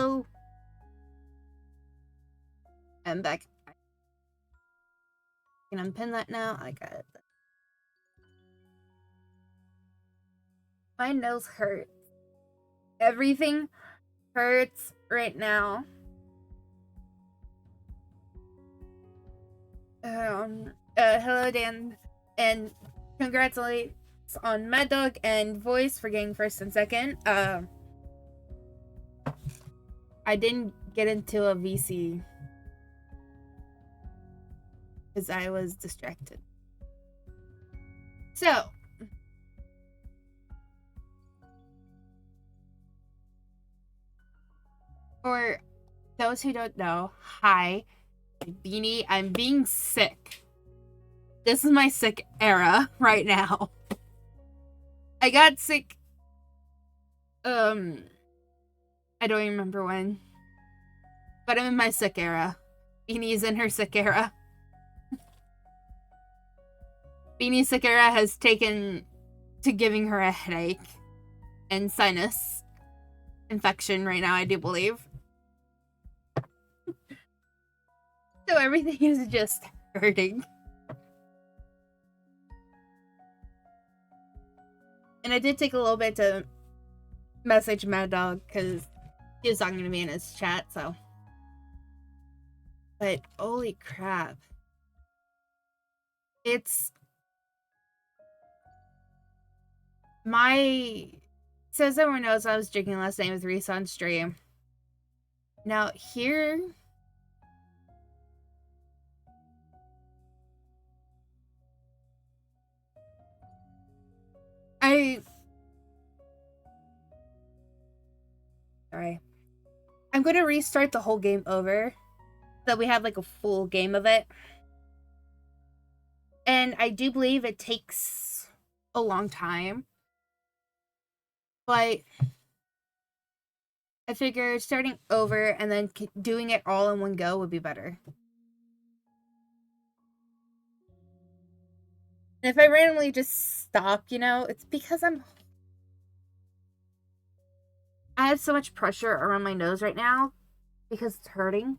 Hello. I'm back. Can unpin that now? I got it. My nose hurts. Everything hurts right now. Hello, Dan, and congratulations on Mad Dog and Voice for getting first and second. I didn't get into a VC because I was distracted. So, for those who don't know, hi, Beanie. I'm being sick. This is my sick era right now. I got sick. I don't even remember when, but I'm in my sick era. Beanie's in her sick era. Beanie's sick era has taken to giving her a headache and sinus infection right now, I do believe. So everything is just hurting. And I did take a little bit to message Mad Dog because he was talking to me in his chat, so. But holy crap. It's says everyone knows I was drinking last night with Reese on stream. Now here sorry. I'm gonna restart the whole game over so that we have like a full game of it. And I do believe it takes a long time. But I figured starting over and then doing it all in one go would be better. And if I randomly just stop, it's because I have so much pressure around my nose right now because it's hurting.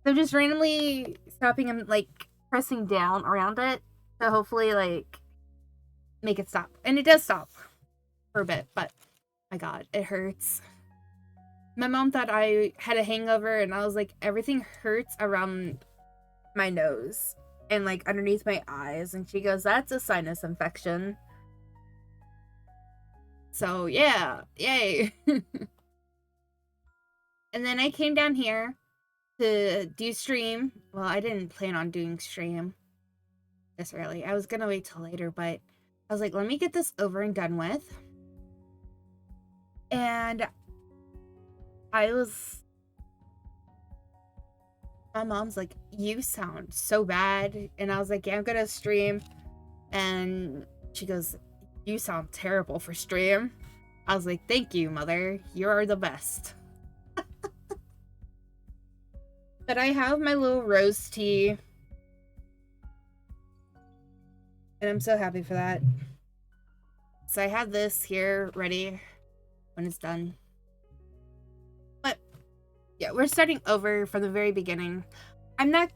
So I'm just randomly stopping and like pressing down around it to hopefully like make it stop. And it does stop for a bit, but my god, it hurts. My mom thought I had a hangover and I was like, everything hurts around my nose and like underneath my eyes, and she goes, that's a sinus infection. So yeah, yay. And then I came down here to do stream. Well, I didn't plan on doing stream this early. I was gonna wait till later, but I was like, let me get this over and done with. And my mom's like, you sound so bad. And I was like, yeah, I'm gonna stream. And she goes, you sound terrible for stream. I was like, thank you, mother. You're the best. But I have my little rose tea. And I'm so happy for that. So I have this here ready when it's done. But yeah, we're starting over from the very beginning. I'm not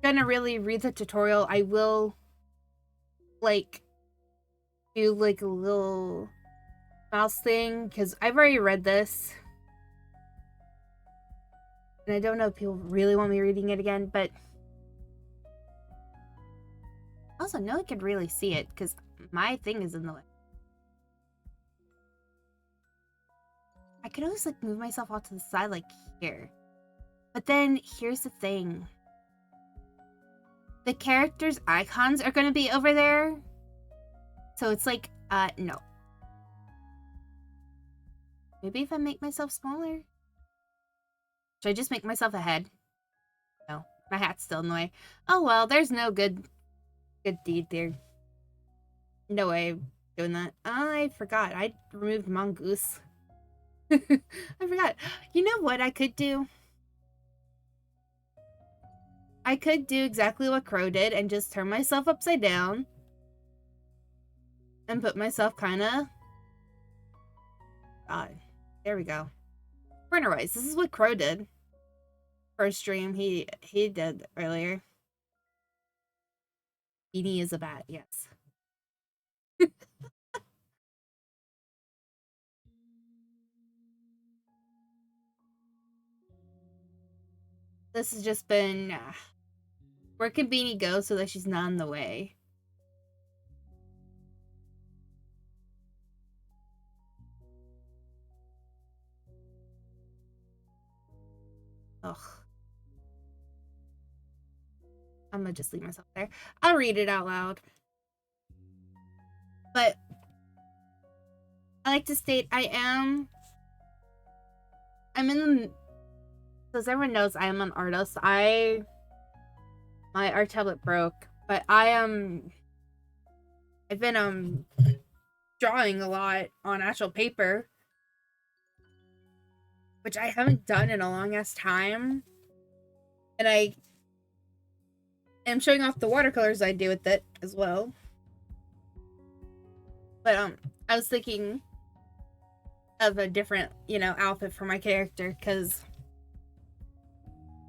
gonna really read the tutorial. I will like do like a little mouse thing because I've already read this. And I don't know if people really want me reading it again, but also no one can really see it because my thing is in the way. I could always like move myself off to the side like here. But then here's the thing. The characters' icons are going to be over there. So it's like, no. Maybe if I make myself smaller? Should I just make myself a head? No, my hat's still in the way. Oh well, there's no good deed there. No way of doing that. I forgot. I removed Mongoose. I forgot. You know what I could do? I could do exactly what Crow did and just turn myself upside down. And put myself kinda... God. There we go. Cornerwise, this is what Crow did. First stream he did earlier. Beanie is a bat, yes. This has just been where can Beanie go so that she's not in the way? Ugh. I'm gonna just leave myself there. I'll read it out loud. But I like to state I'm in the, because everyone knows I am an artist. My art tablet broke, but I've been drawing a lot on actual paper, which I haven't done in a long ass time. And I am showing off the watercolors I do with it as well. But I was thinking of a different, outfit for my character because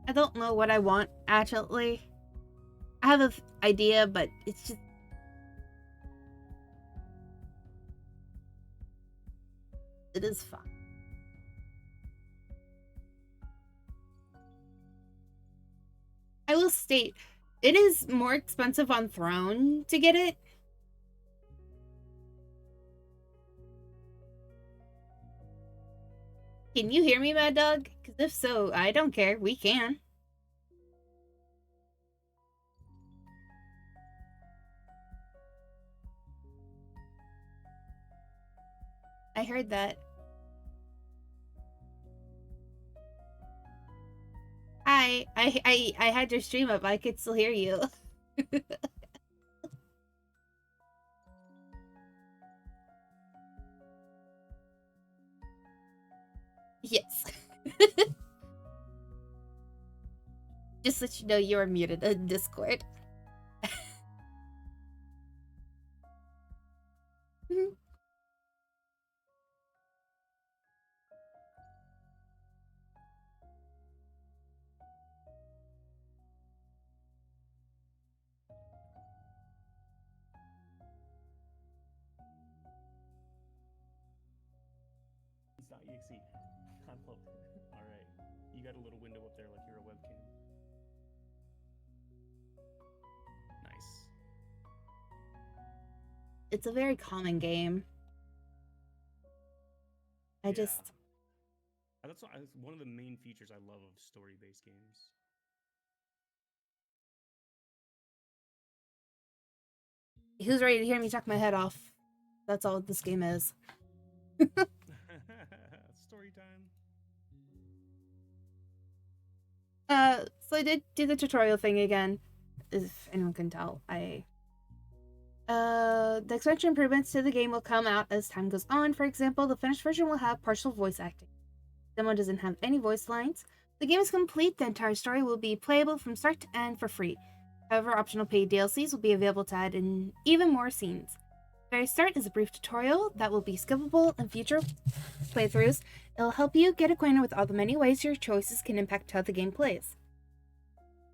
I don't know what I want actually. I have an idea, but it's just it is fun. I will state it is more expensive on Throne to get it. Can you hear me, Mad Dog? Because if so, I don't care. We can. I heard that. Hi, I had your stream up. I could still hear you. Yes. Just let you know you are muted in Discord. .exe. Alright. You got a little window up there like you're a webcam. Nice. It's a very common game. That's one of the main features I love of story-based games. Who's ready to hear me talk my head off? That's all this game is. Story time. So I did do the tutorial thing again, if anyone can tell. The expansion improvements to the game will come out as time goes on. For example, the finished version will have partial voice acting. The demo doesn't have any voice lines. The game is complete. The entire story will be playable from start to end for free. However, optional paid DLCs will be available to add in even more scenes. The very start is a brief tutorial that will be skippable in future playthroughs. It'll help you get acquainted with all the many ways your choices can impact how the game plays.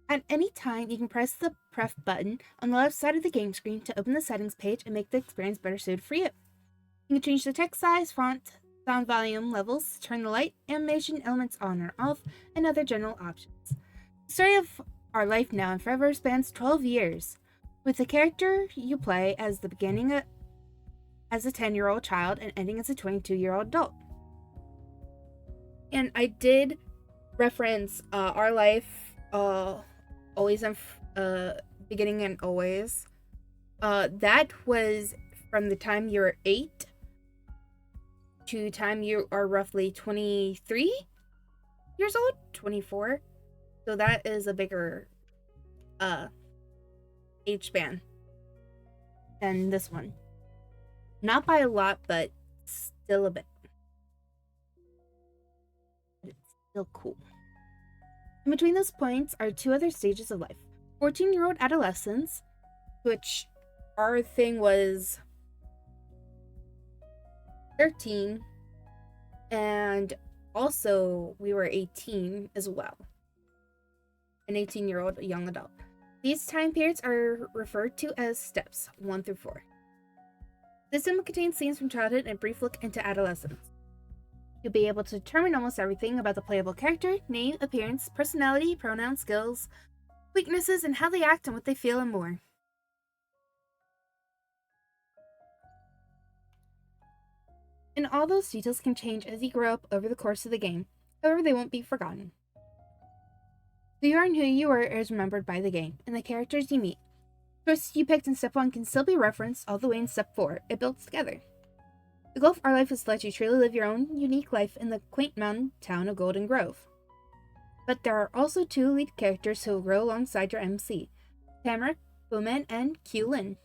At any time, you can press the pref button on the left side of the game screen to open the settings page and make the experience better suited for you. You can change the text size, font, sound volume levels, turn the light, animation elements on or off, and other general options. The story of our life now and forever spans 12 years, with the character you play as the beginning as a 10-year-old child and ending as a 22-year-old adult. And I did reference our life, always and beginning and always. That was from the time you're 8 to time you are roughly 23 years old, 24. So that is a bigger age span than this one. Not by a lot, but still a bit. It's still cool. In between those points are 2 other stages of life. 14-year-old adolescence, which our thing was 13, and also we were 18 as well. An 18-year-old young adult. These time periods are referred to as steps 1 through 4. This system contains scenes from childhood and a brief look into adolescence. You'll be able to determine almost everything about the playable character: name, appearance, personality, pronouns, skills, weaknesses, and how they act and what they feel, and more. And all those details can change as you grow up over the course of the game. However, they won't be forgotten. Who you are and who you were is remembered by the game, and the characters you meet. Choices you picked in Step 1 can still be referenced all the way in Step 4. It builds together. The goal of our life is to let you truly live your own unique life in the quaint mountain town of Golden Grove. But there are also 2 lead characters who will grow alongside your MC, Tamara, Bowman, and Q Lin.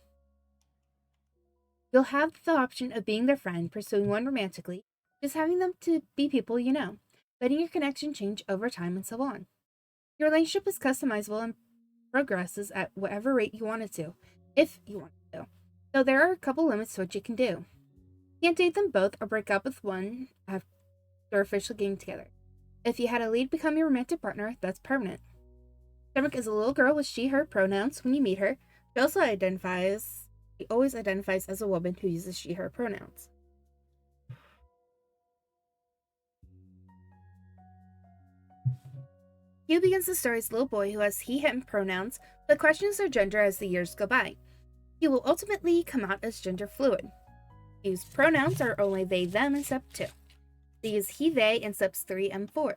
You'll have the option of being their friend, pursuing one romantically, just having them to be people you know, letting your connection change over time, and so on. Your relationship is customizable and progresses at whatever rate you want it to, if you want it to. Though there are a couple limits to what you can do. You can't date them both or break up with one after officially getting together. If you had a lead become your romantic partner, that's permanent. Temric is a little girl with she/her pronouns when you meet her. She always identifies as a woman who uses she/her pronouns. Hugh begins the story as a little boy who has he/him pronouns, but questions their gender as the years go by. He will ultimately come out as gender fluid. Hugh's pronouns are only they, them in Step 2. They use he, they in Steps 3 and 4.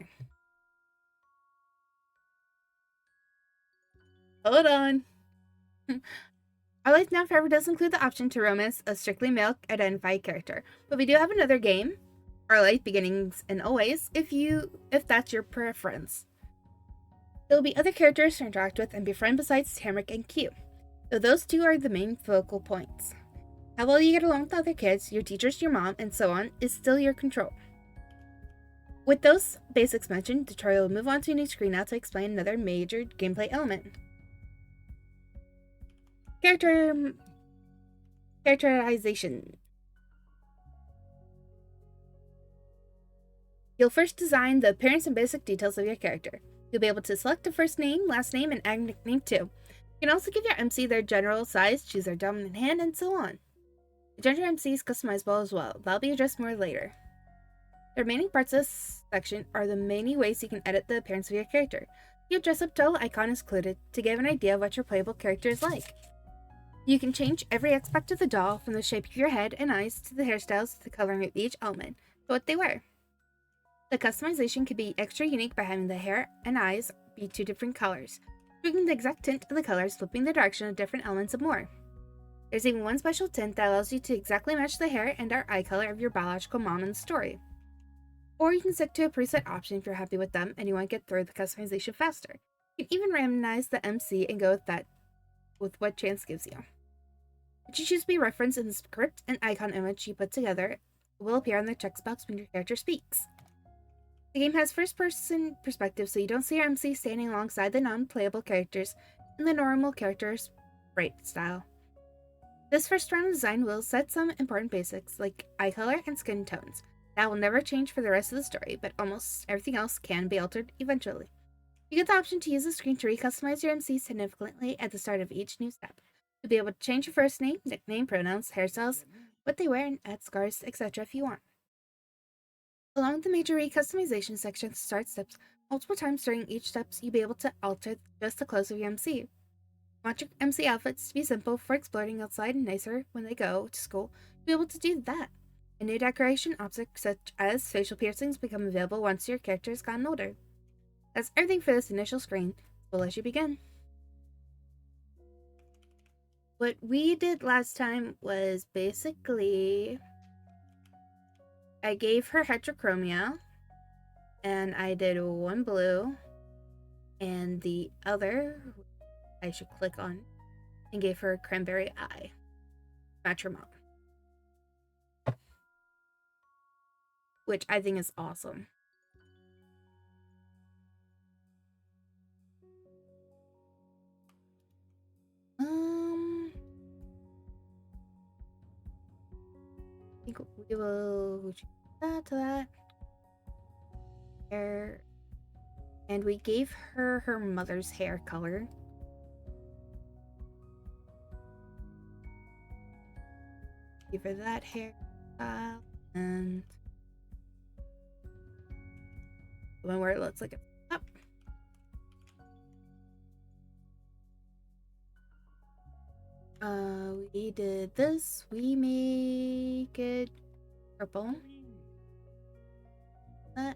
Hold on. Our Life Now Forever does include the option to romance a strictly male identified character, but we do have another game, Our Life Beginnings and Always, if that's your preference. There will be other characters to interact with and befriend besides Tamric and Q, though those 2 are the main focal points. How well you get along with other kids, your teachers, your mom, and so on is still your control. With those basics mentioned, the tutorial will move on to a new screen now to explain another major gameplay element. Characterization. You'll first design the appearance and basic details of your character. You'll be able to select a first name, last name, and add nickname too. You can also give your MC their general size, choose their dominant hand, and so on. The gender MC is customizable as well. That'll be addressed more later. The remaining parts of this section are the many ways you can edit the appearance of your character. Your dress-up doll icon is included to give an idea of what your playable character is like. You can change every aspect of the doll, from the shape of your head and eyes to the hairstyles to the coloring of each element to what they wear. The customization can be extra unique by having the hair and eyes be 2 different colors, tweaking the exact tint of the colors, flipping the direction of different elements, and more. There's even one special tint that allows you to exactly match the hair and or eye color of your biological mom in the story. Or you can stick to a preset option if you're happy with them and you want to get through the customization faster. You can even randomize the MC and go with that with what chance gives you. What you choose to be referenced in the script and icon image you put together will appear on the text box when your character speaks. The game has first-person perspective, so you don't see your MC standing alongside the non-playable characters in the normal character sprite style. This first round of design will set some important basics like eye color and skin tones. That will never change for the rest of the story, but almost everything else can be altered eventually. You get the option to use the screen to re-customize your MC significantly at the start of each new step. You'll be able to change your first name, nickname, pronouns, hairstyles, what they wear, and add scars, etc. if you want. Along with the major re-customization section, start steps multiple times during each step, you'll be able to alter just the clothes of your MC. You want your MC outfits to be simple for exploring outside and nicer when they go to school, you'll be able to do that. A new decoration objects such as facial piercings become available once your character has gotten older. That's everything for this initial screen. We'll let you begin. What we did last time was basically I gave her heterochromia, and I did one blue, and the other I should click on, and gave her cranberry eye. Match her mom. Which I think is awesome. I think we will change that to that. hair. And we gave her her mother's hair color. Give her that hairstyle. And the one where it looks like a up. We did this. We make it purple. That.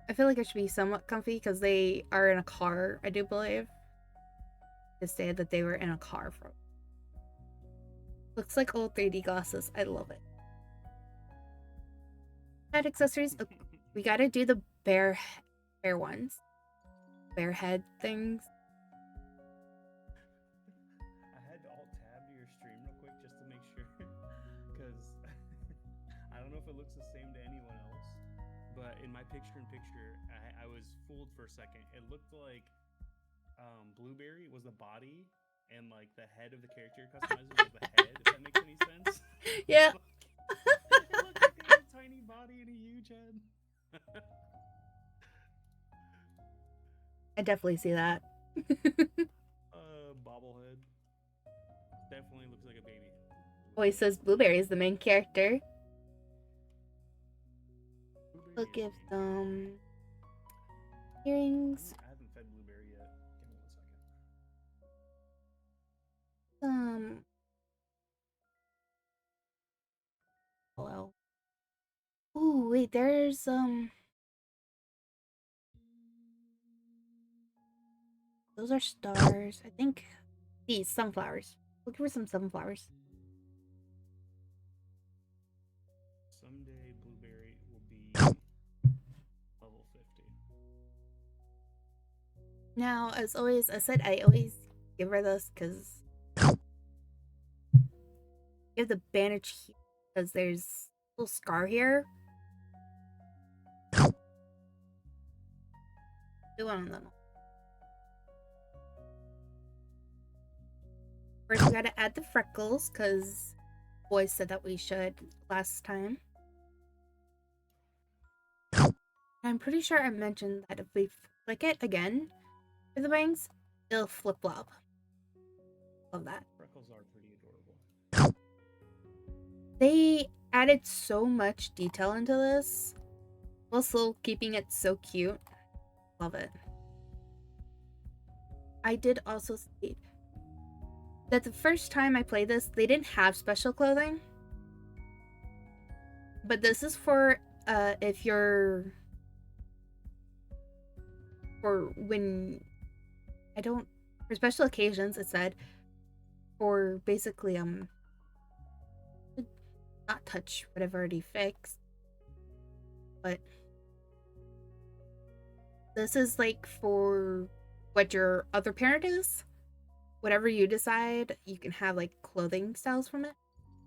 I feel like it should be somewhat comfy because they are in a car, I do believe. They said that they were in a car for. Looks like old 3D glasses. I love it. Head accessories. Oh, we gotta do the bear ones. Bear head things. I had to alt tab to your stream real quick just to make sure, because I don't know if it looks the same to anyone else, but in my picture-in-picture, I was fooled for a second. It looked like Blueberry was the body, and like the head of the character customizer was the head. If that makes any sense. Yeah. It looked like they had a tiny body and a huge head. I definitely see that. Bobblehead. Definitely looks like a baby. Always says Blueberry is the main character. We'll give them earrings. I haven't fed Blueberry yet. Give me 1 second. Hello. Ooh, wait, there's those are stars. I think these sunflowers. Looking for some sunflowers. Someday Blueberry will be level 50. Now, as always, I said I always give her this because give the bandage here because there's a little scar here. Do one of them. First, we gotta add the freckles because boys said that we should last time. I'm pretty sure I mentioned that if we flick it again for the bangs, it'll flip flop. Love that. Freckles are pretty adorable. They added so much detail into this, while still keeping it so cute. Love it. I did also state that the first time I played this, they didn't have special clothing. But this is for if you're for when I don't for special occasions, it said for basically not touch what I've already fixed. But this is like for what your other parent is. Whatever you decide, you can have like clothing styles from it,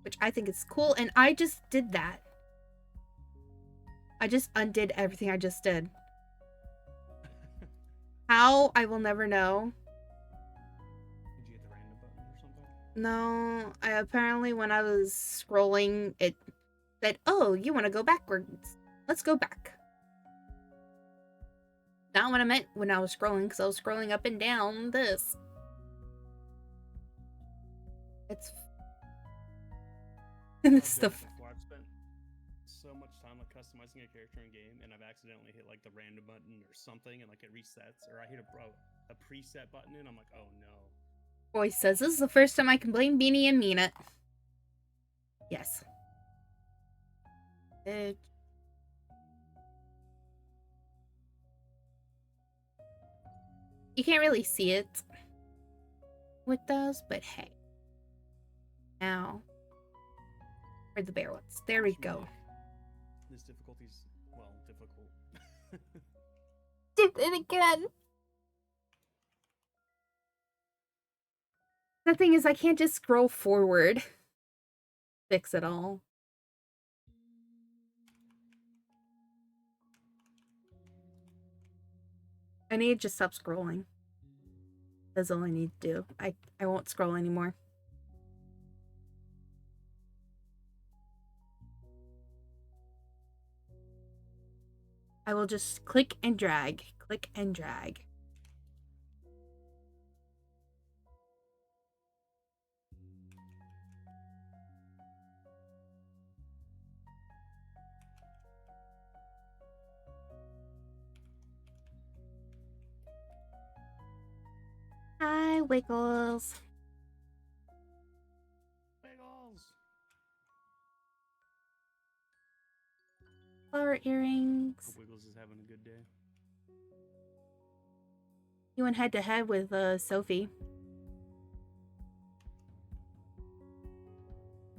which I think is cool. And I just did that. I just undid everything I just did. How? I will never know. Did you hit the random button or something? No, apparently when I was scrolling, it said, "Oh, you want to go backwards? Let's go back." Not what I meant when I was scrolling, because I was scrolling up and down this. It's this stuff. I've spent so much time like customizing a character in game, and I've accidentally hit like the random button or something, and like it resets, or I hit a preset button, and I'm like, oh no. Boy says this is the first time I can blame Beanie and mean it. Yes. You can't really see it with those, but hey. Now, for the bear ones. There we go. This difficulty's, well, difficult. Did it again. The thing is, I can't just scroll forward. Fix it all. I need to just stop scrolling. That's all I need to do. I won't scroll anymore. I will just click and drag. Click and drag. Hi, Wiggles. Wiggles. Flower earrings. Hope Wiggles is having a good day. You went head to head with Sophie.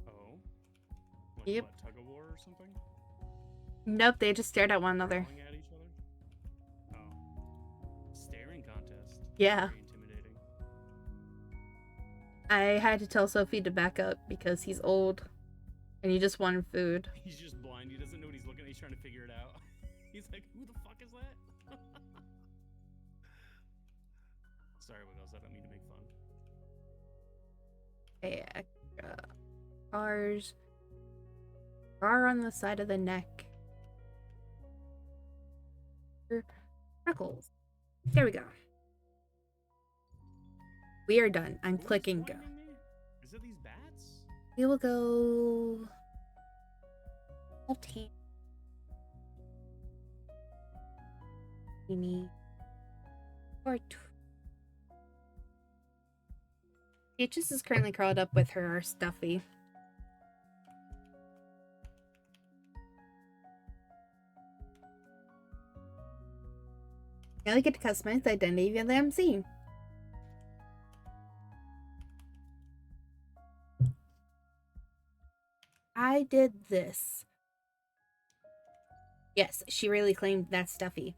Oh. Like Yep. what, tug of war or something? Nope, they just stared at one another. Yelling at each other? Oh. Staring contest. Yeah. Very intimidating. I had to tell Sophie to back up because he's old and he just wanted food. He's just blind. He doesn't know what he's looking at. He's trying to figure it out. He's like, who the fuck is that? Sorry, Wiggles. I don't mean to make fun. Extra scars. Scar on the side of the neck. Freckles. There we go. We are done. I'm What is clicking go. blinding me? Is it these bats? We will go left hand. We need Peaches is currently curled up with her stuffy. Now we get to customize the identity of the MC. I did this. Yes, she really claimed that stuffy.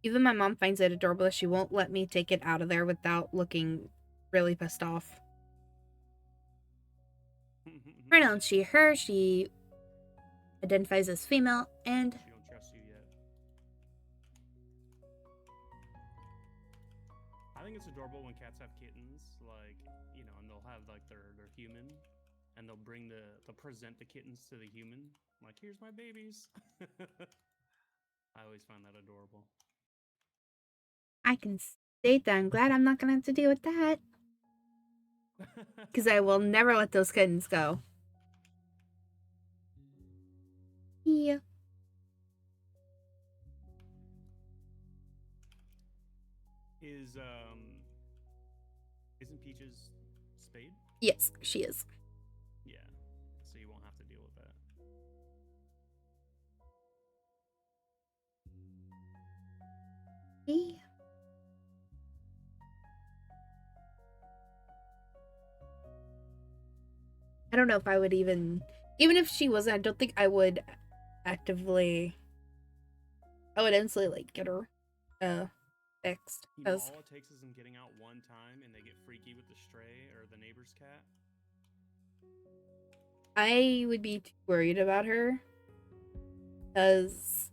Even my mom finds it adorable. She won't let me take it out of there without looking really pissed off. Pronouns she, her. She identifies as female and... She don't trust you yet. I think it's adorable when cats have kittens, like, you know, and they'll have like their human, and they'll present the kittens to the human. Like, here's my babies. I always find that adorable. I can state that I'm glad I'm not gonna have to deal with that. Because I will never let those kittens go. Yeah. Isn't Peaches spayed? Yes, she is. Yeah. So you won't have to deal with that. Yeah. I don't know if I would even if she wasn't, I don't think I would actively, I would instantly like get her fixed. You know, Because all it takes is them getting out one time and they get freaky with the stray or the neighbor's cat. I would be too worried about her. Because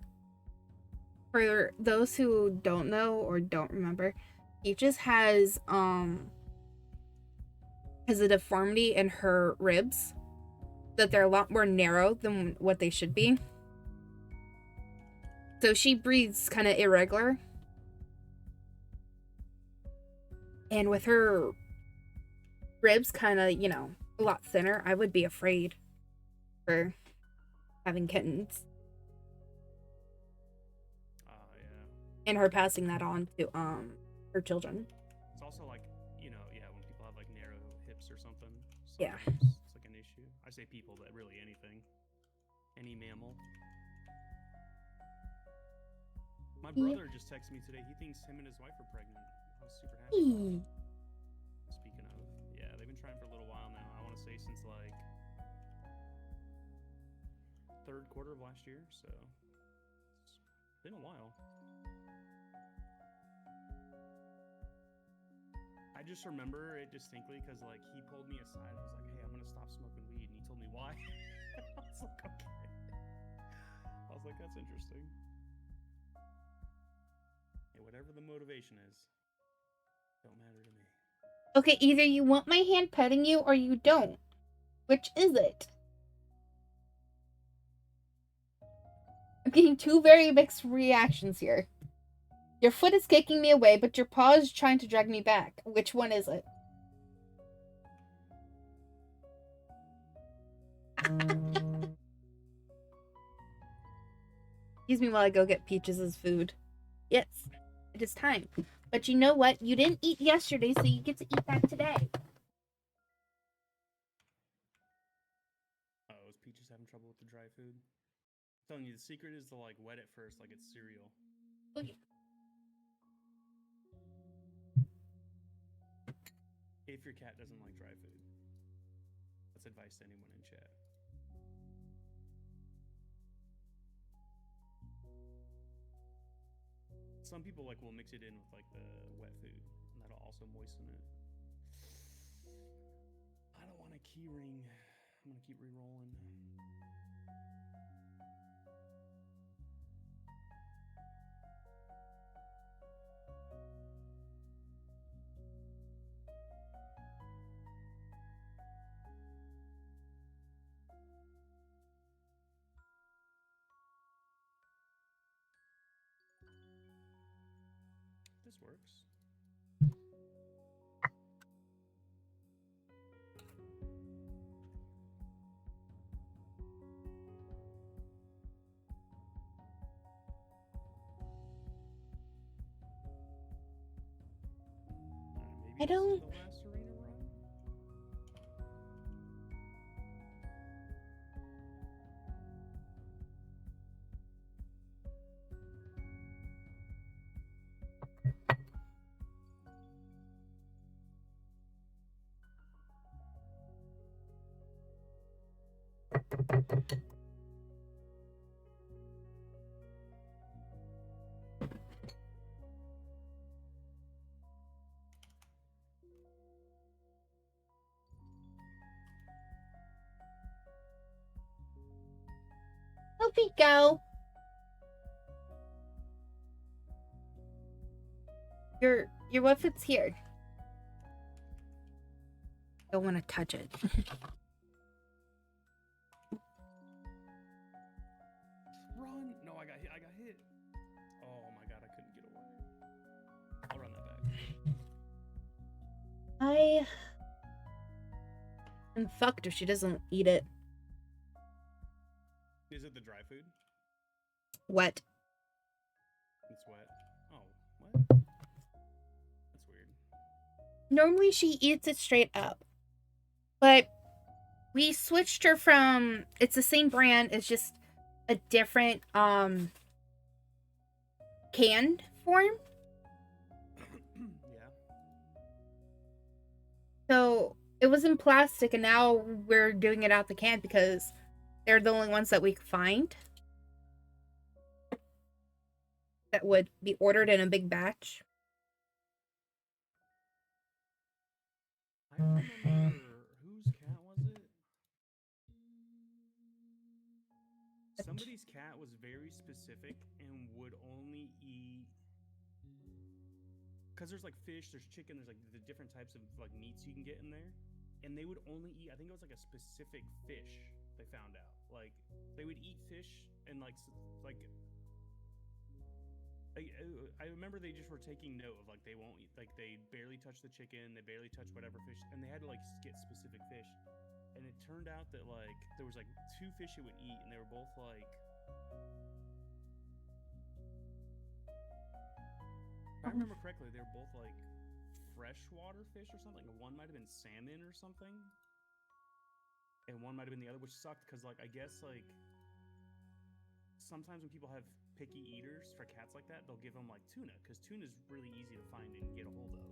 for those who don't know or don't remember, Peaches has a deformity in her ribs that they're a lot more narrow than what they should be. So she breathes kind of irregular. And with her ribs kind of, you know, a lot thinner, I would be afraid for having kittens. Yeah. And her passing that on to her children. It's also like, you know, yeah, when people have like narrow hips or something. Yeah. It's like an issue. I say people, but really anything. Any mammal. My brother just texted me today. He thinks him and his wife are pregnant. I was super happy. Speaking of, yeah, they've been trying for a little while now. I want to say since like third quarter of last year, so it's been a while. I just remember it distinctly because like he pulled me aside and was like, "Hey, I'm gonna stop smoking weed," and he told me why. I was like, "Okay." I was like, "That's interesting." Hey, whatever the motivation is, don't matter to me. Okay, either you want my hand petting you or you don't. Which is it? I'm getting two very mixed reactions here. Your foot is kicking me away, but your paw is trying to drag me back. Which one is it? Excuse me while I go get Peaches' food. Yes, it is time. But you know what? You didn't eat yesterday, so you get to eat that today. Oh, is Peaches having trouble with the dry food? I'm telling you, the secret is to like wet it first, like it's cereal. Okay. If your cat doesn't like dry food. That's advice to anyone in chat. Some people like will mix it in with like the wet food, and that'll also moisten it. I don't want a key ring. I'm gonna keep re-rolling. This works. I don't. The last arena run. Sophie, go. Your weapon's here. Don't want to touch it. Run! No, I got hit. Oh my god, I couldn't get away. I'll run that back. I am fucked if she doesn't eat it. Is it the dry food? Wet. It's wet. Oh, what? That's weird. Normally she eats it straight up. But we switched her from, it's the same brand, it's just a different canned form. Yeah. So it was in plastic and now we're doing it out the can because they're the only ones that we could find that would be ordered in a big batch. I remember whose cat was it? Somebody's cat was very specific and would only eat, because there's like fish, there's chicken, there's like the different types of like meats you can get in there, and they would only eat, I think it was like a specific fish. They found out like they would eat fish and like I remember they just were taking note of like they won't eat, like they barely touch the chicken, they barely touch whatever fish, and they had to like get specific fish. And it turned out that like there was like two fish it would eat, and they were both like, if I remember correctly, they were both like freshwater fish or something. One might have been salmon or something, and one might have been the other, which sucked because like I guess like sometimes when people have picky eaters for cats like that, they'll give them like tuna because tuna is really easy to find and get a hold of.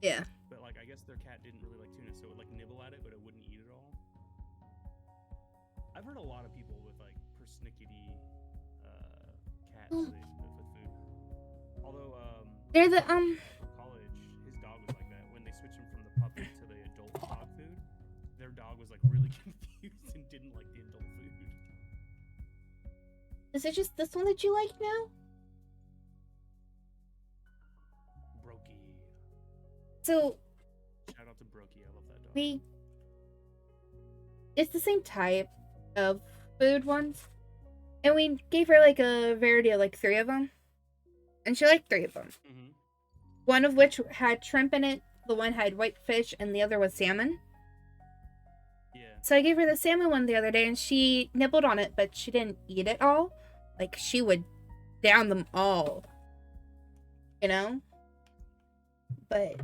Yeah. But like I guess their cat didn't really like tuna, so it would like nibble at it, but it wouldn't eat it all. I've heard a lot of people with like persnickety cats with food. Although They're the for college, his dog was like that. When they switched him from the puppy to the adult dog food, their dog was like really confused and didn't like the adult food. Is it just this one that you like now? Brokey. So Shout out to Brokey, I love that dog. it's the same type of food ones. And we gave her like a variety of like 3 of them. And she liked 3 of them. Mm-hmm. One of which had shrimp in it, the one had white fish, and the other was salmon. Yeah. So I gave her the salmon one the other day, and she nibbled on it, but she didn't eat it all. Like, she would down them all. You know? But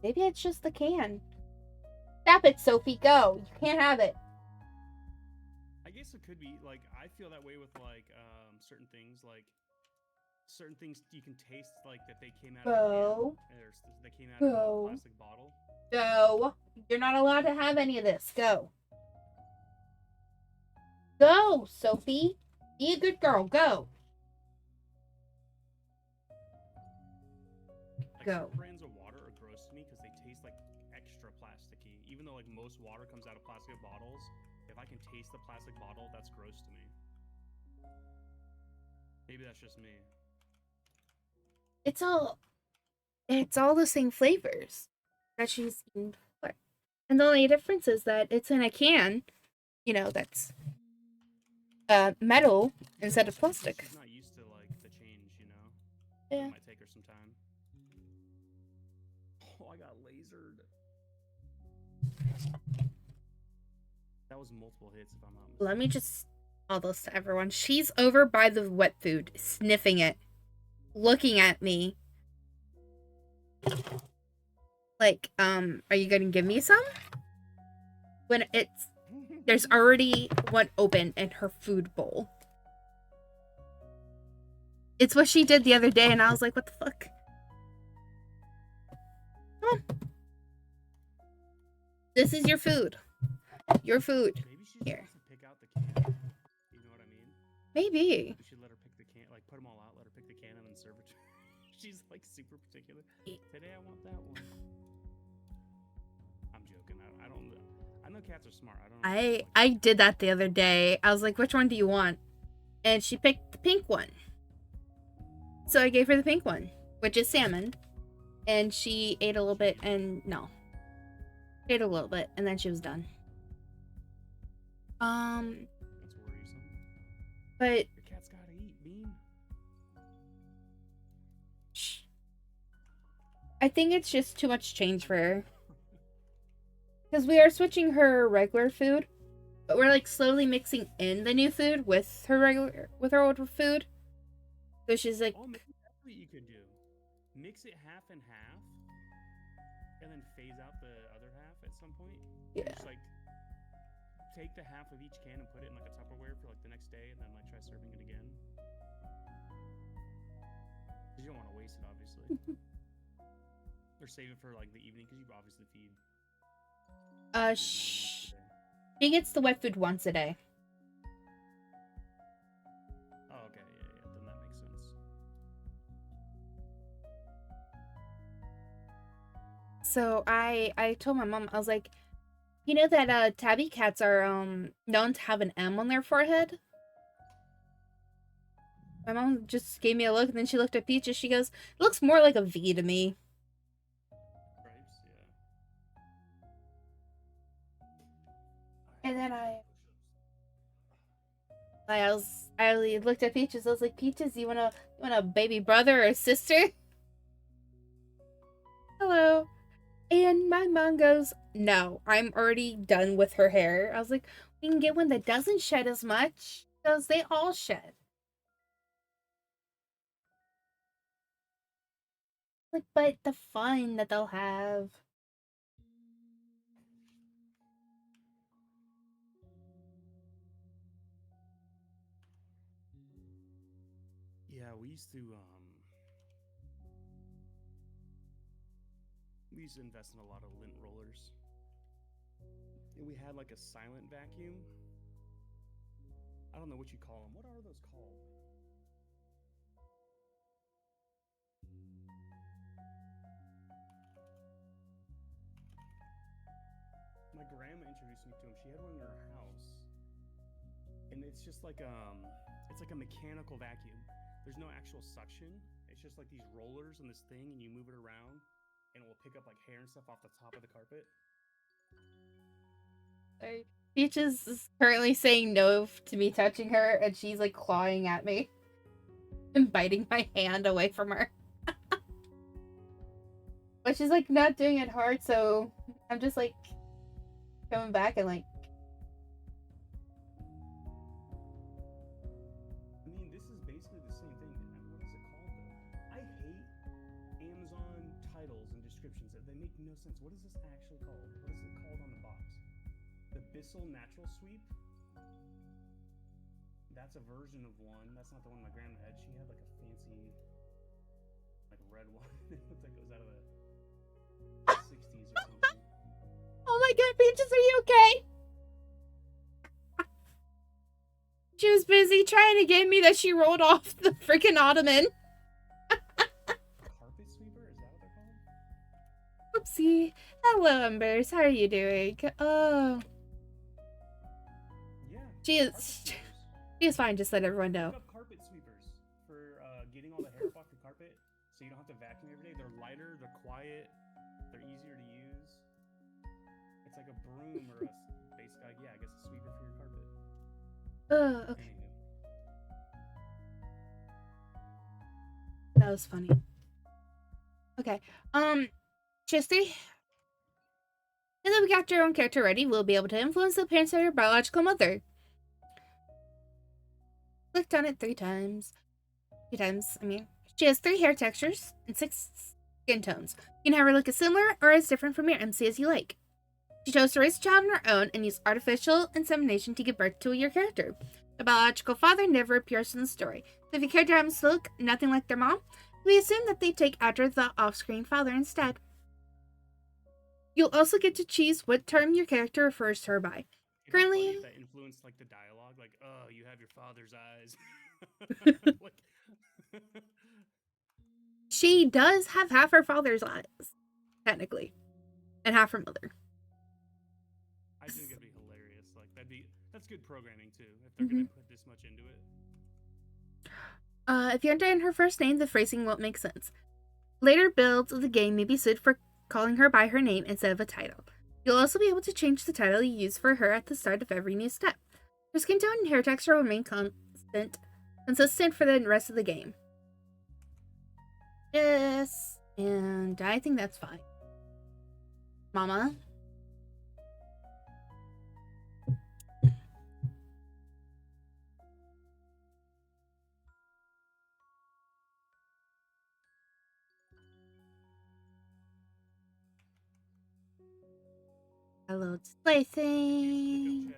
maybe it's just the can. Stop it, Sophie. Go. You can't have it. I guess it could be like I feel that way with like certain things you can taste like that they came out of a Go. can or they came out of a Go. plastic bottle. Go. You're not allowed to have any of this. Go. Go, Sophie. Be a good girl. Go. Like, Go. certain brands of water are gross to me because they taste like extra plasticky. Even though like most water comes out of plastic bottles, if I can taste the plastic bottle, that's gross to me. Maybe that's just me. It's all the same flavors that she's eaten before. And the only difference is that it's in a can, that's metal instead of plastic. She's not used to like the change, Yeah. It might take her some time. Oh, I got lasered. That was multiple hits, if I'm not mistaken. Let me just tell this to everyone. She's over by the wet food, sniffing it, looking at me. Like, are you gonna give me some? When there's already one open in her food bowl. It's what she did the other day, and I was like, what the fuck? Come on. This is your food. Your food. Maybe she Here. wants to pick out the can. You know what I mean? Maybe. We should let her pick the can, like put them all out, let her pick the can, and then serve it to her. She's like super particular. Today I want that one. I'm joking. I don't. I know cats are smart. I did that the other day. I was like, which one do you want? And she picked the pink one. So I gave her the pink one, which is salmon. And she ate a little bit and no. She ate a little bit and then she was done. That's worrisome. But Your cat's gotta eat, Bean. I think it's just too much change for her. Because we are switching her regular food, but we're like slowly mixing in the new food with her older food. So she's like, Oh, maybe that's what you could do. Mix it half and half, and then phase out the other half at some point. yeah. Just like take the half of each can and put it in like a Tupperware for like the next day, and then like try serving it again. Because you don't want to waste it, obviously. Or save it for like the evening, because you obviously feed. She gets the wet food once a day. Oh, okay, yeah, then that makes sense. So I told my mom, I was like, you know that tabby cats are known to have an M on their forehead? My mom just gave me a look and then she looked at Peaches. She goes, it looks more like a V to me. Stripes, yeah. And then I looked at Peaches. I was like, Peaches, you want a baby brother or a sister? Hello. And my mom goes, no, I'm already done with her hair. I was like, we can get one that doesn't shed as much. Because they all shed. Like, but the fun that they'll have. Yeah, we used to invest in a lot of lint rollers. And we had like a silent vacuum. I don't know what you call them. What are those called? My grandma introduced me to them. She had one in her house. And it's just like it's like a mechanical vacuum. There's no actual suction, It's just like these rollers and this thing, and you move it around, and it will pick up like hair and stuff off the top of the carpet. Peach is currently saying no to me touching her, and she's like clawing at me and biting my hand away from her. But she's like not doing it hard, so I'm just like coming back and like. I mean, this is basically the same thing. What is it called though? I hate Amazon titles and descriptions. They make no sense. What is this actually called? What is it called on the box? The Bissell Natural Sweep. That's a version of one. That's not the one my grandma had. She had like a fancy, like red one. It looks like it was out of the 60s or something. Oh my god, Peaches, are you okay? She was busy trying to get me that she rolled off the freaking ottoman. Carpet sweeper? Is that what they're called? Oopsie. Hello, Embers. How are you doing? Oh. Yeah. She is fine, just let everyone know. Look up carpet sweepers for getting all the hair off your carpet so you don't have to vacuum every day. They're lighter, they're quiet, they're easier to use. It's like a broom or a basic, yeah, I guess a sweeper for your carpet. Oh, okay. Anywho. That was funny. Okay. Chester. Now that we got your own character ready, we'll be able to influence the appearance of your biological mother. Clicked on it 3 times. 2 times, I mean. She has 3 hair textures and 6 skin tones. You can have her look as similar or as different from your MC as you like. She chose to raise a child on her own and use artificial insemination to give birth to your character. The biological father never appears in the story. So if your character happens to look nothing like their mom, we assume that they take after the off-screen father instead. You'll also get to choose what term your character refers to her by. Currently, that influenced like the dialogue, like, oh, you have your father's eyes. She does have half her father's eyes, technically, and half her mother. I think it'd be hilarious. Like that's good programming too. If they're gonna put this much into it. If you enter in her first name, the phrasing won't make sense. Later builds of the game may be suited for calling her by her name instead of a title. You'll also be able to change the title you use for her at the start of every new step. Her skin tone and hair texture will remain consistent for the rest of the game. Yes, and I think that's fine. Mama? Hello, display thing.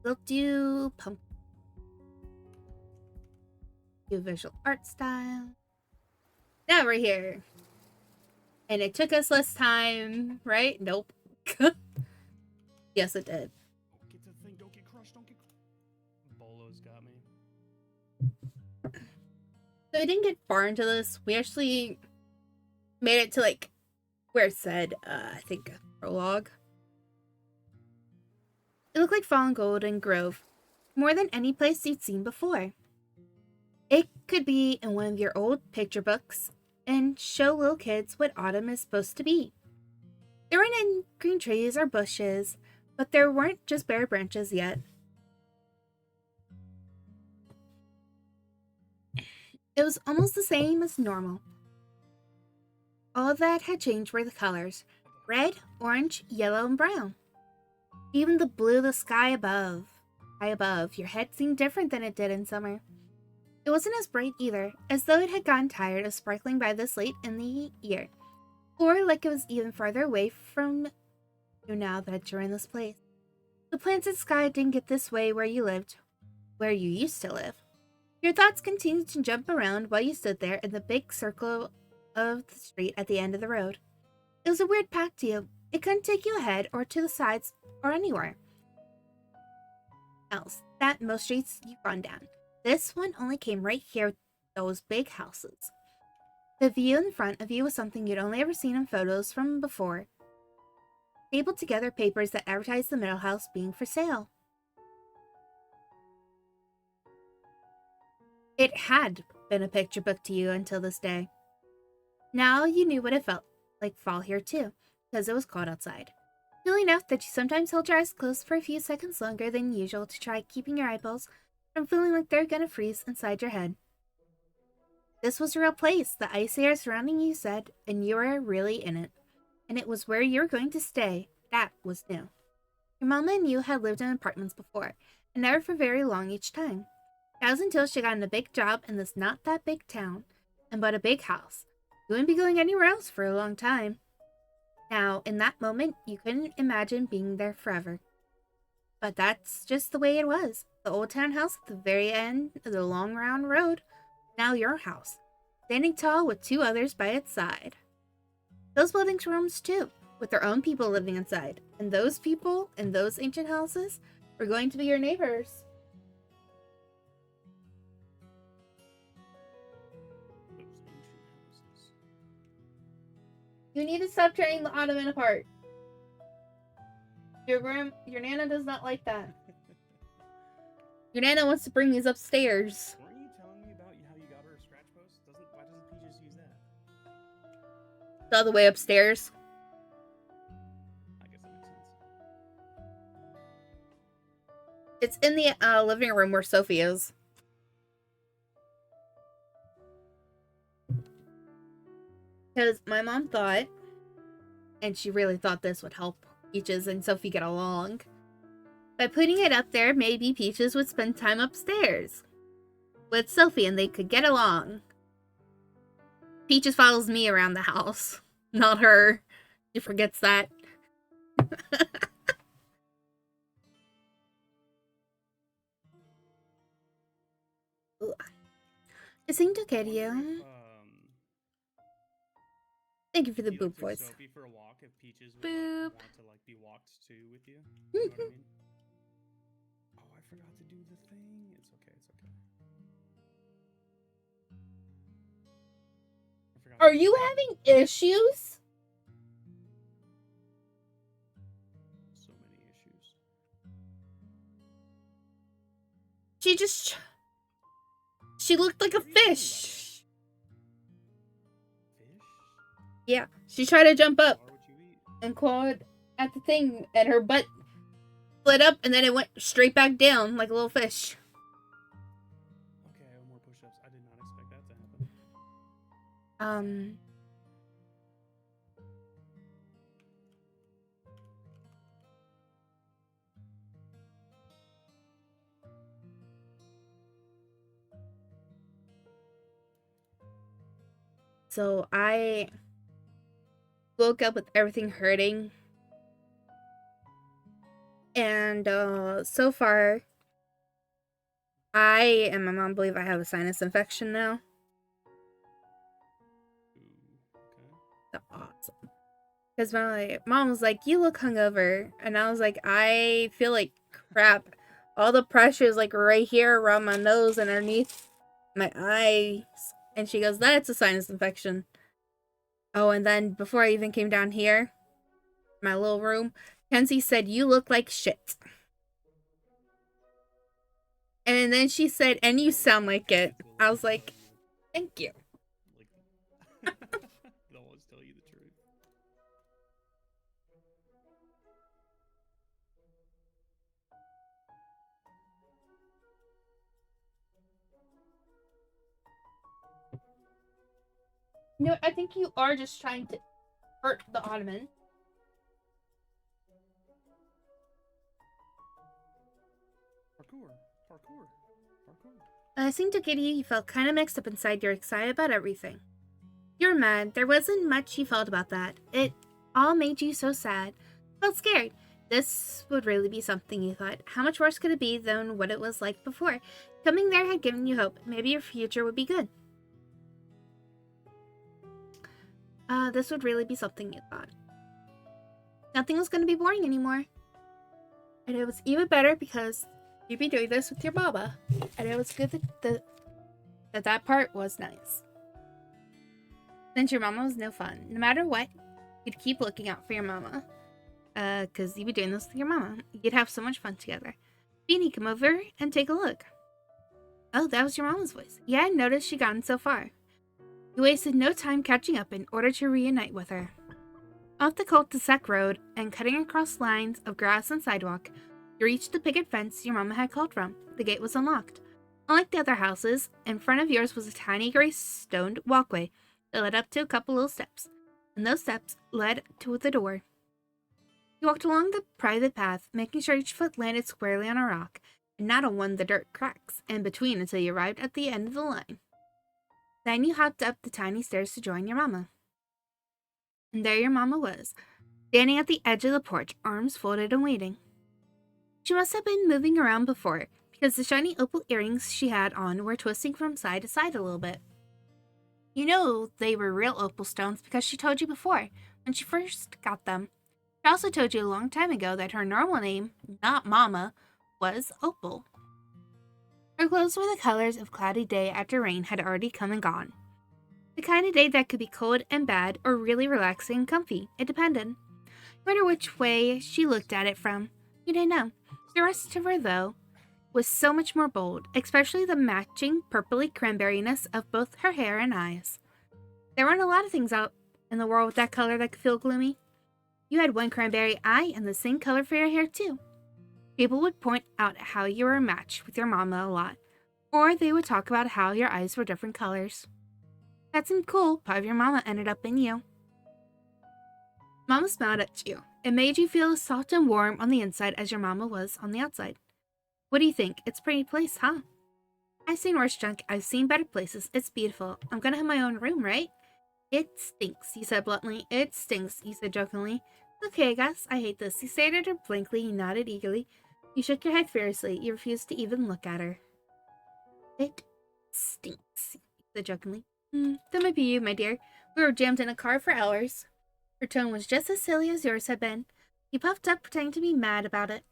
We'll do pump. Do visual art style. Now we're here. And it took us less time, right? Nope. Yes, it did. Get the thing, don't get crushed, don't get Bolo's got me. So we didn't get far into this. We actually made it to like where it said, I think, prologue. It looked like Fallen Golden Grove, more than any place you'd seen before. It could be in one of your old picture books and show little kids what autumn is supposed to be. There weren't any green trees or bushes, but there weren't just bare branches yet. It was almost the same as normal. All that had changed were the colors: red, orange, yellow, and brown. Even the blue of the sky above. High above, your head seemed different than it did in summer. It wasn't as bright either, as though it had gotten tired of sparkling by this late in the year, or like it was even farther away from you now that you're in this place. The planted sky didn't get this way where you lived, where you used to live. Your thoughts continued to jump around while you stood there in the big circle of the street at the end of the road. It was a weird path to you. It couldn't take you ahead or to the sides or anywhere else that most streets you've gone down. This one only came right here with those big houses. The view in front of you was something you'd only ever seen in photos from before. Stapled together papers that advertised the middle house being for sale. It had been a picture book to you until this day. Now you knew what it felt like fall here too, because it was cold outside. Cool enough that you sometimes held your eyes closed for a few seconds longer than usual to try keeping your eyeballs from feeling like they're gonna freeze inside your head. This was a real place, the icy air surrounding you said, and you were really in it. And it was where you were going to stay. That was new. Your mama and you had lived in apartments before, and never for very long each time. That was until she got a big job in this not that big town, and bought a big house. You wouldn't be going anywhere else for a long time. Now, in that moment, you couldn't imagine being there forever. But that's just the way it was. The old townhouse at the very end of the long round road, now your house, standing tall with two others by its side. Those buildings were homes too, with their own people living inside, and those people in those ancient houses were going to be your neighbors. Those ancient houses. You need to stop tearing the ottoman apart. Your Nana does not like that. Your Nana wants to bring these upstairs. Weren't you telling me about how you got her a scratch post? Why doesn't Peaches use that? The other way upstairs. I guess that makes sense. It's in the living room where Sophie is. Because my mom thought, and she really thought this would help Peaches and Sophie get along, by putting it up there, maybe Peaches would spend time upstairs with Sophie and they could get along. Peaches follows me around the house, not her. She forgets that. It seemed okay to you. Thank you for the boop voice. Sophie for a walk if Peaches would Boop. want to be walked too with you. You know what I mean? Oh, I forgot to do the thing. It's okay. It's okay. I forgot. Are you having issues? So many issues. She looked like a fish. Fish? Yeah, she tried to jump up Or would you eat? and clawed at the thing, and her butt split up, and then it went straight back down like a little fish. Okay, I have more push-ups. I did not expect that to happen. So I woke up with everything hurting. And so far, I and my mom believe I have a sinus infection now. Ooh, okay. That's awesome. Because my mom was like, you look hungover. And I was like, I feel like crap. All the pressure is like right here around my nose and underneath my eyes. And she goes, that's a sinus infection. Oh, and then before I even came down here, my little room, Kenzie said, you look like shit. And then she said, and you sound like it. I was like, thank you. They'll always tell you the truth. No, I think you are just trying to hurt the ottoman. Parkour. I seemed to get you felt kind of mixed up inside. You're excited about everything. You're mad. There wasn't much you felt about that. It all made you so sad. Felt scared. This would really be something, you thought. How much worse could it be than what it was like before? Coming there had given you hope. Maybe your future would be good. This would really be something, you thought. Nothing was going to be boring anymore. And it was even better because you'd be doing this with your mama. And it was good that part was nice. Since your mama was no fun. No matter what, you'd keep looking out for your mama. Because you'd be doing this with your mama. You'd have so much fun together. Beanie, come over and take a look. Oh, that was your mama's voice. Yeah, I noticed she'd gotten so far. You wasted no time catching up in order to reunite with her. Off the cul-de-sac road and cutting across lines of grass and sidewalk, you reached the picket fence your mama had called from. The gate was unlocked. Unlike the other houses, in front of yours was a tiny gray stoned walkway that led up to a couple little steps, and those steps led to the door. You walked along the private path, making sure each foot landed squarely on a rock, and not on one of the dirt cracks in between until you arrived at the end of the line. Then you hopped up the tiny stairs to join your mama. And there your mama was, standing at the edge of the porch, arms folded and waiting. She must have been moving around before, because the shiny opal earrings she had on were twisting from side to side a little bit. You know they were real opal stones because she told you before, when she first got them. She also told you a long time ago that her normal name, not Mama, was Opal. Her clothes were the colors of cloudy day after rain had already come and gone. The kind of day that could be cold and bad or really relaxing and comfy. It depended. No matter which way she looked at it from, you didn't know. The rest of her, though, was so much more bold, especially the matching purpley cranberryness of both her hair and eyes. There weren't a lot of things out in the world with that color that could feel gloomy. You had one cranberry eye and the same color for your hair, too. People would point out how you were a match with your mama a lot, or they would talk about how your eyes were different colors. That seemed cool. Part of your mama ended up in you. Mama smiled at you. It made you feel as soft and warm on the inside as your mama was on the outside. What do you think? It's a pretty place, huh? I've seen worse junk. I've seen better places. It's beautiful. I'm gonna have my own room, right? It stinks, he said bluntly. It stinks, he said jokingly. Okay, I guess. I hate this. You stared at her blankly. You nodded eagerly. You shook your head fiercely. You refused to even look at her. It stinks, he said jokingly. That might be you, my dear. We were jammed in a car for hours. Her tone was just as silly as yours had been. He puffed up, pretending to be mad about it.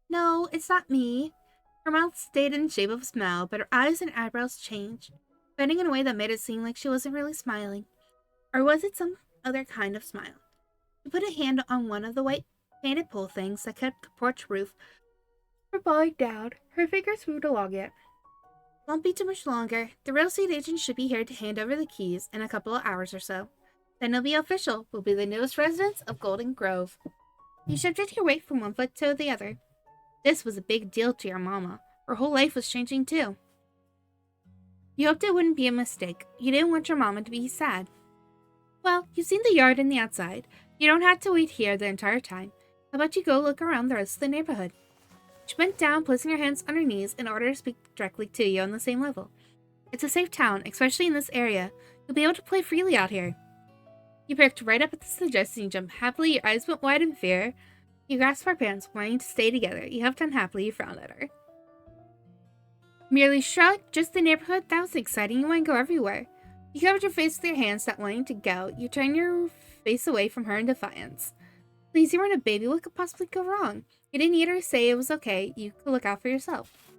No, it's not me. Her mouth stayed in the shape of a smile, but her eyes and eyebrows changed, bending in a way that made it seem like she wasn't really smiling. Or was it some other kind of smile? She put a hand on one of the white painted pole things that kept the porch roof from falling down. Her fingers moved along it. Won't be too much longer. The real estate agent should be here to hand over the keys in a couple of hours or so. Then it'll be official. We'll be the newest residents of Golden Grove. You shifted your weight from one foot to the other. This was a big deal to your mama. Her whole life was changing too. You hoped it wouldn't be a mistake. You didn't want your mama to be sad. Well, you've seen the yard and the outside. You don't have to wait here the entire time. How about you go look around the rest of the neighborhood? She bent down, placing her hands on her knees in order to speak directly to you on the same level. It's a safe town, especially in this area. You'll be able to play freely out here. You perked right up at the suggestion. You jumped happily, your eyes went wide in fear. You grasped her hands, wanting to stay together. You huffed unhappily, you frowned at her. Merely shrugged. Just the neighborhood? That was exciting. You want to go everywhere. You covered your face with your hands, not wanting to go. You turned your face away from her in defiance. Please, you weren't a baby. What could possibly go wrong? You didn't need her to say it was okay. You could look out for yourself.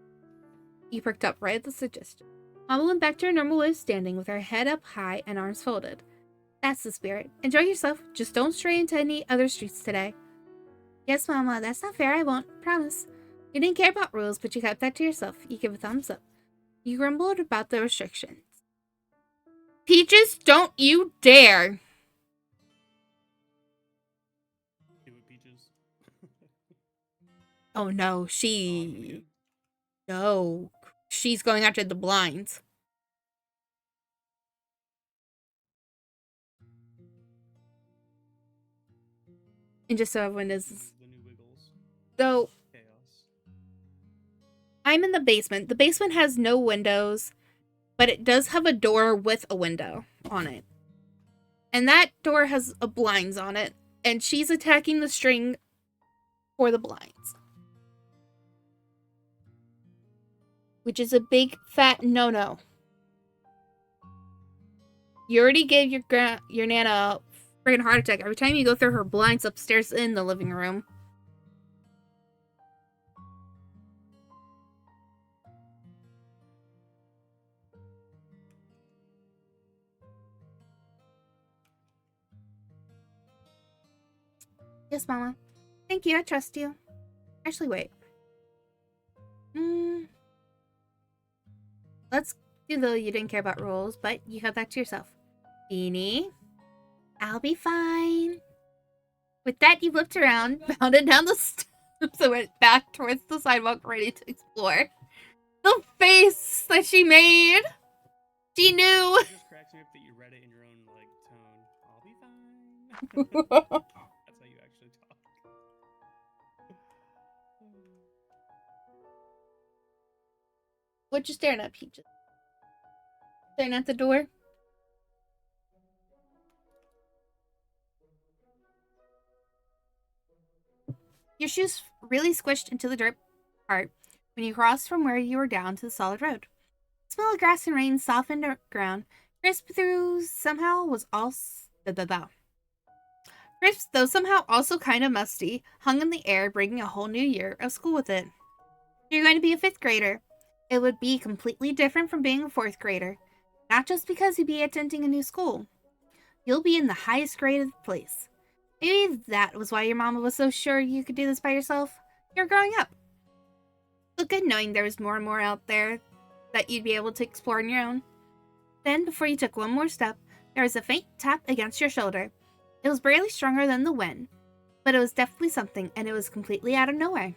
You perked up right at the suggestion. Mama went back to her normal way of standing with her head up high and arms folded. That's the spirit. Enjoy yourself. Just don't stray into any other streets today. Yes, Mama. That's not fair. I won't. Promise. You didn't care about rules, but you kept that to yourself. You give a thumbs up. You grumbled about the restrictions. Peaches, don't you dare! Do it, Peaches. Oh no, No. She's going after the blinds. And just so everyone knows, The new Wiggles. so Chaos. I'm in the basement. The basement has no windows, but it does have a door with a window on it. And that door has a blinds on it, and she's attacking the string for the blinds. Which is a big fat no-no. You already gave your Nana a freaking heart attack every time you go through her blinds upstairs in the living room. Yes, Mama. Thank you, I trust you. Actually, wait. let's do the you didn't care about rules, but you have that to yourself. Beanie, I'll be fine. With that, you flipped around, bounded down the steps, and went back towards the sidewalk, ready to explore. The face that she made! She knew! It just cracks me up that you read it in your own, like, tone. I'll be fine. That's how you actually talk. What you staring at, Peaches? Staring at the door? Your shoes really squished into the dirt part when you crossed from where you were down to the solid road. The smell of grass and rain softened the ground. Crisp, though somehow also kind of musty, hung in the air, bringing a whole new year of school with it. You're going to be a 5th grader. It would be completely different from being a 4th grader. Not just because you'd be attending a new school. You'll be in the highest grade of the place. Maybe that was why your mama was so sure you could do this by yourself. You're growing up. Look good knowing there was more and more out there that you'd be able to explore on your own. Then, before you took one more step, there was a faint tap against your shoulder. It was barely stronger than the wind, but it was definitely something, and it was completely out of nowhere.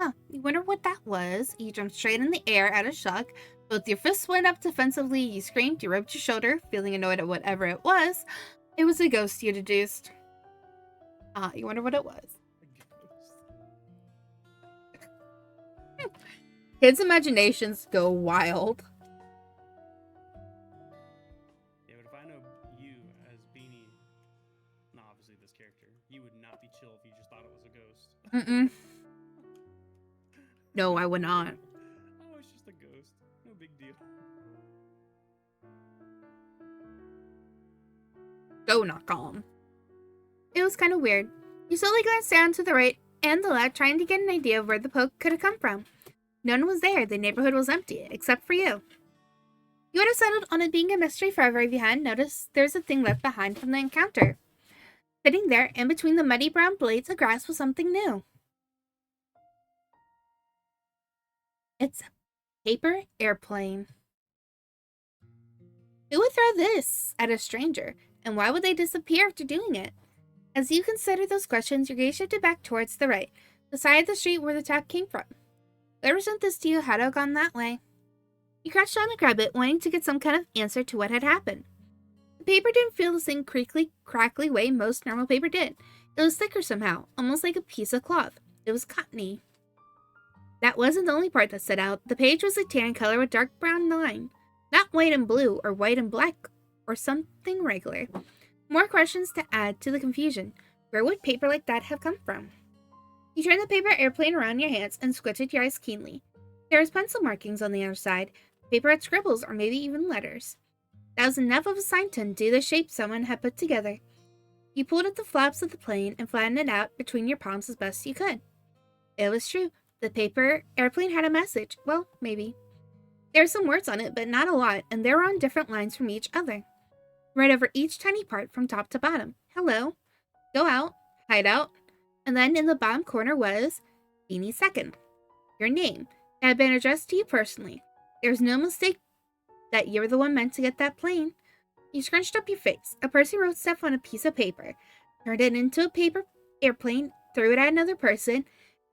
Huh, you wonder what that was? You jumped straight in the air out of shock. Both your fists went up defensively, you screamed, you rubbed your shoulder, feeling annoyed at whatever it was. It was a ghost, you deduced. You wonder what it was. Kids' imaginations go wild. Yeah, but if I know you as Beanie, not obviously this character, you would not be chill if you just thought it was a ghost. Mm-mm. No, I would not. Oh, it's just a ghost. No big deal. Go knock on. It was kind of weird. You slowly glanced down to the right and the left, trying to get an idea of where the poke could have come from. No one was there. The neighborhood was empty, except for you. You would have settled on it being a mystery forever if you hadn't noticed there's a thing left behind from the encounter. Sitting there, in between the muddy brown blades of grass, was something new. It's a paper airplane. Who would throw this at a stranger, and why would they disappear after doing it? As you considered those questions, your gaze shifted back towards the right, the side of the street where the tap came from. Whoever sent this to you had to have gone that way. You crouched down to grab it, wanting to get some kind of answer to what had happened. The paper didn't feel the same creaky, crackly way most normal paper did. It was thicker somehow, almost like a piece of cloth. It was cottony. That wasn't the only part that stood out. The page was a tan color with dark brown line. Not white and blue, or white and black, or something regular. More questions to add to the confusion. Where would paper like that have come from? You turned the paper airplane around in your hands and squinted your eyes keenly. There was pencil markings on the other side. Paper had scribbles, or maybe even letters. That was enough of a sign to undo the shape someone had put together. You pulled at the flaps of the plane and flattened it out between your palms as best you could. It was true. The paper airplane had a message. Well, maybe. There were some words on it, but not a lot, and they were on different lines from each other. Right over each tiny part from top to bottom. Hello. Go out. Hide out. And then in the bottom corner was Beanie Second. Your name. It had been addressed to you personally. There was no mistake that you were the one meant to get that plane. You scrunched up your face. A person wrote stuff on a piece of paper, turned it into a paper airplane, threw it at another person,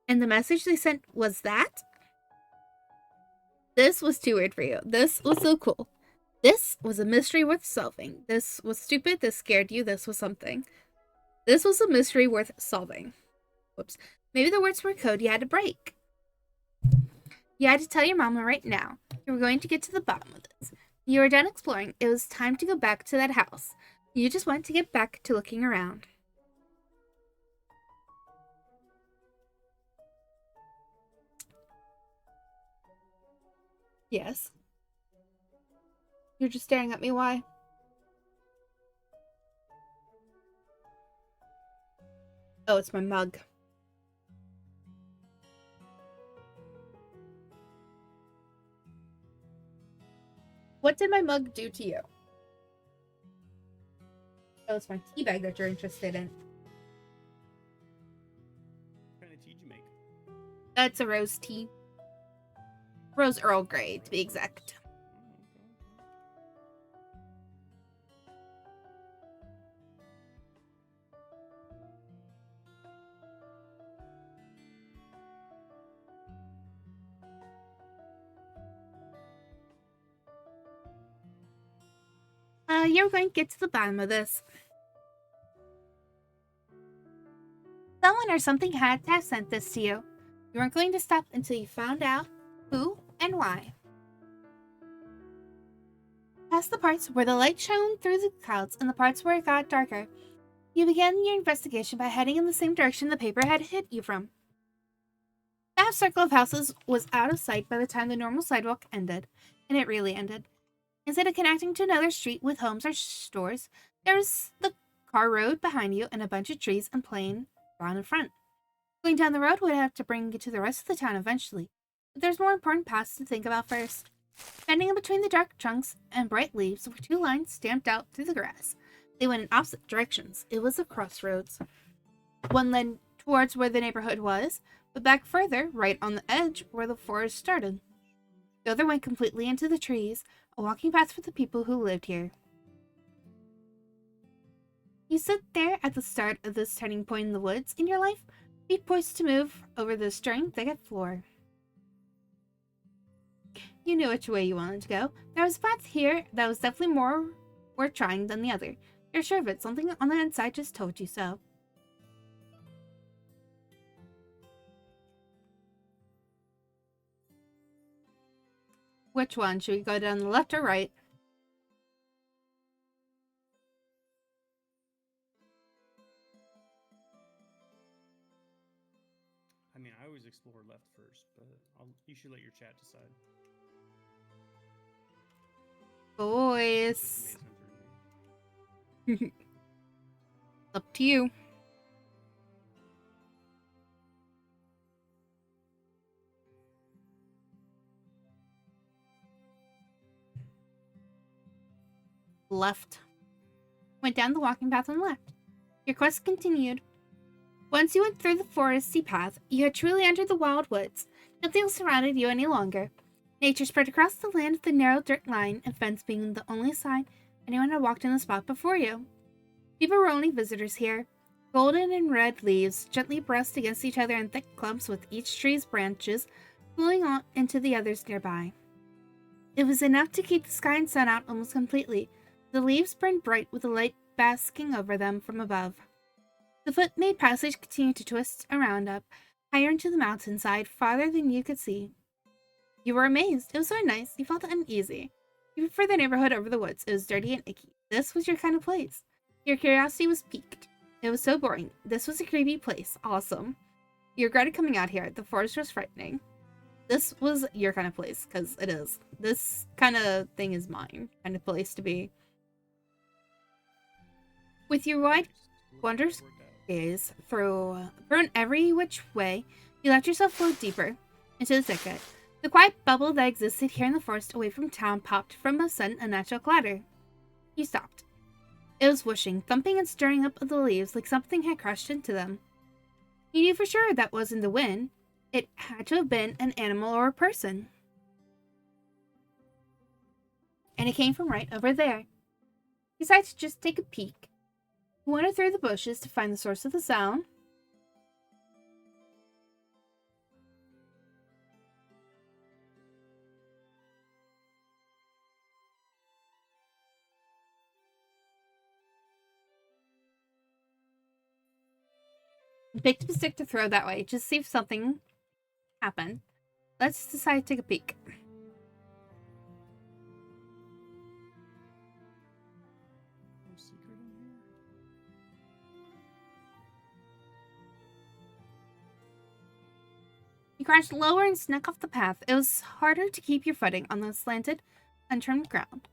and the message they sent was that? This was too weird for you. This was so cool. This was a mystery worth solving. This was stupid. This scared you. This was something. This was a mystery worth solving. Whoops. Maybe the words were code you had to break. You had to tell your mama right now. You were going to get to the bottom of this. You were done exploring. It was time to go back to that house. You just wanted to get back to looking around. Yes. You're just staring at me. Why? Oh, it's my mug. What did my mug do to you? Oh, it's my tea bag that you're interested in. What kind of tea did you make? That's a rose tea. Rose Earl Grey, to be exact. You're going to get to the bottom of this. Someone or something had to have sent this to you. You weren't going to stop until you found out who and why. Past the parts where the light shone through the clouds and the parts where it got darker, you began your investigation by heading in the same direction the paper had hit you from. The half circle of houses was out of sight by the time the normal sidewalk ended, and it really ended. Instead of connecting to another street with homes or stores, there was the car road behind you and a bunch of trees and plain ground in front. Going down the road would have to bring you to the rest of the town eventually, but there's more important paths to think about first. Bending in between the dark trunks and bright leaves were two lines stamped out through the grass. They went in opposite directions. It was a crossroads. One led towards where the neighborhood was, but back further, right on the edge where the forest started. The other went completely into the trees, a walking path for the people who lived here. You stood there at the start of this turning point in the woods in your life, feet poised to move over the stirring thicket floor. You knew which way you wanted to go. There was a path here that was definitely more worth trying than the other. You're sure of it. Something on the inside just told you so. Which one? Should we go down the left or right? I mean, I always explore left first, but you should let your chat decide. Boys. Up to you. Left. Went down the walking path on the left. Your quest continued. Once you went through the foresty path, you had truly entered the wild woods. Nothing surrounded you any longer. Nature spread across the land with a narrow dirt line and fence being the only sign anyone had walked in the spot before you. People were only visitors here. Golden and red leaves gently pressed against each other in thick clumps with each tree's branches pulling on into the others nearby. It was enough to keep the sky and sun out almost completely. The leaves burned bright with the light basking over them from above. The foot-made passage continued to twist around up, higher into the mountainside, farther than you could see. You were amazed. It was so nice. You felt uneasy. You preferred the neighborhood over the woods. It was dirty and icky. This was your kind of place. Your curiosity was piqued. It was so boring. This was a creepy place. Awesome. You regretted coming out here. The forest was frightening. This was your kind of place, because it is. This kind of thing is mine. Kind of place to be. With your wide wonders gaze thrown every which way, you let yourself float deeper into the thicket. The quiet bubble that existed here in the forest away from town popped from a sudden unnatural clatter. You stopped. It was whooshing, thumping and stirring up the leaves like something had crushed into them. You knew for sure that wasn't the wind. It had to have been an animal or a person. And it came from right over there. You decided to just take a peek. You wandered through the bushes to find the source of the sound. You picked up a stick to throw that way, just see if something happened. Let's decide to take a peek. No secret in here? You crouched lower and snuck off the path. It was harder to keep your footing on the slanted, untrimmed ground.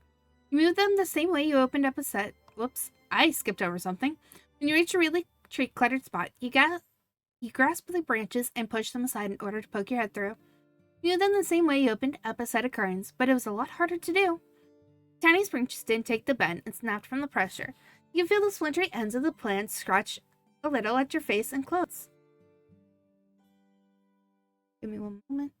You moved them the same way you opened up a set. Whoops, I skipped over something. When you reached a really tree-cluttered spot, you grasped the branches and pushed them aside in order to poke your head through. You moved them the same way you opened up a set of curtains, but it was a lot harder to do. Tiny branches didn't take the bend and snapped from the pressure. You could feel the splintery ends of the plants scratch a little at your face and clothes. Give me one moment.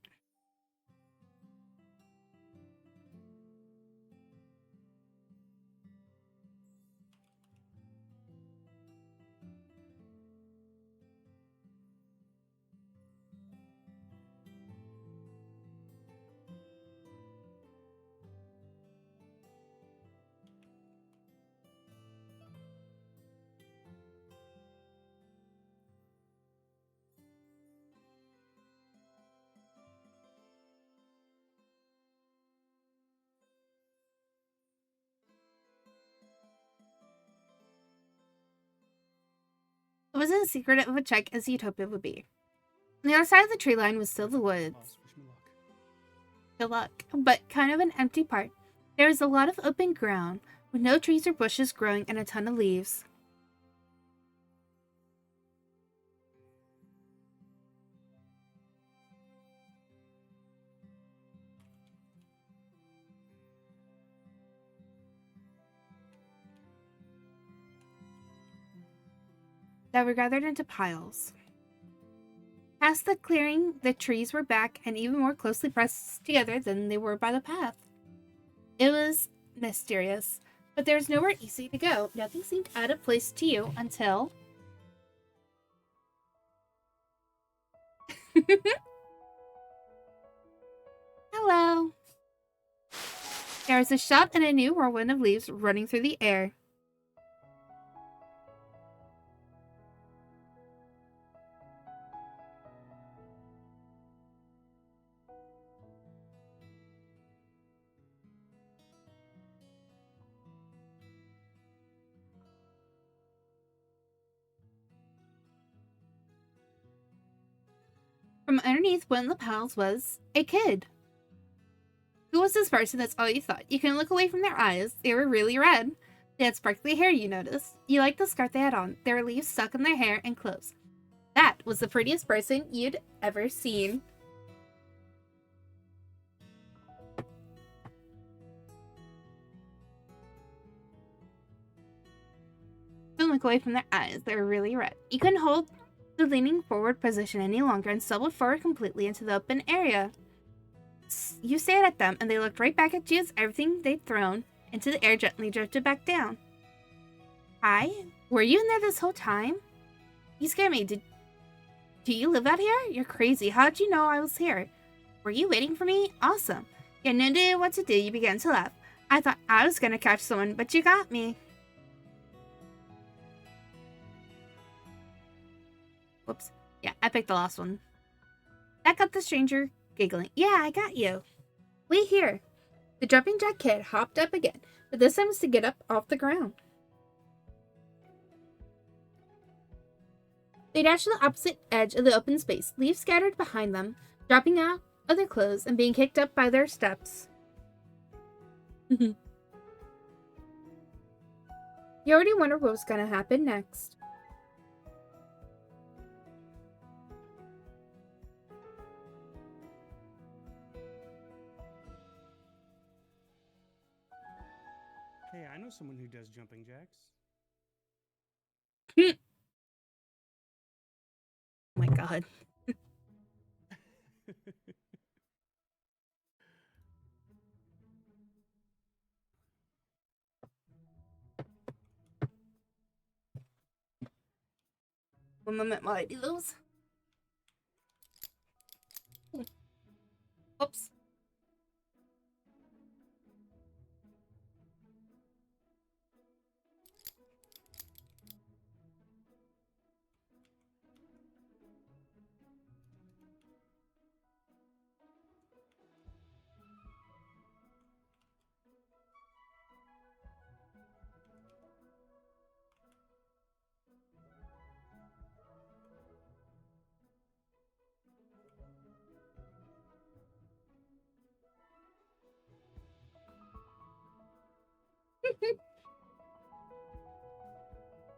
It wasn't as secretive of a check as you'd hoped it would be. On the other side of the tree line was still the woods. Boss, wish me luck. Good luck. But kind of an empty part. There was a lot of open ground, with no trees or bushes growing and a ton of leaves. That were gathered into piles. Past the clearing, the trees were back and even more closely pressed together than they were by the path. It was mysterious, but there was nowhere easy to go. Nothing seemed out of place to you until... Hello! There was a shout and a new whirlwind of leaves running through the air. From underneath one of the piles was a kid. Who was this person? That's all you thought. You couldn't look away from their eyes. They were really red. They had sparkly hair, you noticed. You liked the scarf they had on. There were leaves stuck in their hair and clothes. That was the prettiest person you'd ever seen. Couldn't look away from their eyes. They were really red. You couldn't hold the leaning forward position any longer and stumbled forward completely into the open area. You stared at them, and they looked right back at you as everything they'd thrown into the air gently drifted back down. Hi? Were you in there this whole time? You scared me. Do you live out here? You're crazy. How'd you know I was here? Were you waiting for me? Awesome. You had no idea what to do. You began to laugh. I thought I was gonna catch someone, but you got me. Whoops. Yeah, I picked the last one. That got the stranger giggling. Yeah, I got you. Wait here. The jumping jack kid hopped up again, but this time was to get up off the ground. They dashed to the opposite edge of the open space, leaves scattered behind them, dropping out of their clothes and being kicked up by their steps. You already wondered what was going to happen next. Hey, I know someone who does jumping jacks. Oh my god. One moment while I do those. Oops.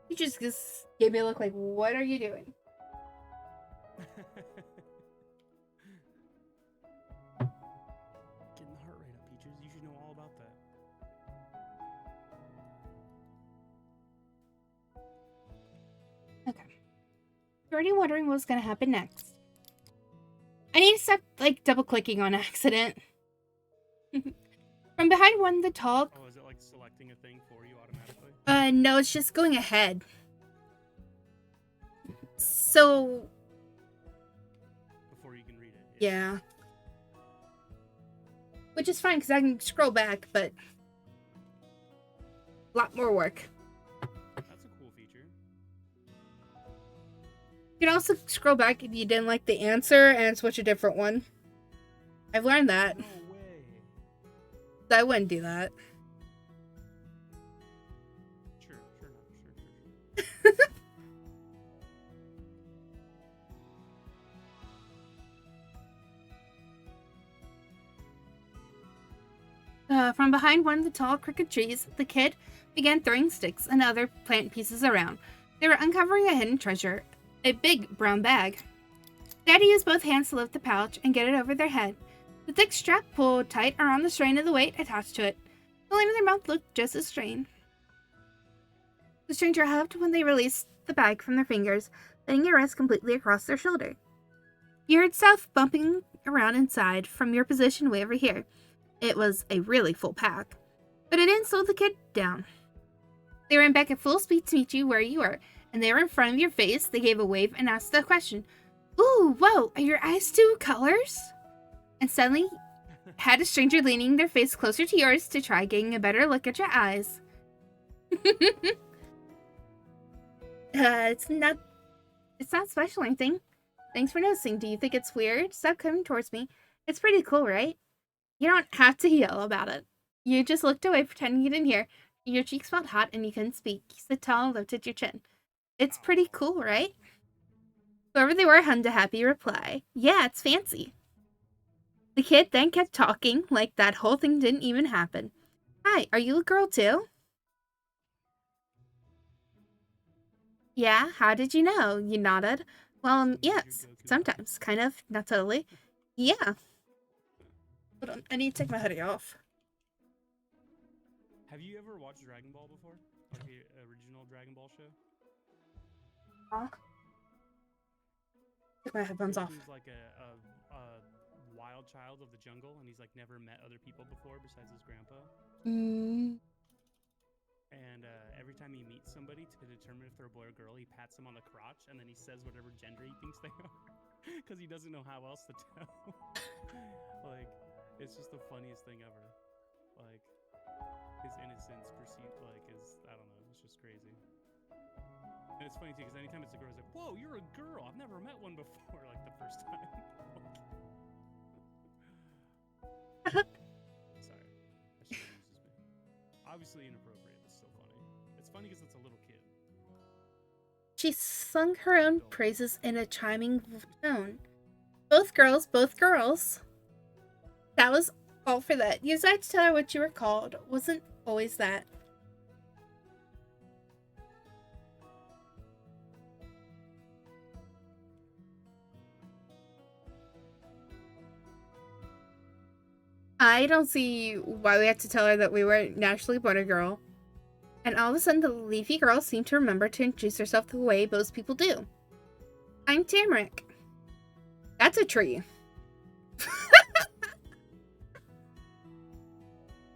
You just gave me a look like, what are you doing? Getting the heart rate up, Peaches. You should know all about that. Okay. You're already wondering what's gonna happen next. I need to stop, like, double-clicking on accident. From behind one of the tall... Oh, is it like selecting a thing for you automatically? No, it's just going ahead. So... Before you can read it. Yeah. Which is fine, because I can scroll back, but... a lot more work. That's a cool feature. You can also scroll back if you didn't like the answer and switch a different one. I've learned that. No way. I wouldn't do that. Sure enough. From behind one of the tall crooked trees, the kid began throwing sticks and other plant pieces around. They were uncovering a hidden treasure, a big brown bag. They had to use both hands to lift the pouch and get it over their head. The thick strap pulled tight around the strain of the weight attached to it. The line of their mouth looked just as strained. The stranger huffed when they released the bag from their fingers, letting it rest completely across their shoulder. You heard stuff bumping around inside from your position way over here. It was a really full pack, but it didn't slow the kid down. They ran back at full speed to meet you where you were, and they were in front of your face. They gave a wave and asked a question. Ooh, whoa, are your eyes two colors? And suddenly, had a stranger leaning their face closer to yours to try getting a better look at your eyes. It's not special or anything. Thanks for noticing. Do you think it's weird? Stop coming towards me. It's pretty cool, right? You don't have to yell about it. You just looked away, pretending you didn't hear. Your cheeks felt hot and you couldn't speak. You stood tall and lifted your chin. It's pretty cool, right? Whoever they were hummed a happy reply. Yeah, it's fancy. The kid then kept talking like that whole thing didn't even happen. Hi, are you a girl too? Yeah, how did you know? You nodded. Well, yes, sometimes, kind of, not totally. Yeah. Hold on, I need to take my hoodie off. Have you ever watched Dragon Ball before? Like the original Dragon Ball show? Take my headphones off. He's like a wild child of the jungle, and he's like never met other people before besides his grandpa. And every time he meets somebody to determine if they're a boy or girl, he pats them on the crotch, and then he says whatever gender he thinks they are, because he doesn't know how else to tell. Like, it's just the funniest thing ever. Like, his innocence perceived, like, is, I don't know, it's just crazy. And it's funny too, because anytime it's a girl, it's like, whoa, you're a girl, I've never met one before, like the first time. Sorry, that shit amuses me. Obviously inappropriate, but still funny. It's funny because it's a little kid. She sung her own praises in a chiming tone. Both girls, both girls. That was all for that. You decided to tell her what you were called. Wasn't always that. I don't see why we had to tell her that we were naturally born a girl. And all of a sudden, the leafy girl seemed to remember to introduce herself the way most people do. I'm Tamarick. That's a tree.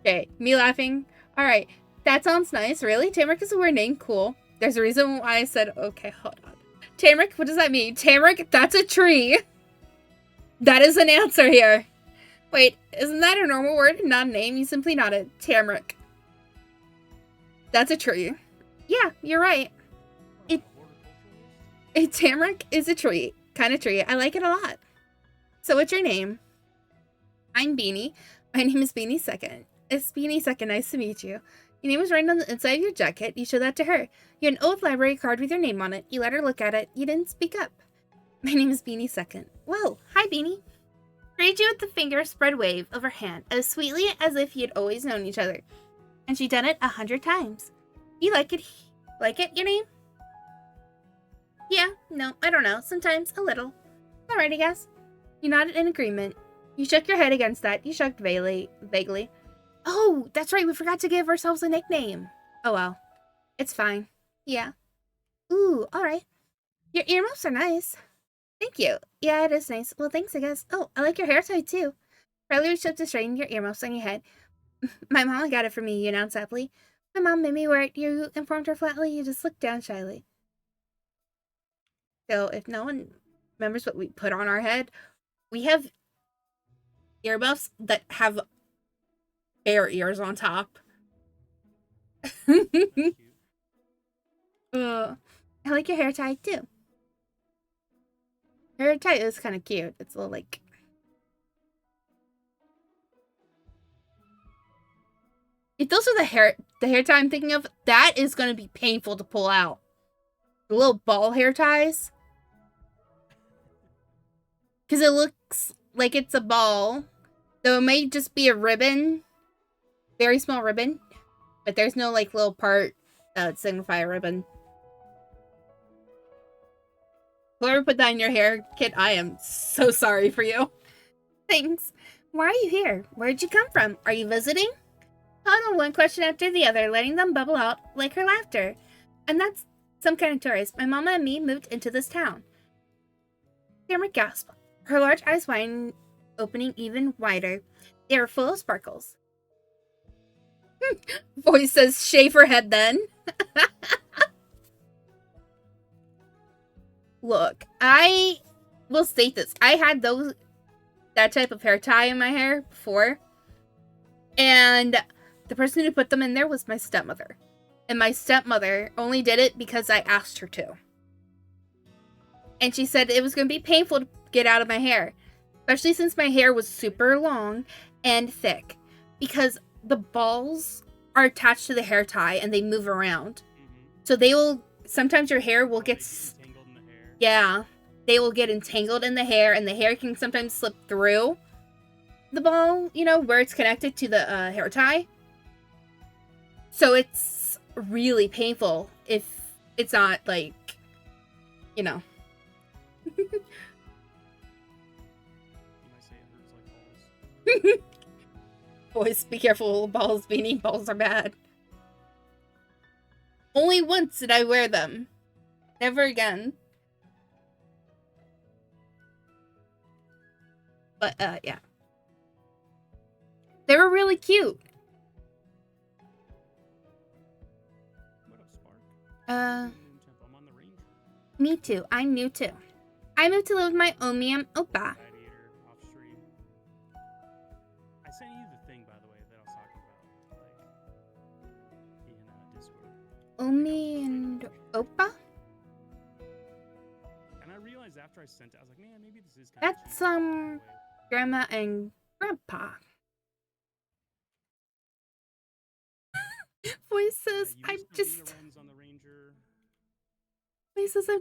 Okay, me laughing. Alright, that sounds nice. Really? Tamarick is a weird name. Cool. There's a reason why I said, okay, hold on. Tamarick, what does that mean? Tamarick, that's a tree. That is an answer here. Wait, isn't that a normal word, not a name? You simply nodded. Tamarick. That's a tree. Yeah, you're right. A tamarick is a tree. Kind of tree. I like it a lot. So what's your name? I'm Beanie. My name is Beanie Second. It's Beanie Second. Nice to meet you. Your name was written on the inside of your jacket. You showed that to her. You had an old library card with your name on it. You let her look at it. You didn't speak up. My name is Beanie Second. Whoa. Hi, Beanie. Greeted you with the finger spread wave of her hand, as sweetly as if you'd always known each other. And she'd done it 100 times. You like it? Like it, your name? Yeah, no, I don't know. Sometimes a little. Alright, I guess. You nodded in agreement. You shook your head against that. You shrugged vaguely. Oh, that's right. We forgot to give ourselves a nickname. Oh, well. It's fine. Yeah. Ooh, alright. Your earmuffs are nice. Thank you. Yeah, it is nice. Well, thanks, I guess. Oh, I like your hair tie, too. Riley reached up to straighten your earmuffs on your head. My mama got it for me, you announced happily. My mom made me wear it. You informed her flatly. You just looked down shyly. So, if no one remembers what we put on our head, we have earmuffs that have bear ears on top. I like your hair tie, too. Hair tie is kind of cute. It's a little like... If those are the hair tie I'm thinking of, that is going to be painful to pull out. The little ball hair ties. Because it looks like it's a ball. Though it may just be a ribbon. very small ribbon, but there's no like little part that would signify a ribbon. Whoever put that in your hair, kid, I am so sorry for you. Thanks. Why are you here? Where'd you come from? Are you visiting? Followed one question after the other, letting them bubble out like her laughter. And that's some kind of tourist. My mama and me moved into this town. Tamara gasped, her large eyes wide, opening even wider. They were full of sparkles. Voice says, shave her head then. Look, I will state this. I had that type of hair tie in my hair before. And the person who put them in there was my stepmother. And my stepmother only did it because I asked her to. And she said it was going to be painful to get out of my hair. Especially since my hair was super long and thick. Because the balls are attached to the hair tie and they move around. So they will, sometimes your hair will get, yeah, they will get entangled in the hair, and the hair can sometimes slip through the ball, you know, where it's connected to the hair tie. So it's really painful if it's not, like, you know. You might say it hurts like balls. Boys, be careful. Balls, beanie balls are bad. Only once did I wear them. Never again. But, yeah. They were really cute. What up, Spark? I'm on the Ranger. Me too. I'm new too. I moved to live with my Omi and Oppa. Gladiator, off stream. I sent you the thing, by the way, that I was talking about, like, in Discord. Omi and Oppa? And I realized after I sent it, I was like, man, maybe this is kind of That's, Grandma and Grandpa. Voice says, I'm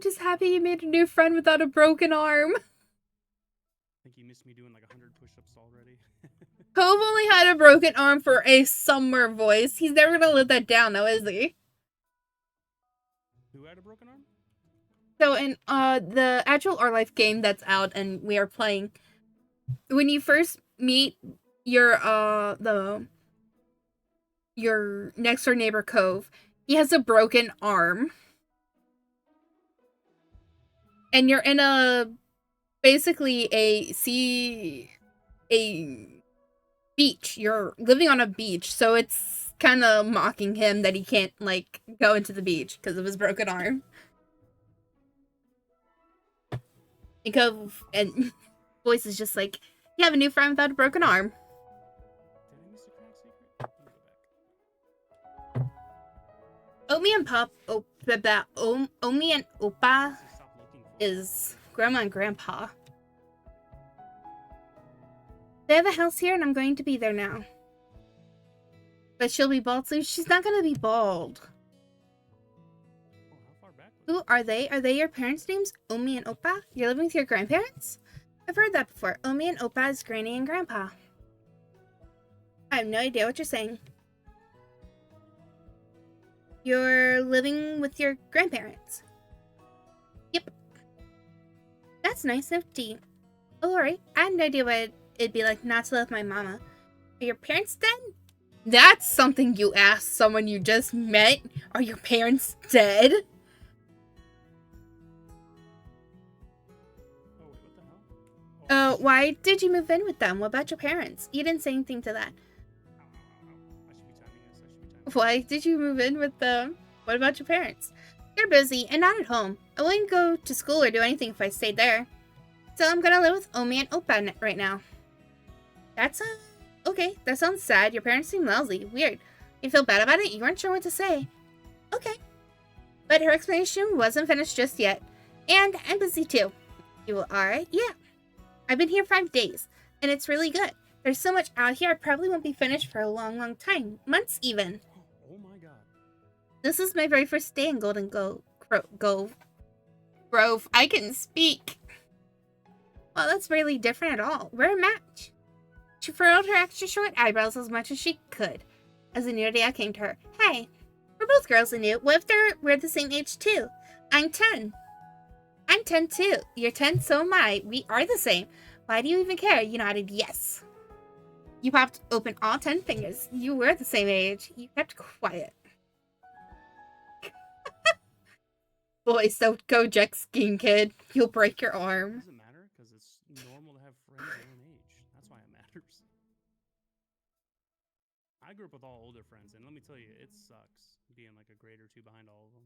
just happy you made a new friend without a broken arm. I think he missed me doing like 100 push-ups already. Hove only had a broken arm for a summer voice. He's never gonna live that down, though, is he? Who had a broken arm? So in the actual Our Life game that's out and we are playing, when you first meet your next door neighbor Cove, he has a broken arm. And you're in basically a beach. You're living on a beach, so it's kind of mocking him that he can't, like, go into the beach because of his broken arm. And Cove and Voice is just like, you have a new friend without a broken arm. Did I miss a crack secret? Let me go back. Omi and Omi and Oppa is Grandma and Grandpa. They have a house here and I'm going to be there now. But she'll be bald soon. She's not going to be bald. Oh, how far back? Who are they? Are they your parents' names? Omi and Oppa? You're living with your grandparents? I've heard that before. Omi and Oppa is Granny and Grandpa. I have no idea what you're saying. You're living with your grandparents? Yep. That's nice and empty. Oh, alright. I had no idea what it'd be like not to live with my mama. Are your parents dead? That's something you ask someone you just met. Are your parents dead? Oh, wait, what the hell? Why did you move in with them? What about your parents? You didn't say anything to that. Ow. I should be timing this. Why did you move in with them? What about your parents? They're busy and not at home. I wouldn't go to school or do anything if I stayed there. So I'm gonna live with Omi and Oppa right now. That's, okay. That sounds sad. Your parents seem lousy. Weird. You feel bad about it? You weren't sure what to say. Okay. But her explanation wasn't finished just yet. And I'm busy too. You alright? Yeah. I've been here 5 days, and it's really good. There's so much out here I probably won't be finished for a long, long time. Months even. Oh my god. This is my very first day in Golden Grove. I can speak. Well, that's really different at all. We're a match. She furrowed her extra short eyebrows as much as she could. As the new idea came to her. Hey, we're both girls and new. What if we're the same age too? I'm 10. I'm 10 too. You're 10, so am I. We are the same. Why do you even care? You nodded yes. You popped open all 10 fingers. You were the same age. You kept quiet. Boy, so go jet skiing, kid. You'll break your arm. Doesn't matter because it's normal to have friends your own age. That's why it matters. I grew up with all older friends, and let me tell you, it sucks being like a grade or two behind all of them.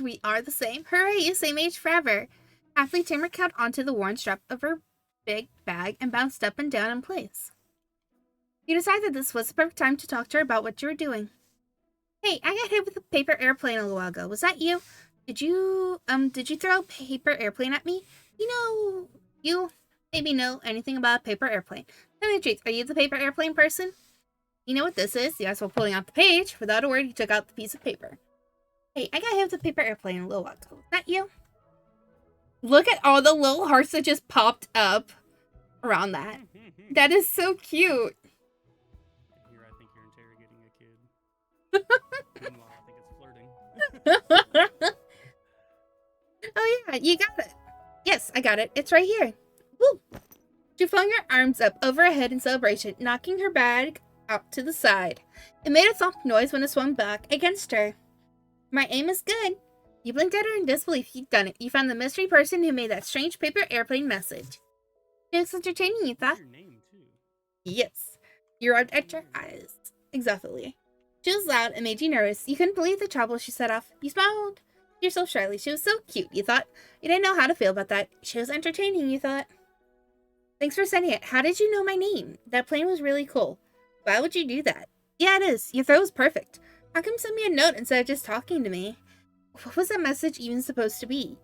We are the same. Hooray, same age forever. Happily, Tamara held onto the worn strap of her big bag and bounced up and down in place. You decided this was the perfect time to talk to her about what you were doing. Hey, I got hit with a paper airplane a little while ago. Was that you? Did you throw a paper airplane at me? You maybe know anything about a paper airplane. Tell me the truth, are you the paper airplane person? You know what this is? Yes, while pulling out the page. Without a word, he took out the piece of paper. Hey, I got hit with a paper airplane a little while ago. Was that you? Look at all the little hearts that just popped up around that. That is so cute. Here, I think you're interrogating a kid. Meanwhile, I think it's flirting. Oh yeah, you got it. Yes, I got it. It's right here. Woo! She flung her arms up over her head in celebration, knocking her bag out to the side. It made a thump noise when it swung back against her. My aim is good. You blinked at her in disbelief. You'd done it. You found the mystery person who made that strange paper airplane message. It was entertaining, you thought? Your name too. Yes. You rubbed at your eyes. Exactly. She was loud and made you nervous. You couldn't believe the trouble she set off. You smiled yourself shyly. She was so cute, you thought. You didn't know how to feel about that. She was entertaining, you thought. Thanks for sending it. How did you know my name? That plane was really cool. Why would you do that? Yeah, it is. Your throw was perfect. How come you send me a note instead of just talking to me? What was that message even supposed to be?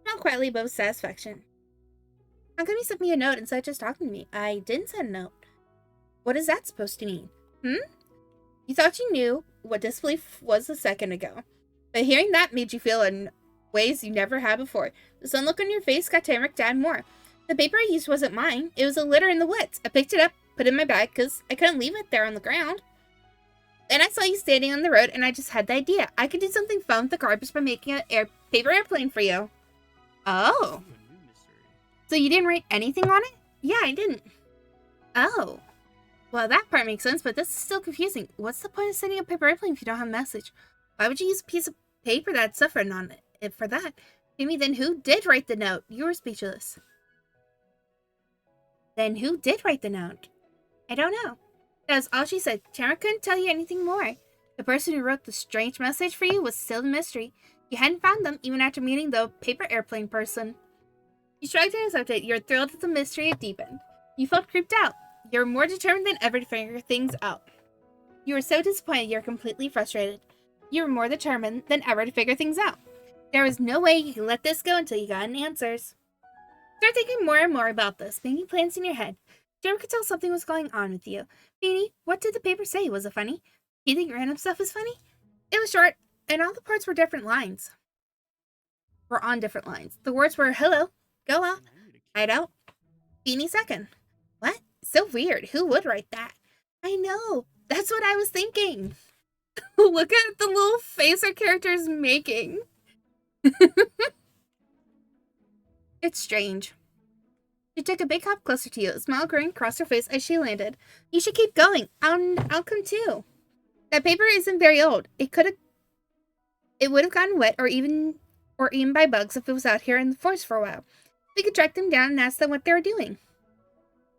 Not quietly above satisfaction. How come you sent me a note instead of just talking to me? I didn't send a note. What is that supposed to mean? You thought you knew what disbelief was a second ago, but hearing that made you feel in ways you never had before. The sun look on your face got Tamrick to add more. The paper I used wasn't mine. It was a litter in the woods. I picked it up, put it in my bag, because I couldn't leave it there on the ground. Then I saw you standing on the road, and I just had the idea. I could do something fun with the garbage by making an paper airplane for you. Oh. So you didn't write anything on it? Yeah, I didn't. Oh. Well, that part makes sense, but this is still confusing. What's the point of sending a paper airplane if you don't have a message? Why would you use a piece of paper that had suffered on it for that? Maybe then who did write the note? You were speechless. Then who did write the note? I don't know. That was all she said. Tamara couldn't tell you anything more. The person who wrote the strange message for you was still a mystery. You hadn't found them even after meeting the paper airplane person. You shrugged and accepted. You were thrilled that the mystery had deepened. You felt creeped out. You were more determined than ever to figure things out. You were so disappointed you were completely frustrated. You were more determined than ever to figure things out. There was no way you could let this go until you got any answers. Start thinking more and more about this, making plans in your head. Jeremy could tell something was going on with you. Beanie, what did the paper say? Was it funny? Do you think random stuff is funny? It was short, and all the parts were different lines. Were on different lines. The words were, hello, go out, hide out, Beanie second. What? So weird. Who would write that? I know. That's what I was thinking. Look at the little face our character's making. It's strange. She took a big hop closer to you, a smile growing across her face as she landed. You should keep going. I'll come too. That paper isn't very old. It would have gotten wet or eaten by bugs if it was out here in the forest for a while. We could track them down and ask them what they were doing.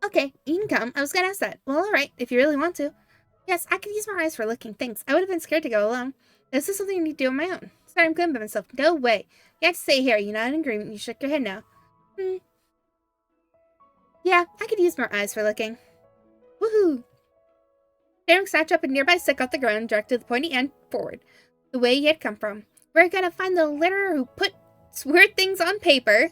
Okay, you can come. I was gonna ask that. Well, alright, if you really want to. Yes, I could use my eyes for looking. Thanks. I would have been scared to go alone. This is something I need to do on my own. Sorry, I'm good by myself. No way. You have to stay here. You're not in agreement. You shook your head now. Yeah, I could use more eyes for looking. Woohoo! Derek snatched up a nearby stick off the ground and directed the pointy end forward, the way he had come from. We're gonna find the litterer who put weird things on paper.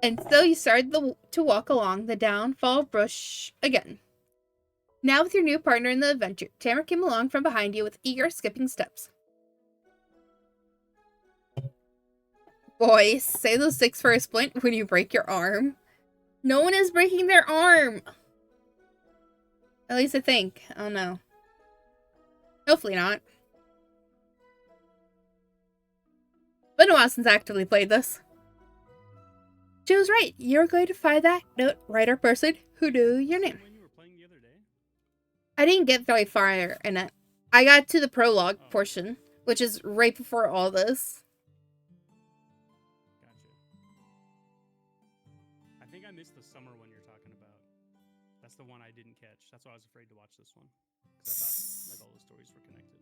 And so you started to walk along the downfall bush again. Now with your new partner in the adventure, Tamara came along from behind you with eager, skipping steps. Boy, say those sticks for a splint when you break your arm. No one is breaking their arm. At least I think. I don't know. Hopefully not. Been a while since I actively played this. She was right. You're going to find that note writer person who knew your name. When you were playing the other day? I didn't get very far in it. I got to the prologue portion, which is right before all this. Gotcha. I think I missed the summer one you're talking about. That's the one I didn't catch. That's why I was afraid to watch this one. Because I thought like all the stories were connected.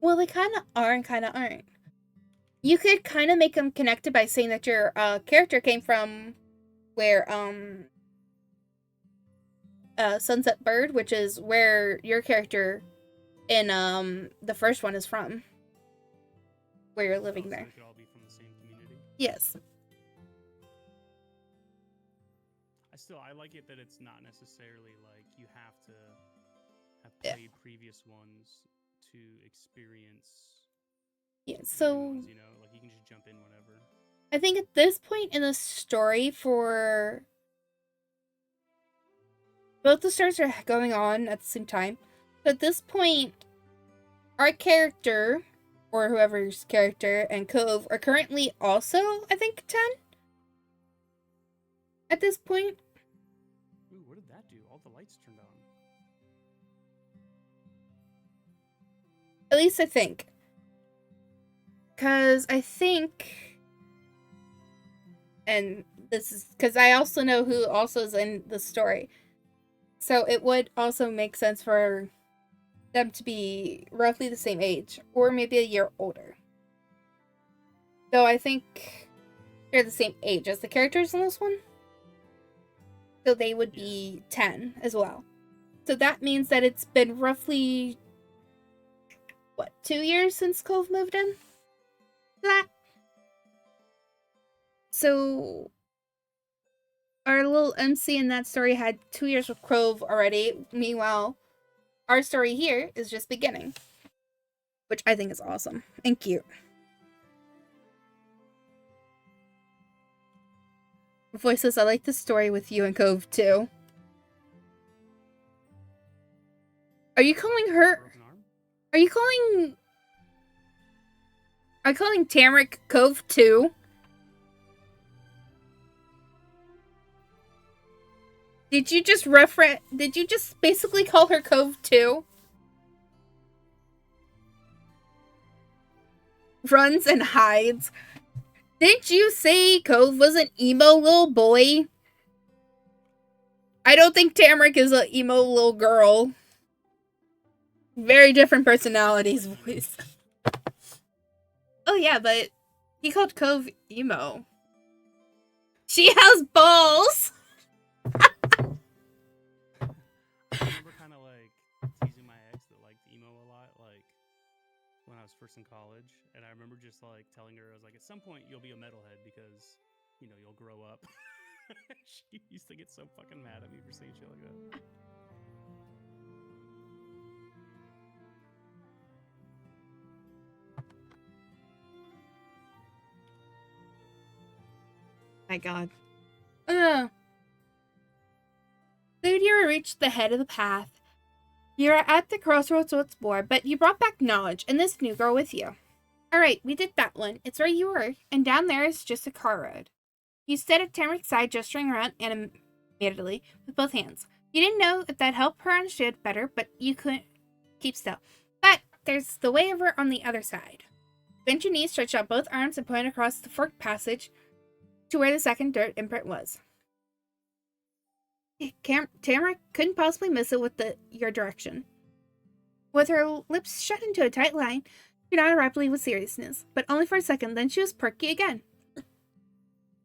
Well, they kind of are and kind of aren't. You could kind of make them connected by saying that your character came from where Sunset Bird, which is where your character in the first one is from, where you're living there. So they could all be from the same community. Yes. I like it that it's not necessarily like you have to have played previous ones to experience. Yeah. the new So ones, you know, like you can just jump in whenever. I think at this point in the story, for both the stories are going on at the same time. So at this point, our character, or whoever's character, and Cove are currently also, I think, 10? At this point. Ooh, what did that do? All the lights turned on. At least I think. Because I think... And this is... Because I also know who also is in the story. So it would also make sense for them to be roughly the same age. Or maybe a year older. Though I think they're the same age as the characters in this one. So they would be 10 as well. So that means that it's been roughly... What, 2 years since Cove moved in? That. So our little MC in that story had 2 years with Cove already. Meanwhile, our story here is just beginning, which I think is awesome and cute. Voice says, I like the story with you and Cove too. Are you calling her? Broken arm? Are you calling Tamrick Cove too? Did you just basically call her Cove too? Runs and hides. Didn't you say Cove was an emo little boy? I don't think Tamrick is an emo little girl. Very different personalities, voice. Oh yeah, but he called Cove emo. She has balls! I remember kind of like teasing my ex that liked emo a lot, like when I was first in college, and I remember just like telling her, I was like, at some point you'll be a metalhead because, you know, you'll grow up. She used to get so fucking mad at me for saying shit like that. My god. Soon you reached the head of the path. You're at the crossroads once more, but you brought back knowledge and this new girl with you. Alright, we did that one. It's where you were, and down there is just a car road. You stood at Tamrick's side, gesturing around animatedly with both hands. You didn't know if that helped her understand better, but you couldn't keep still. But there's the way over on the other side. Bend your knees, stretch out both arms, and point across the forked passage to where the second dirt imprint was. Tamrick couldn't possibly miss it with your direction. With her lips shut into a tight line, she nodded rapidly with seriousness, but only for a second, then she was perky again.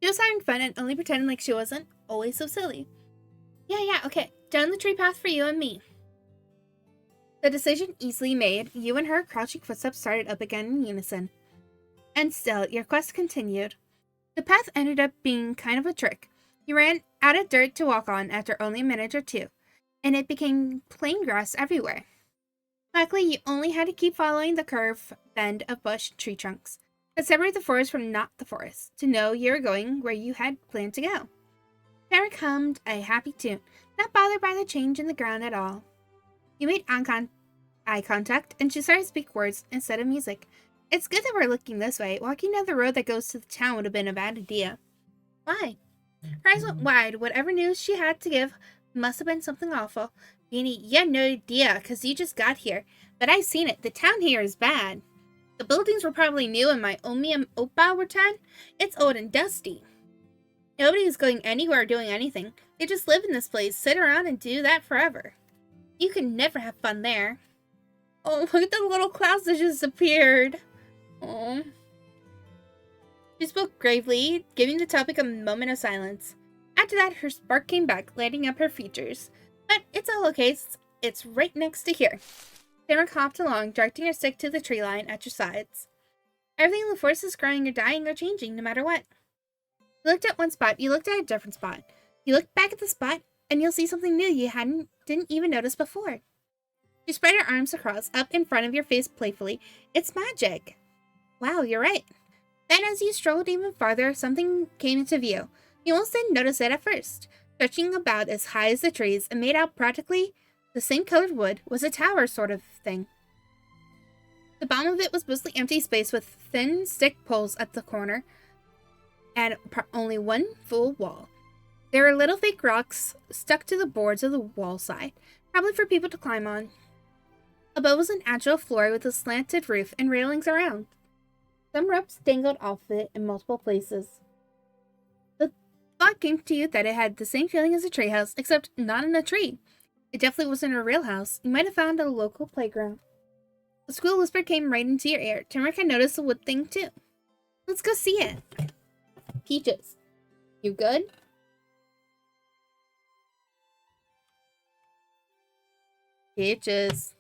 She was having fun and only pretending like she wasn't always so silly. Yeah, okay. Down the tree path for you and me. The decision easily made, you and her crouching footsteps started up again in unison. And still, your quest continued. The path ended up being kind of a trick. You ran out of dirt to walk on after only a minute or two, and it became plain grass everywhere. Luckily, you only had to keep following the curved bend of bush and tree trunks that separate the forest from not the forest to know you were going where you had planned to go. Derek hummed a happy tune, not bothered by the change in the ground at all. You made eye contact, and she started to speak words instead of music. It's good that we're looking this way. Walking down the road that goes to the town would have been a bad idea. Why? Her eyes went wide. Whatever news she had to give must have been something awful. Beanie, you had no idea, 'cause you just got here. But I've seen it. The town here is bad. The buildings were probably new when my Omi and Oppa were 10. It's old and dusty. Nobody's going anywhere or doing anything. They just live in this place, sit around, and do that forever. You can never have fun there. Oh, look at the little clouds that just appeared. Oh. She spoke gravely, giving the topic a moment of silence. After that, her spark came back, lighting up her features. But it's all okay. It's right next to here. Tamara hopped along, directing her stick to the tree line at your sides. Everything in the forest is growing or dying or changing, no matter what. You looked at one spot, you looked at a different spot. You look back at the spot, and you'll see something new you didn't even notice before. You spread your arms across, up in front of your face playfully. It's magic. Wow, you're right. Then as you strolled even farther, something came into view. You almost didn't notice it at first. Stretching about as high as the trees and made out practically the same colored wood was a tower sort of thing. The bottom of it was mostly empty space with thin stick poles at the corner and only one full wall. There were little fake rocks stuck to the boards of the wall side, probably for people to climb on. Above was an agile floor with a slanted roof and railings around. Some ropes dangled off of it in multiple places. The thought came to you that it had the same feeling as a treehouse, except not in a tree. It definitely wasn't a real house. You might have found a local playground. The squeal whisper came right into your ear. Turmeric had noticed the wood thing too. Let's go see it. Peaches, you good? Peaches.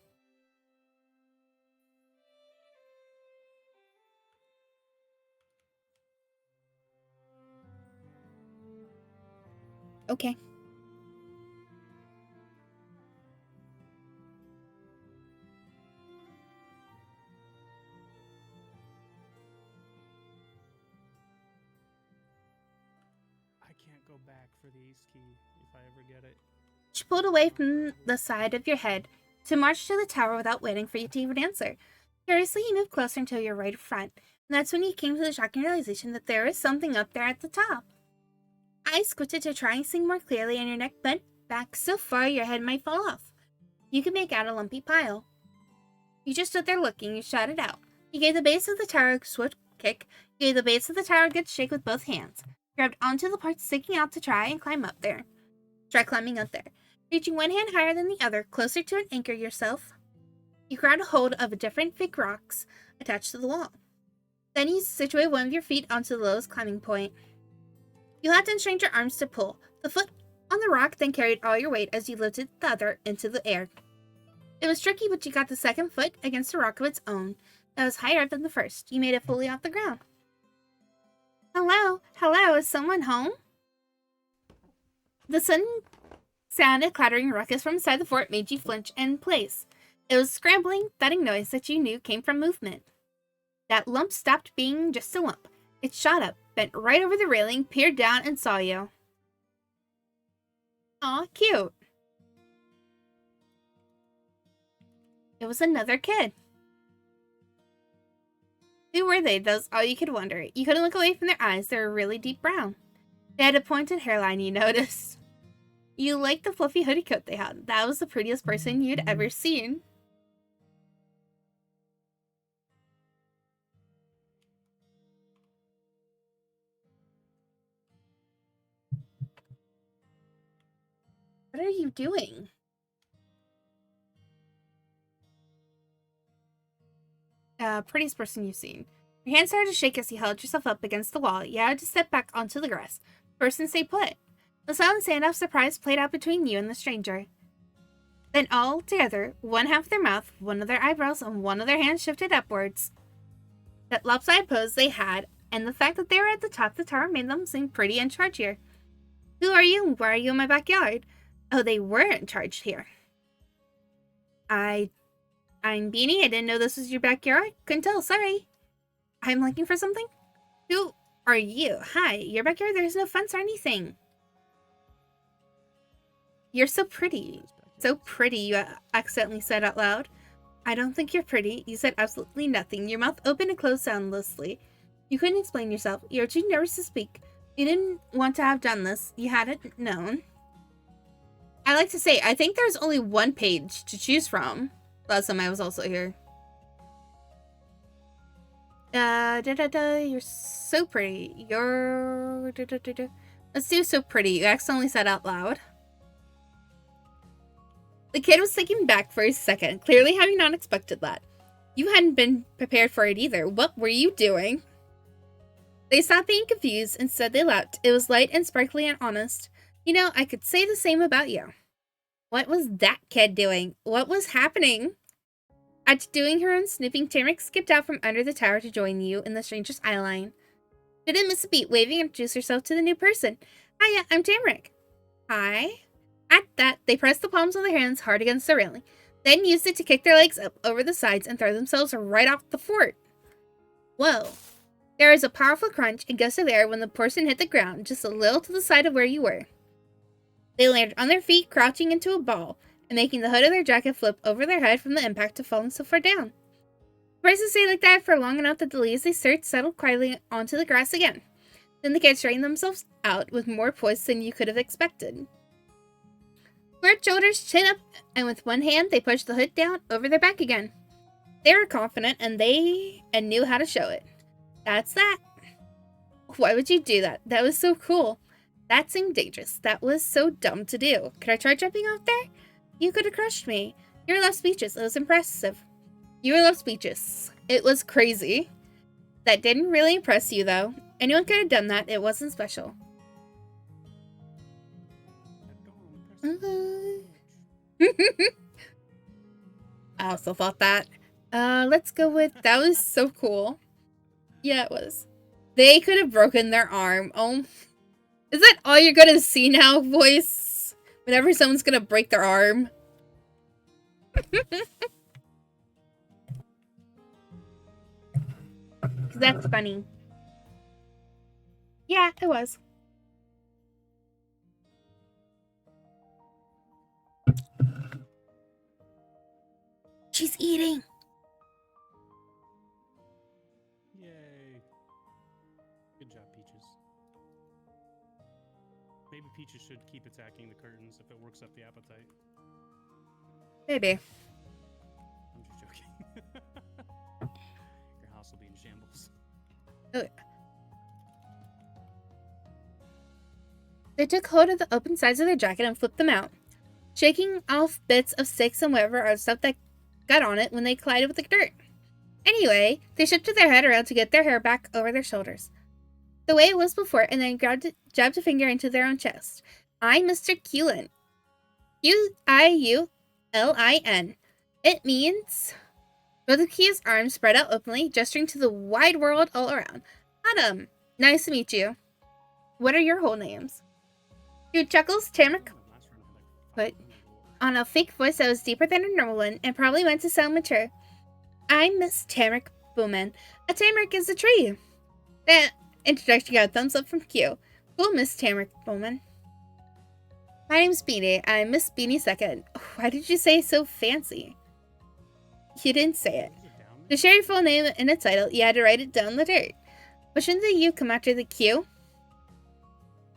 Okay. I can't go back for the ace key if I ever get it. She pulled away from the side of your head to march to the tower without waiting for you to even answer. Curiously, you moved closer until you were right in front, and that's when you came to the shocking realization that there was something up there at the top. Eyes squinted to try and see more clearly, and your neck bent back so far your head might fall off. You could make out a lumpy pile. You just stood there looking. You shouted out. You gave the base of the tower a swift kick. You gave the base of the tower a good shake with both hands. Grabbed onto the parts sticking out to try and climb up there. Try climbing up there. Reaching one hand higher than the other, closer to an anchor yourself, you grabbed a hold of a different fake rocks attached to the wall. Then you situated one of your feet onto the lowest climbing point. You had to strain your arms to pull. The foot on the rock then carried all your weight as you lifted the other into the air. It was tricky, but you got the second foot against a rock of its own that was higher up than the first. You made it fully off the ground. Hello? Hello? Is someone home? The sudden sound of clattering ruckus from inside the fort made you flinch in place. It was a scrambling, thudding noise that you knew came from movement. That lump stopped being just a lump. It shot up, bent right over the railing, peered down, and saw you. Aw, cute. It was another kid. Who were they? That was all you could wonder. You couldn't look away from their eyes. They were really deep brown. They had a pointed hairline, you noticed. You liked the fluffy hoodie coat they had. That was the prettiest person you'd ever seen. What are you doing? Prettiest person you've seen. Your hand started to shake as you held yourself up against the wall. You had to step back onto the grass. Person stay put. The silent standoff surprise played out between you and the stranger. Then all together, one half of their mouth, one of their eyebrows, and one of their hands shifted upwards. That lopsided pose they had, and the fact that they were at the top of the tower made them seem pretty in charge here. Who are you, and why are you in my backyard? Oh, they were in charge here. I'm Beanie. I didn't know this was your backyard. Couldn't tell, sorry. I'm looking for something? Who are you? Hi, your backyard, there's no fence or anything. You're so pretty. So pretty, you accidentally said out loud. I don't think you're pretty. You said absolutely nothing. Your mouth opened and closed soundlessly. You couldn't explain yourself. You were too nervous to speak. You didn't want to have done this. You hadn't known. I like to say, I think there's only one page to choose from. Last time I was also here. You're so pretty. Let's do so pretty. You accidentally said out loud. The kid was thinking back for a second, clearly having not expected that. You hadn't been prepared for it either. What were you doing? They stopped being confused. Instead, they laughed. It was light and sparkly and honest. You know, I could say the same about you. What was that kid doing? What was happening? After doing her own snooping, Tamrick skipped out from under the tower to join you in the stranger's eye line. Didn't miss a beat, waving and introduced herself to the new person. Hiya, I'm Tamrick. Hi. At that, they pressed the palms of their hands hard against the railing, then used it to kick their legs up over the sides and throw themselves right off the fort. Whoa. There was a powerful crunch and gust of air when the person hit the ground, just a little to the side of where you were. They landed on their feet, crouching into a ball, and making the hood of their jacket flip over their head from the impact of falling so far down. The person stayed like that for long enough that the leaves they stirred settled quietly onto the grass again. Then the kids straightened themselves out with more poise than you could have expected. Squared shoulders, chin up, and with one hand they pushed the hood down over their back again. They were confident and knew how to show it. That's that. Why would you do that? That was so cool. That seemed dangerous. That was so dumb to do. Could I try jumping off there? You could have crushed me. You were left speechless. It was impressive. You were left speechless. It was crazy. That didn't really impress you, though. Anyone could have done that. It wasn't special. I also thought that. Let's go with, that was so cool. Yeah, it was. They could have broken their arm. Oh, is that all you're gonna see now, voice? Whenever someone's gonna break their arm. That's funny. Yeah, it was. She's eating. Yay. Good job, Peaches. Maybe Peaches should keep attacking the curtains if it works up the appetite. Maybe. I'm just joking. Your house will be in shambles. Oh. They took hold of the open sides of their jacket and flipped them out, shaking off bits of sticks and whatever other stuff that got on it when they collided with the dirt. Anyway, they shifted their head around to get their hair back over their shoulders, the way it was before, and then jabbed a finger into their own chest. I'm Mr. Qulin. Q-I-U-L-I-N. It means... Both of Q's arms spread out openly, gesturing to the wide world all around. Adam, nice to meet you. What are your whole names? Q chuckles, Tamrick put on a fake voice that was deeper than a normal one and probably meant to sound mature. I'm Miss Tamrick Bowman. A Tamrick is a tree. That introduction got a thumbs up from Q. Cool, Miss Tamrick Bowman. My name's Beanie. I'm Miss Beanie Second. Why did you say so fancy? You didn't say it. To share your full name in a title, you had to write it down the dirt. But shouldn't the U come after the Q?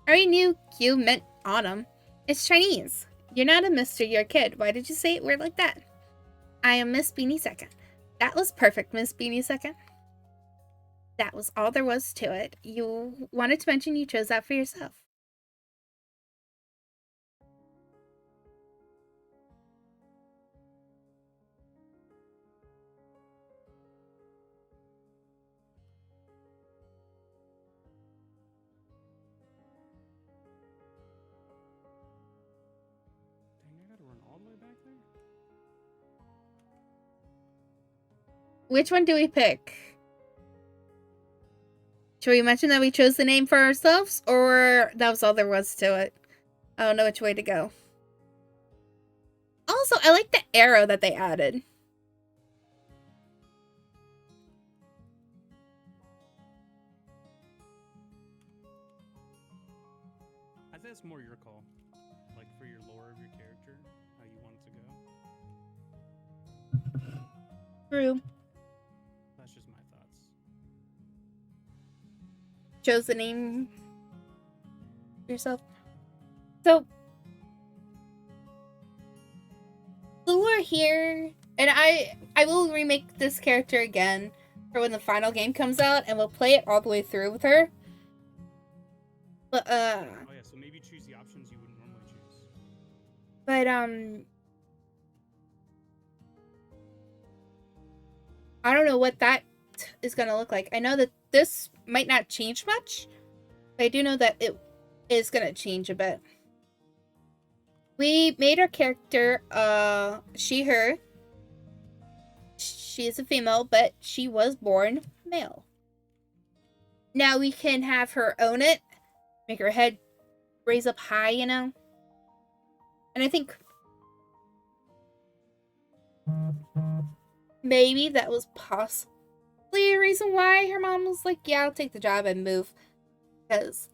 I already knew Q meant autumn. It's Chinese. You're not a mister, you're a kid. Why did you say it weird like that? I am Miss Beanie Second. That was perfect, Miss Beanie Second. That was all there was to it. You wanted to mention you chose that for yourself. Which one do we pick? Should we mention that we chose the name for ourselves, or that was all there was to it? I don't know which way to go. Also, I like the arrow that they added. I think it's more your call. Like, for your lore of your character, how you want it to go. True. That's just my thoughts. Chose the name yourself. So we're here, and I will remake this character again for when the final game comes out, and we'll play it all the way through with her. But Oh yeah, so maybe choose the options you wouldn't normally choose. But I don't know what that is gonna look like. I know that this might not change much, but I do know that it is gonna change a bit. We made our character she, her. She is a female, but she was born male. Now we can have her own it, make her head raise up high, you know? And I think maybe that was possibly a reason why her mom was like, yeah, I'll take the job and move. Because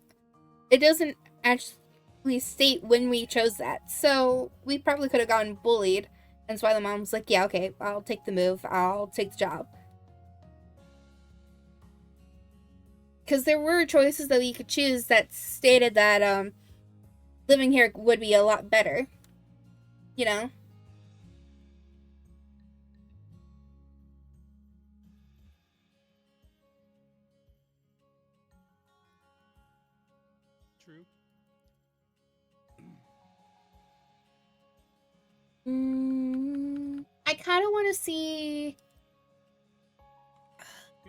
it doesn't actually state when we chose that. So we probably could have gotten bullied. And that's why the mom was like, yeah, okay, I'll take the move. I'll take the job. Because there were choices that we could choose that stated that living here would be a lot better. You know? True. I kind of want to see. You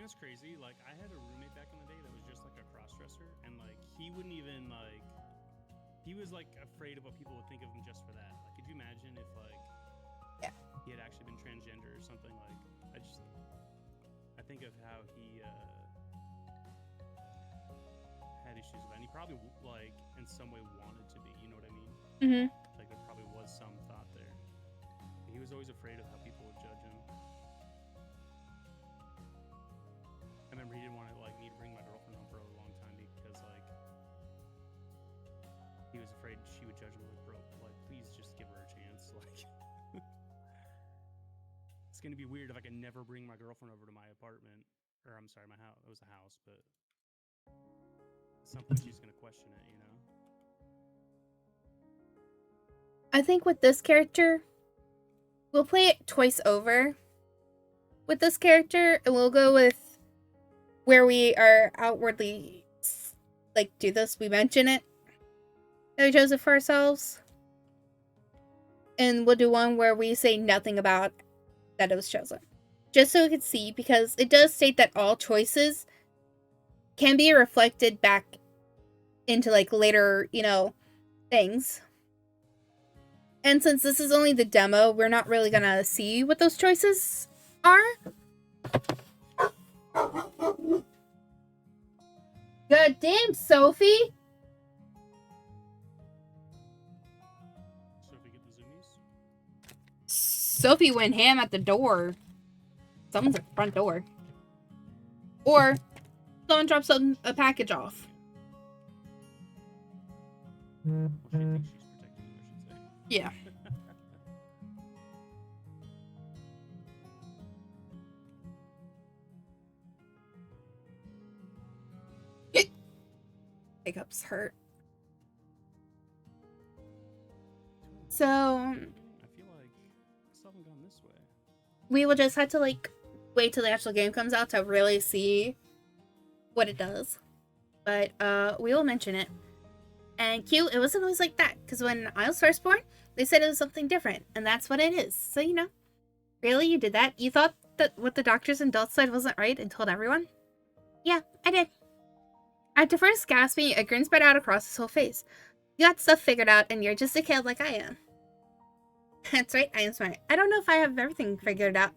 know what's crazy? Like, I had a roommate back in the day that was just like a cross-dresser, and like he wouldn't even like. He was like afraid of what people would think of him just for that. Like, could you imagine if like, Yeah, he had actually been transgender or something? Like, I think of how he had issues with that, and he probably like in some way wanted to be. You know what I mean? Mm-hmm. Like, there probably was some thought there. But he was always afraid of how people would judge him. I remember he didn't want to like me to bring my girlfriend home for a long time because like he was afraid she would judge him. Like, bro, like please just give her a chance. Like, it's gonna be weird if I can never bring my girlfriend over to my apartment, or I'm sorry, my house. It was a house, but at some point she's gonna question it, you know. I think with this character, we'll play it twice over. With this character, and we'll go with where we are outwardly like do this. We mention it that we chose it for ourselves, and we'll do one where we say nothing about that it was chosen, just so we can see, because it does state that all choices can be reflected back into like later, you know, things. And since this is only the demo, we're not really gonna see what those choices are. God damn, Sophie! Sophie, get the zoomies. Sophie went ham at the door. Someone's at the front door. Or someone drops a package off. Well, she thinks she's protecting him, I should say. Yeah. Hiccups hurt. So I feel like I still haven't gone this way. we will just have to like wait till the actual game comes out to really see what it does. But we will mention it. And Q, it wasn't always like that, because when I was first born, they said it was something different, and that's what it is. So, you know, really, you did that? You thought that what the doctors and adults said wasn't right and told everyone? Yeah, I did. After first gasping, a grin spread out across his whole face. You got stuff figured out, and you're just a kid like I am. That's right, I am smart. I don't know if I have everything figured out.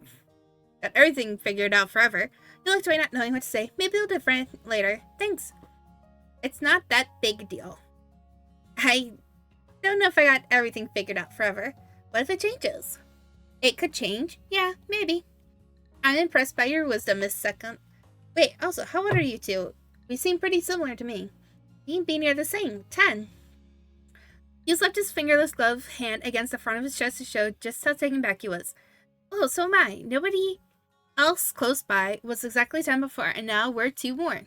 Got everything figured out forever. You looked away not knowing what to say. Maybe we'll differ later. Thanks. It's not that big a deal. I don't know if I got everything figured out forever. What if it changes? It could change. Yeah, maybe. I'm impressed by your wisdom, Miss Second. Wait, also, how old are you two? We seem pretty similar to me. You and Beanie are the same. 10. He slapped his fingerless glove hand against the front of his chest to show just how taken back he was. Oh, so am I. Nobody else close by was exactly 10 before, and now we're 2 more.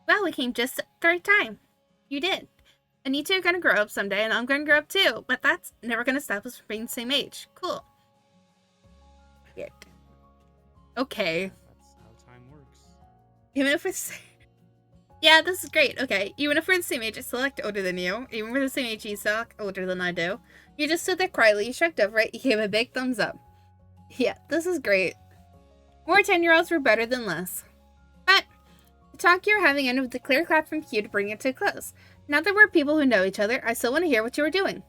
Well, we came just at the right time. You did. And you two are gonna grow up someday, and I'm gonna grow up too, but that's never gonna stop us from being the same age. Cool. Weird. Okay. That's how time works. Even if it's... Yeah, this is great. Okay, even if we're the same age, I still act older than you. Even if we're the same age, you still act older than I do. You just stood there quietly, you shrugged over it, you gave a big thumbs up. Yeah, this is great. More 10-year-olds were better than less. But the talk you were having ended with a clear clap from Q to bring it to a close. Now that we're people who know each other, I still want to hear what you were doing.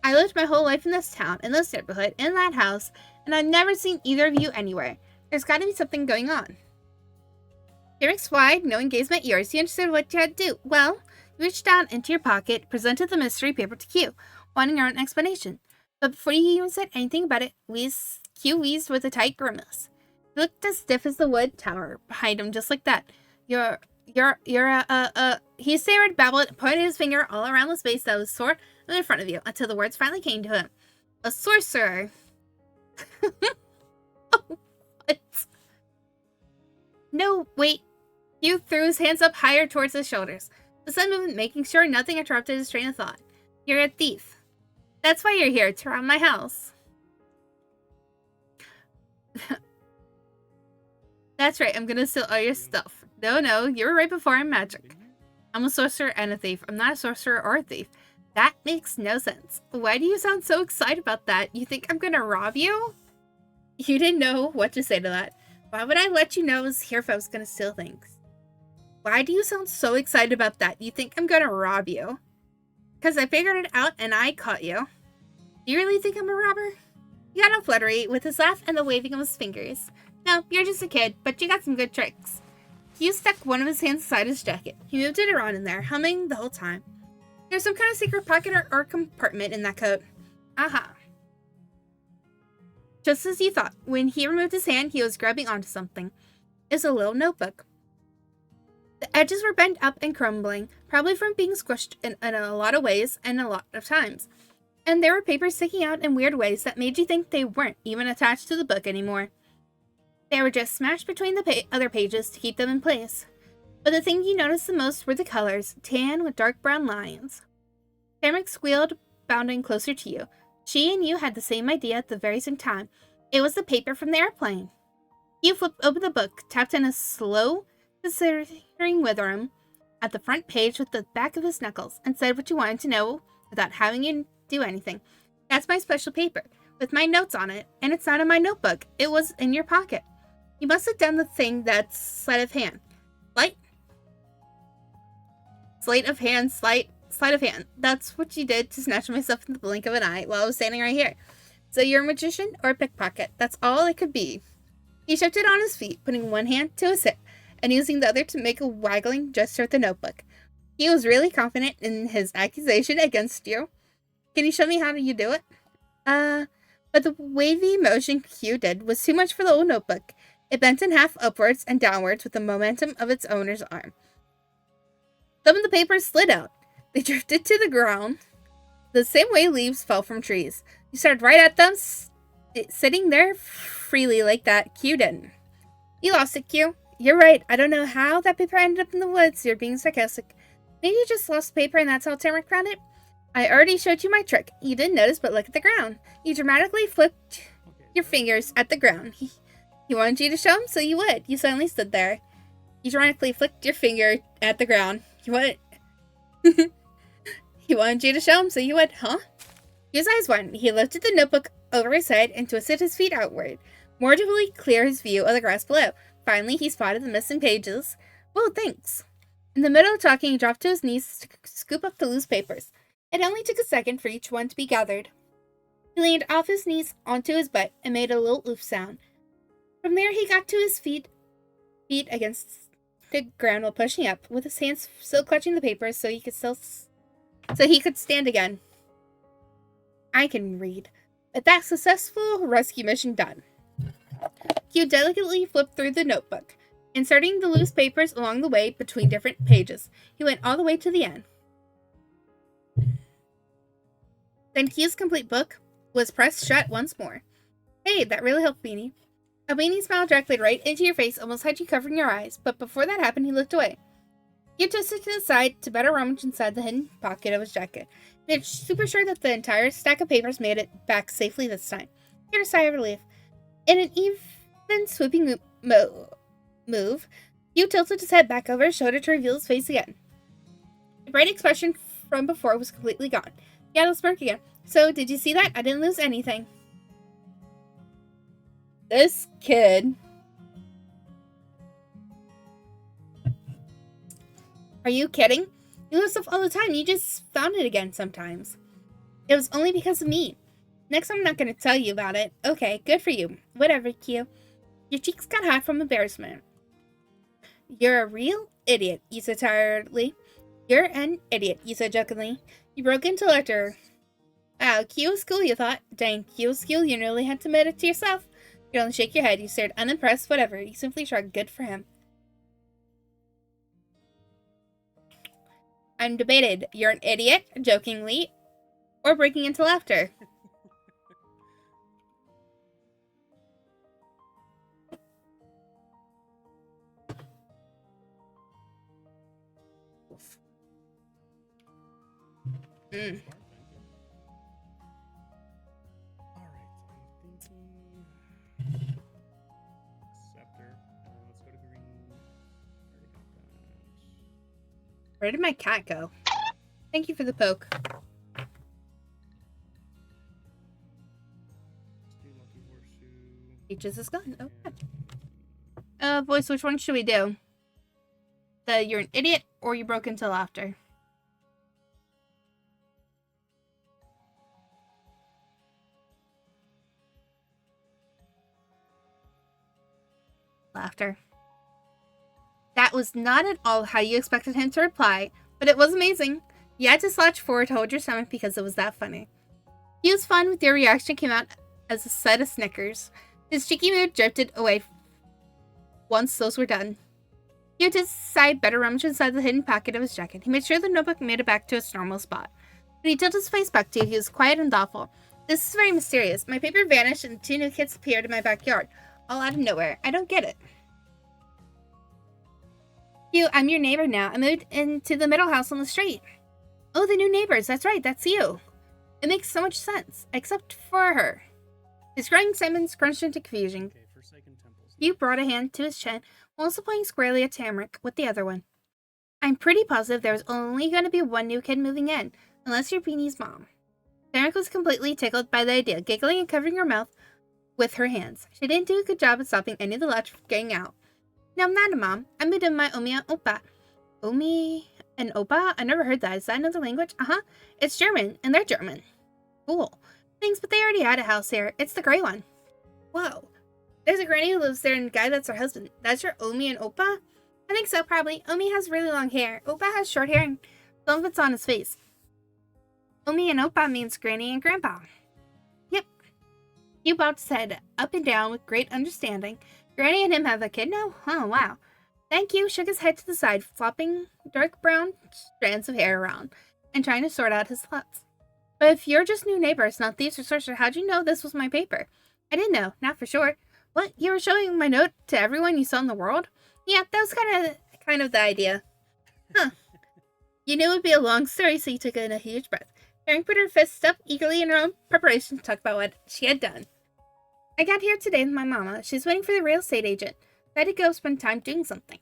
I lived my whole life in this town, in this neighborhood, in that house, and I've never seen either of you anywhere. There's got to be something going on. Eric's wide, knowing gaze met yours. You understood what you had to do. Well, you reached down into your pocket, presented the mystery paper to Q, wanting your own explanation. But before you even said anything about it, Q wheezed with a tight grimace. He looked as stiff as the wood tower behind him, just like that. He stared, babbled, and pointed his finger all around the space that was sore in front of you, until the words finally came to him. A sorcerer. Oh, what? No, wait. Hugh threw his hands up higher towards his shoulders, the sudden movement making sure nothing interrupted his train of thought. You're a thief. That's why you're here, to rob my house. That's right, I'm gonna steal all your stuff. No, you were right before I'm magic. I'm a sorcerer and a thief. I'm not a sorcerer or a thief. That makes no sense. Why do you sound so excited about that? You think I'm gonna rob you? You didn't know what to say to that. Why would I let you know I was here if I was gonna steal things? Why do you sound so excited about that? You think I'm gonna rob you? Because I figured it out and I caught you. Do you really think I'm a robber? He got on fluttery with his laugh and the waving of his fingers. No, you're just a kid, but you got some good tricks. Hugh stuck one of his hands inside his jacket. He moved it around in there, humming the whole time. There's some kind of secret pocket or compartment in that coat. Aha. Just as you thought, when he removed his hand, he was grabbing onto something. It's a little notebook. The edges were bent up and crumbling, probably from being squished in a lot of ways and a lot of times. And there were papers sticking out in weird ways that made you think they weren't even attached to the book anymore. They were just smashed between the other pages to keep them in place. But the thing you noticed the most were the colors, tan with dark brown lines. Tamrick squealed, bounding closer to you. She and you had the same idea at the very same time. It was the paper from the airplane. You flipped open the book, tapped in a slow, considering rhythm at the front page with the back of his knuckles, and said what you wanted to know without having you do anything. That's my special paper, with my notes on it, and it's not in my notebook. It was in your pocket. You must have done the thing that's sleight of hand. Sleight of hand. That's what you did to snatch myself in the blink of an eye while I was standing right here. So you're a magician or a pickpocket. That's all it could be. He shifted on his feet, putting one hand to his hip and using the other to make a waggling gesture at the notebook. He was really confident in his accusation against you. Can you show me how you do it? But the wavy motion Q did was too much for the old notebook. It bent in half upwards and downwards with the momentum of its owner's arm. Some of the papers slid out. They drifted to the ground, the same way leaves fell from trees. You stared right at them, sitting there freely like that. Q didn't. You lost it, Q. You're right. I don't know how that paper ended up in the woods. You're being sarcastic. Maybe you just lost the paper and that's how Tamrick found it? I already showed you my trick. You didn't notice, but look at the ground. You dramatically flipped your fingers at the ground. He wanted you to show him, so you would. You suddenly stood there. You dramatically flicked your finger at the ground. You wanted... He wanted you to show him, so you would, huh? His eyes widened. He lifted the notebook over his head and twisted his feet outward, more to clear his view of the grass below. Finally, he spotted the missing pages. Whoa, thanks. In the middle of talking, he dropped to his knees to scoop up the loose papers. It only took a second for each one to be gathered. He leaned off his knees onto his butt and made a little oof sound. From there, he got to his feet against the ground while pushing up, with his hands still clutching the papers so he could stand again. I can read. With that successful rescue mission done, Q delicately flipped through the notebook, inserting the loose papers along the way between different pages. He went all the way to the end. Then Q's complete book was pressed shut once more. Hey, that really helped, Beanie. A Beanie smiled directly right into your face, almost had you covering your eyes, but before that happened, he looked away. He twisted to the side to better rummage inside the hidden pocket of his jacket. He made super sure that the entire stack of papers made it back safely this time. He heard a sigh of relief. In an even swooping move, Hugh tilted his head back over his shoulder to reveal his face again. The bright expression from before was completely gone. He had a smirk again. So, did you see that? I didn't lose anything. This kid. Are you kidding? You lose stuff all the time. You just found it again sometimes. It was only because of me. Next time I'm not going to tell you about it. Okay, good for you. Whatever, Q. Your cheeks got hot from embarrassment. You're a real idiot, you said tiredly. You're an idiot, you said jokingly. You broke into laughter. Wow, Q was cool, you thought. Dang, Q was cool. You nearly had to admit it to yourself. You only shake your head. You stared unimpressed. Whatever. You simply shrugged. Good for him. I'm debated. You're an idiot, jokingly, or breaking into laughter. Mm. Scepter. Let's go to green. Already got that. Where did my cat go? Thank you for the poke. Let's do lucky horseshoe. Peaches is gone. Okay. Voice, which one should we do? The you're an idiot or you broke into laughter? Laughter. That was not at all how you expected him to reply, but it was amazing. You had to slouch forward to hold your stomach because it was that funny. He was fun with your reaction came out as a set of snickers. His cheeky mood drifted away once those were done. He had to decide better rummage inside the hidden pocket of his jacket. He made sure the notebook made it back to its normal spot. When he tilted his face back to you, he was quiet and thoughtful. This is very mysterious. My paper vanished and 2 new kids appeared in my backyard. All out of nowhere. I don't get it. You, I'm your neighbor now. I moved into the middle house on the street. Oh, the new neighbors. That's right. That's you. It makes so much sense. Except for her. His growing sentence crunched into confusion. Okay, Forsaken Temples. You brought a hand to his chin, also pointing squarely at Tamrick with the other one. I'm pretty positive there was only going to be one new kid moving in, unless you're Beanie's mom. Tamrick was completely tickled by the idea, giggling and covering her mouth with her hands. She didn't do a good job at stopping any of the latch from getting out. No, I'm not a mom. I moved in my Omi and Opa. Omi and Opa? I never heard that. Is that another language? Uh-huh. It's German, and they're German. Cool. Thanks, but they already had a house here. It's the gray one. Whoa. There's a granny who lives there and a guy that's her husband. That's your Omi and Opa? I think so, probably. Omi has really long hair. Opa has short hair and some of it's on his face. Omi and Opa means granny and grandpa. Yep. He bobbed his head up and down with great understanding. Granny and him have a kid now? Oh, wow. Thank you. Shook his head to the side, flopping dark brown strands of hair around and trying to sort out his thoughts. But if you're just new neighbors, not thieves or sorcerers, how'd you know this was my paper? I didn't know. Not for sure. What? You were showing my note to everyone you saw in the world? Yeah, that was kind of the idea. Huh. You knew it would be a long story, so you took in a huge breath. Karen put her fists up eagerly in her own preparation to talk about what she had done. I got here today with my mama. She's waiting for the real estate agent. I had to go spend time doing something.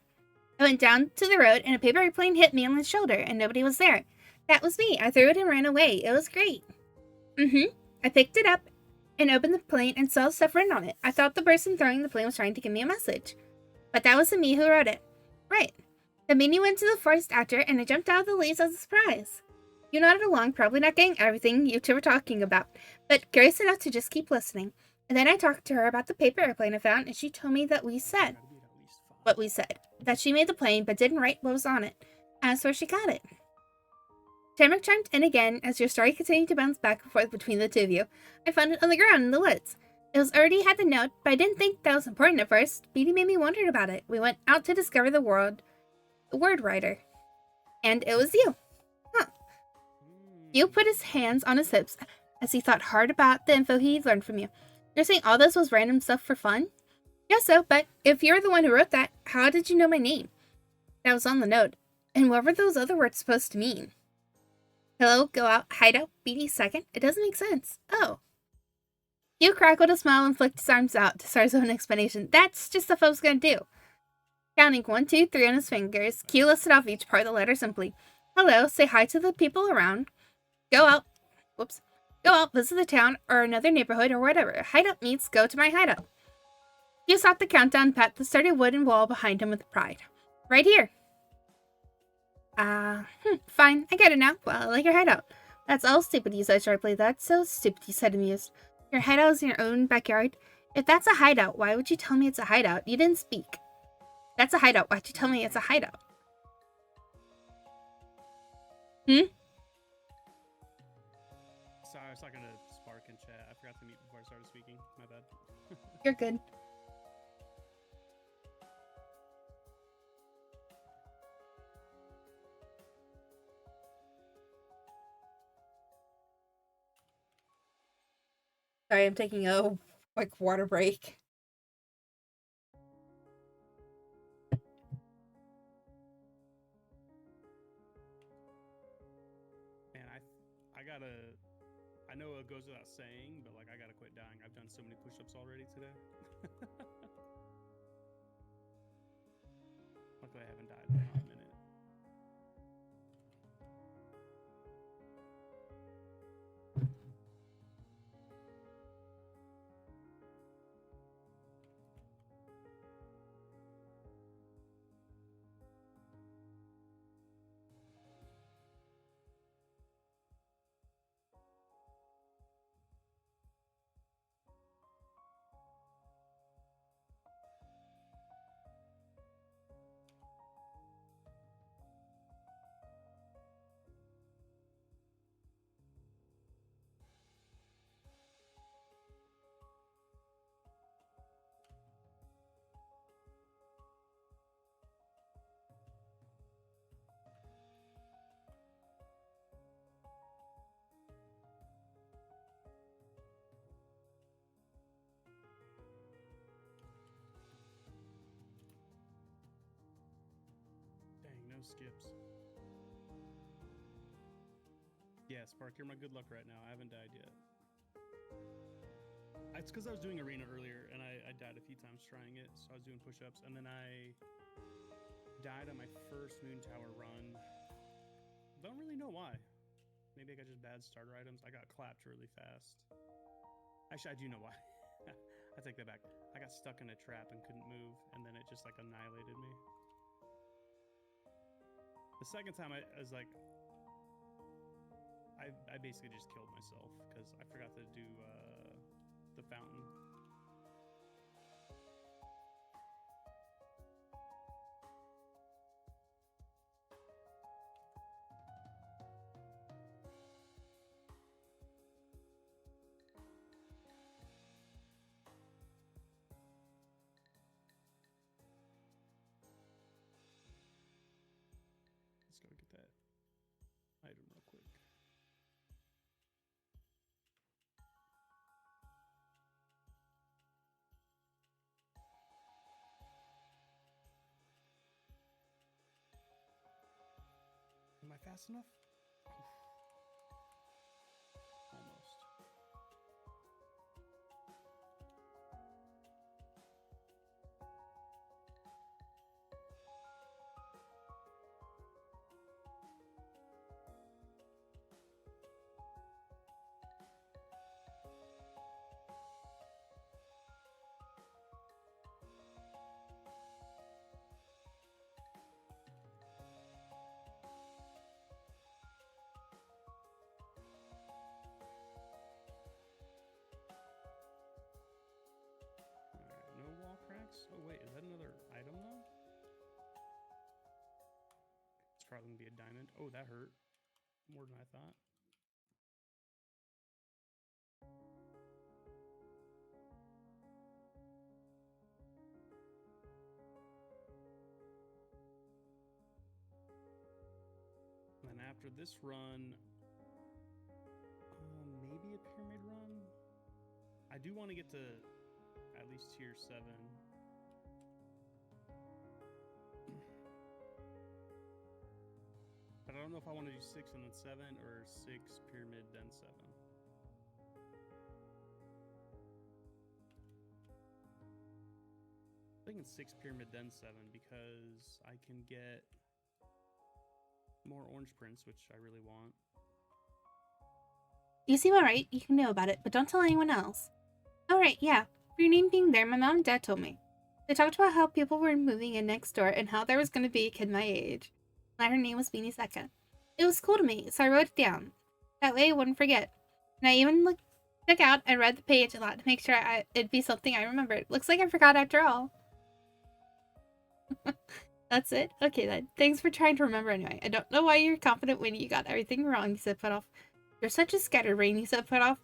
I went down to the road and a paper airplane hit me on the shoulder and nobody was there. That was me. I threw it and ran away. It was great. I picked it up and opened the plane and saw stuff written on it. I thought the person throwing the plane was trying to give me a message. But that wasn't me who wrote it. Right. The meaning went to the forest after and I jumped out of the leaves as a surprise. You nodded along, probably not getting everything you two were talking about, but curious enough to just keep listening. And then I talked to her about the paper airplane I found, and she told me that what we said. That she made the plane, but didn't write what was on it. Asked where she got it. Tamrick chimed in again as your story continued to bounce back and forth between the two of you. I found it on the ground in the woods. It was already had the note, but I didn't think that was important at first. Beatty made me wonder about it. We went out to discover the word writer. And it was you. Huh. You put his hands on his hips. as he thought hard about the info he learned from you. You're saying all this was random stuff for fun? Guess so, but if you're the one who wrote that, how did you know my name? That was on the note. And what were those other words supposed to mean? Hello, go out, hideout, BD second? It doesn't make sense. Oh. Hugh crackled a smile and flicked his arms out to start his own explanation. That's just stuff I was gonna do. Counting 1, 2, 3 on his fingers, Q listed off each part of the letter simply. Hello, say hi to the people around. Go out. Whoops. Go out, visit the town, or another neighborhood, or whatever. Hideout meets go to my hideout. Q stopped the countdown and pat the sturdy wooden wall behind him with pride. Right here. Fine, I get it now. Well, I like your hideout. That's all stupid, you said sharply. That's so stupid, you said amused. Your hideout is in your own backyard? If that's a hideout, why would you tell me it's a hideout? You didn't speak. That's a hideout. Why'd you tell me it's a hideout? Sorry, I was talking to Spark in chat. I forgot to mute before I started speaking. My bad. You're good. Sorry, I'm taking a water break. Man, I know it goes without saying, but like I gotta quit dying. I've done so many push-ups already today. Luckily I haven't died in a hot minute. No skips. Yeah, Spark, you're my good luck right now. I haven't died yet. It's because I was doing arena earlier and I died a few times trying it. So I was doing push-ups and then I died on my first Moon Tower run. Don't really know why. Maybe I got just bad starter items. I got clapped really fast. Actually, I do know why. I take that back. I got stuck in a trap and couldn't move, and then it just like annihilated me. The second time I was like, I basically just killed myself because I forgot to do the fountain. Let's go get that item real quick. Am I fast enough? Almost. Oh wait, is that another item though? It's probably gonna be a diamond. Oh, that hurt more than I thought. And after this run, maybe be a pyramid run. I do want to get to at least tier 7. But I don't know if I want to do 6 and then 7 or 6 pyramid then 7. I think it's 6 pyramid then 7 because I can get more orange prints, which I really want. You seem alright. You can know about it, but don't tell anyone else. Alright, yeah. For your name being there, my mom and dad told me. They talked about how people were moving in next door and how there was going to be a kid my age. And her name was Beanie Second. It was cool to me, so I wrote it down. That way I wouldn't forget. And I even took out and read the page a lot to make sure it'd be something I remembered. Looks like I forgot after all. That's it? Okay then. Thanks for trying to remember anyway. I don't know why you're confident when you got everything wrong, you said Put Off. You're such a scatterbrain, you said Put Off.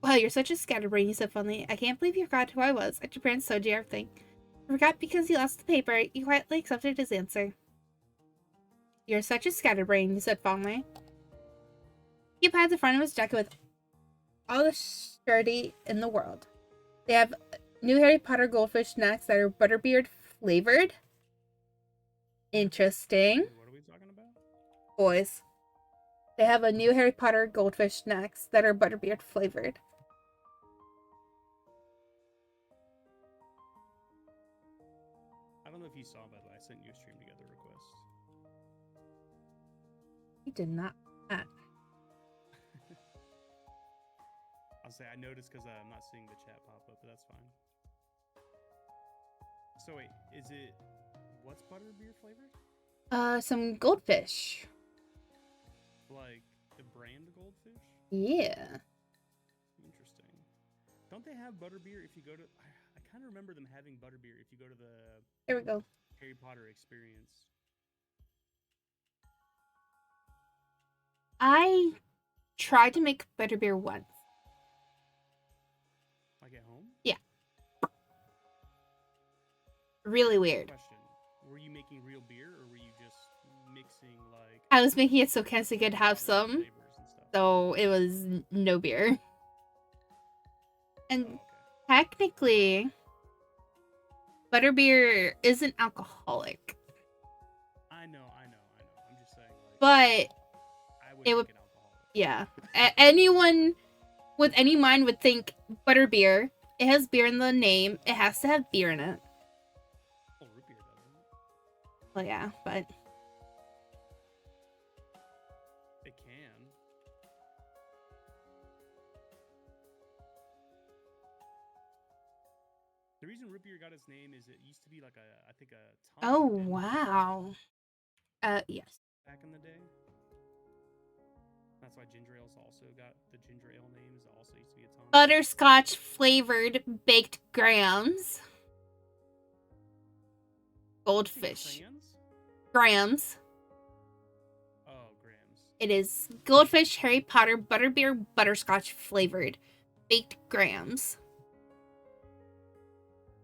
Wow, you're such a scatterbrain, you said Funny. I can't believe you forgot who I was. Your parents told you everything. I forgot because you lost the paper. You quietly accepted his answer. You're such a scatterbrain, you said fondly. He patted the front of his jacket with all the surety in the world. They have new Harry Potter goldfish snacks that are butterbeer flavored. Interesting. What are we talking about? Boys. They have a new Harry Potter goldfish snacks that are butterbeer flavored. I don't know if you saw, but I sent you a stream together request. You did not. I'll say I noticed because I'm not seeing the chat pop up, but that's fine. So wait, is it what's butterbeer flavored? Some goldfish. Like the brand goldfish? Yeah. Interesting. Don't they have butterbeer if you go to? I kind of remember them having butterbeer if you go to the There we go. Harry Potter experience. I tried to make butterbeer once. Like at home? Yeah. Really weird. Question: were you making real beer, or were you just mixing like? I was making it so Kenzie could have some. flavors and stuff? So it was no beer. And Oh, okay. technically, butterbeer isn't alcoholic. I know. I'm just saying, like, But I would it make would- it alcoholic. yeah. Anyone with any mind would think butterbeer. It has beer in the name. It has to have beer in it. Well, root beer doesn't. Well, yeah, but It can. The reason root beer got its name is it used to be like I think a tonic. oh didn't it? wow. Yes. Back in the day. That's why ginger ale's also got the ginger ale name. Is also used to be a tonic. Butterscotch flavored baked grams. Goldfish. Crayons? Grams. Oh, grams. It is Goldfish Harry Potter butterbeer butterscotch flavored baked grams.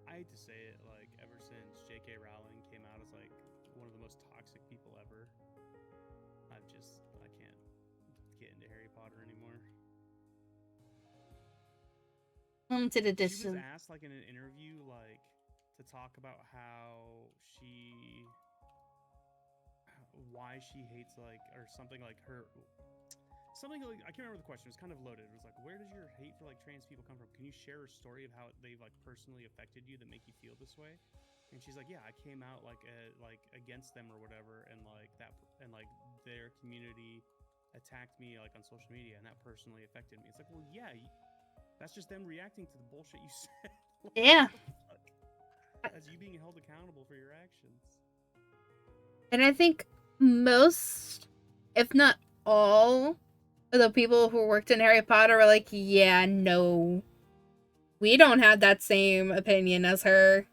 I hate to say it, like, ever since J.K. Rowling came out as, like, one of the most toxic people ever, I can't get into Harry Potter anymore. Limited She edition. was asked, like, in an interview, like, to talk about why she hates, like, or something like something like, I can't remember the question. It was kind of loaded. It was like, where does your hate for, like, trans people come from? Can you share a story of how they've, like, personally affected you that make you feel this way? And she's like, yeah, I came out like against them or whatever, and like their community attacked me like on social media, and that personally affected me. It's like, well, yeah, that's just them reacting to the bullshit you said. Like, Yeah. what the fuck? That's you being held accountable for your actions. And I think most, if not all, of the people who worked in Harry Potter were like, yeah, no, we don't have that same opinion as her.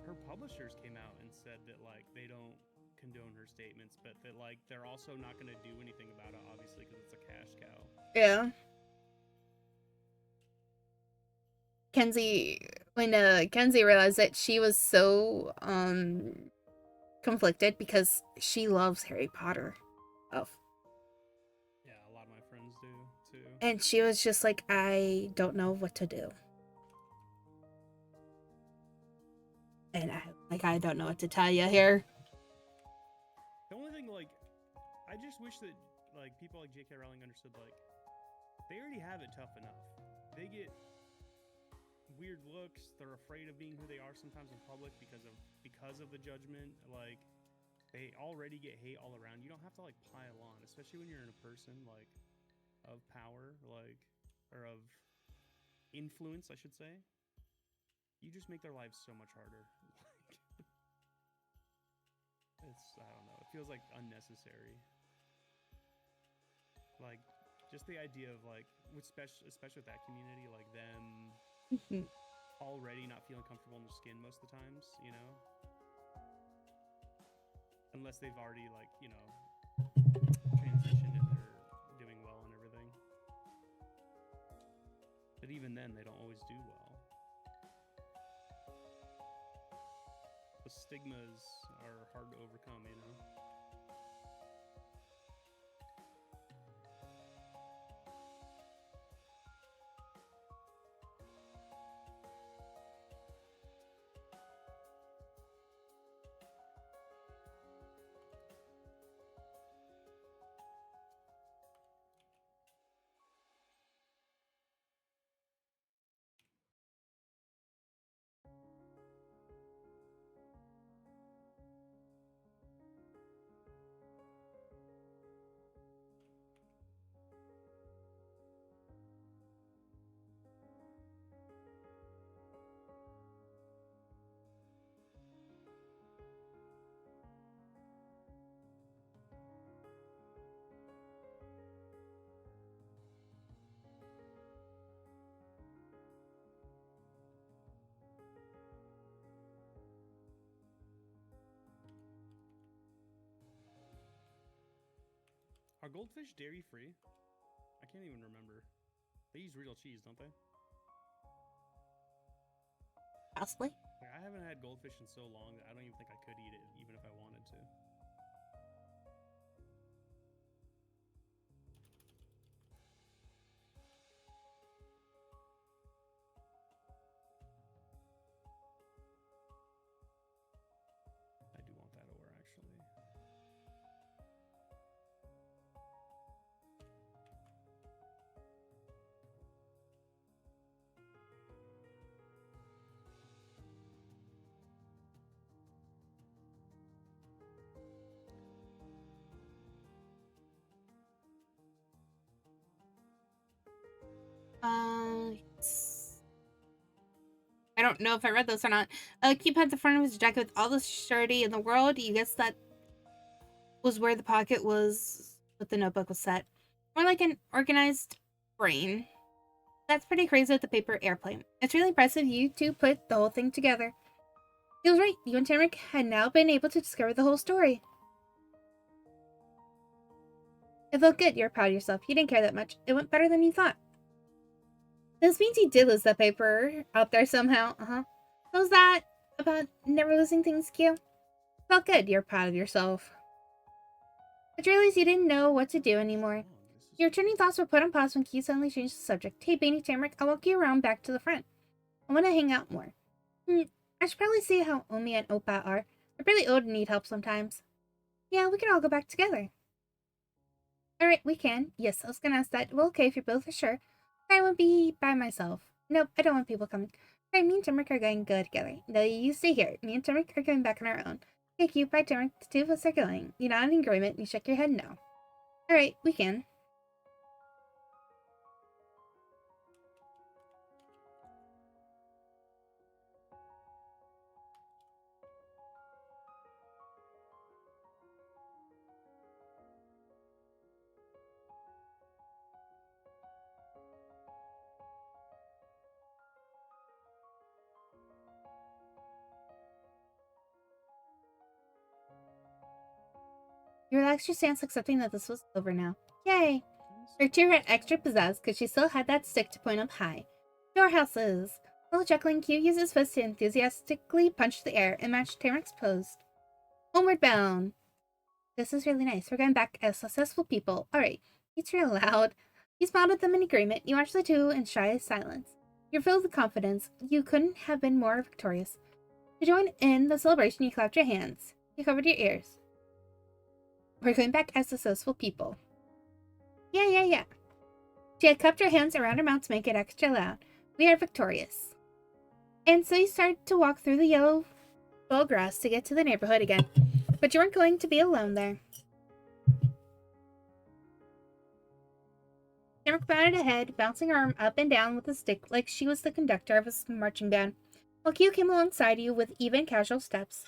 Her publishers came out and said that like they don't condone her statements, but that like they're also not going to do anything about it, obviously, because it's a cash cow. Yeah. When Kenzie realized that she was so conflicted because she loves Harry Potter. Oh. Yeah, a lot of my friends And she was just like, I don't know what to do. And I don't know what to tell you here. The only thing, like, I just wish that, like, people like J.K. Rowling understood, like, they already have it tough enough. They get weird looks. They're afraid of being who they are sometimes in public because of the judgment. Like, they already get hate all around. You don't have to, like, pile on, especially when you're in a person, like, of power, like, or of influence, I should say. You just make their lives so much harder. It's, I don't know, it feels like unnecessary. Like, just the idea of, like, especially with that community, like, them already not feeling comfortable in their skin most of the times, you know? Unless they've already, like, you know, transitioned and they're doing well and everything. But even then, they don't always do well. The stigmas are hard to overcome, you know? Are goldfish dairy free? I can't even remember. They use real cheese, don't they? Possibly. Like, I haven't had goldfish in so long that I don't even think I could eat it, even if I wanted to. I do want that ore, actually. I don't know if I read this or not. Keep at the front of his jacket with all the surety in the world. You guess that was where the pocket was, but the notebook was set. More like an organized brain. That's pretty crazy with the paper airplane. It's really impressive you two put the whole thing together. He was right. You and Tamrick had now been able to discover the whole story. It felt good. You're proud of yourself. You didn't care that much. It went better than you thought. This means you did lose that paper out there somehow. What was that about never losing things, Q? Felt good. You're proud of yourself. But you realized you didn't know what to do anymore. Your returning thoughts were put on pause when Q suddenly changed the subject. Hey, Baby Tamrick, I'll walk you around back to the front. I want to hang out more. I should probably see how Omi and Oppa are. They're really old and need help sometimes. Yeah, we can all go back together. Alright, we can. Yes, I was gonna ask that. Well, okay, if you're both for sure. I won't be by myself. Nope, I don't want people coming. Alright, me and Tamrick are going to go together. No, you stay here. Me and Tamrick are going back on our own. Thank you, bye Tamrick. The two of us are going. You nod in agreement, you shake your head no. Alright, we can. You relaxed your stance, accepting that this was over now. Yay! Her cheer had extra pizzazz because she still had that stick to point up high. Storehouses! While chuckling, Q used his fist to enthusiastically punch the air and match Tamrick's pose. Homeward bound! This is really nice. We're going back as successful people. Alright, it's real loud. He smiled at them in agreement. You watched the two in shy silence. You're filled with confidence. You couldn't have been more victorious. To join in the celebration, you clapped your hands. You covered your ears. We're going back as successful people. Yeah. She had cupped her hands around her mouth to make it extra loud. We are victorious. And so you started to walk through the yellow tall grass to get to the neighborhood again. But you weren't going to be alone there. Shamrock bounded ahead, bouncing her arm up and down with a stick like she was the conductor of a marching band, while Q came alongside you with even, casual steps.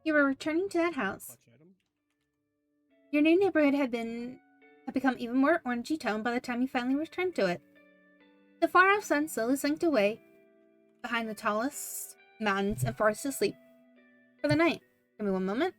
You were returning to that house. Your new neighborhood had become even more orangey toned by the time you finally returned to it. The far-off sun slowly sank away behind the tallest mountains and forced to sleep for the night. Give me one moment.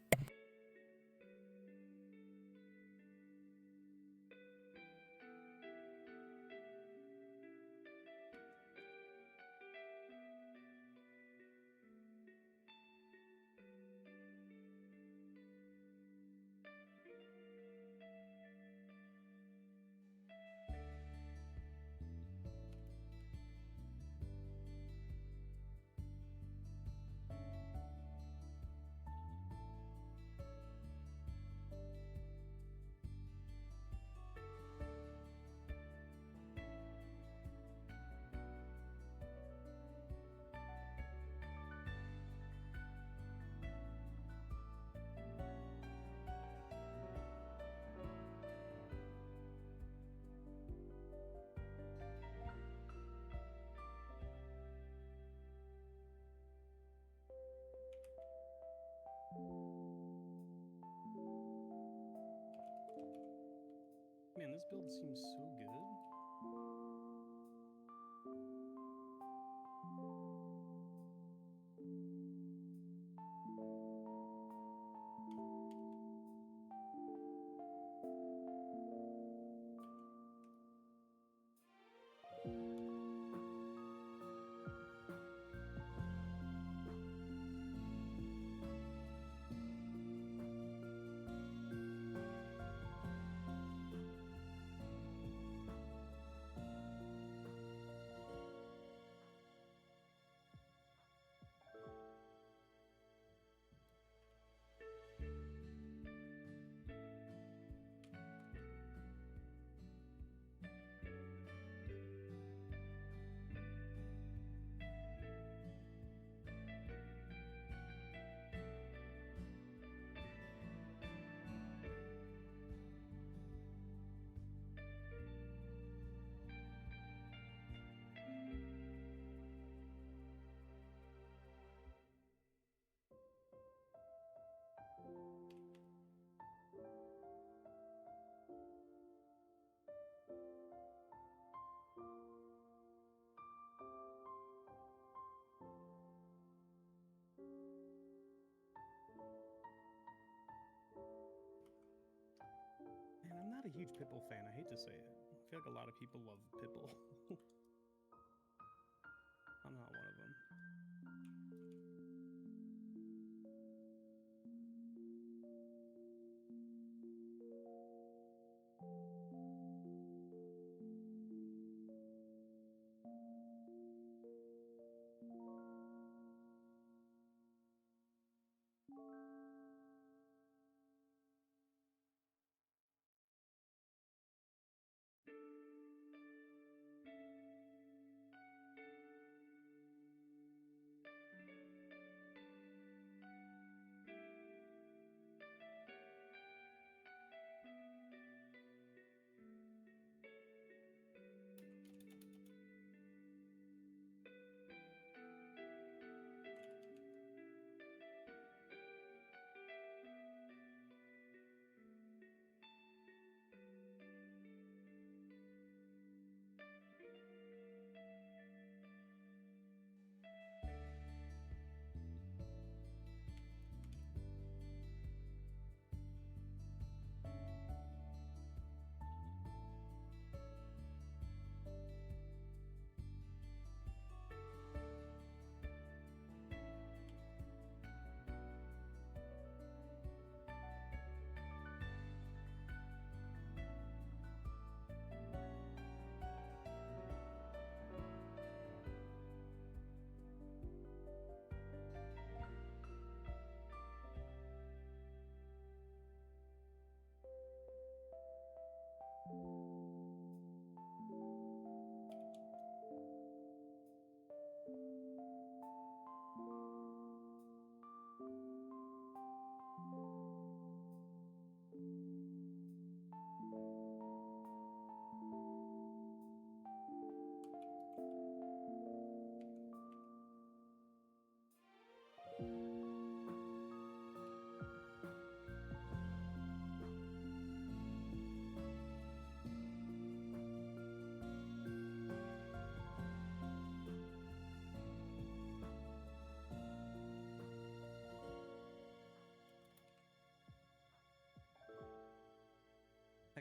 Man, this build seems so good. Man, I'm not a huge Pitbull fan. I hate to say it. I feel like a lot of people love Pitbull. I'm not one of them.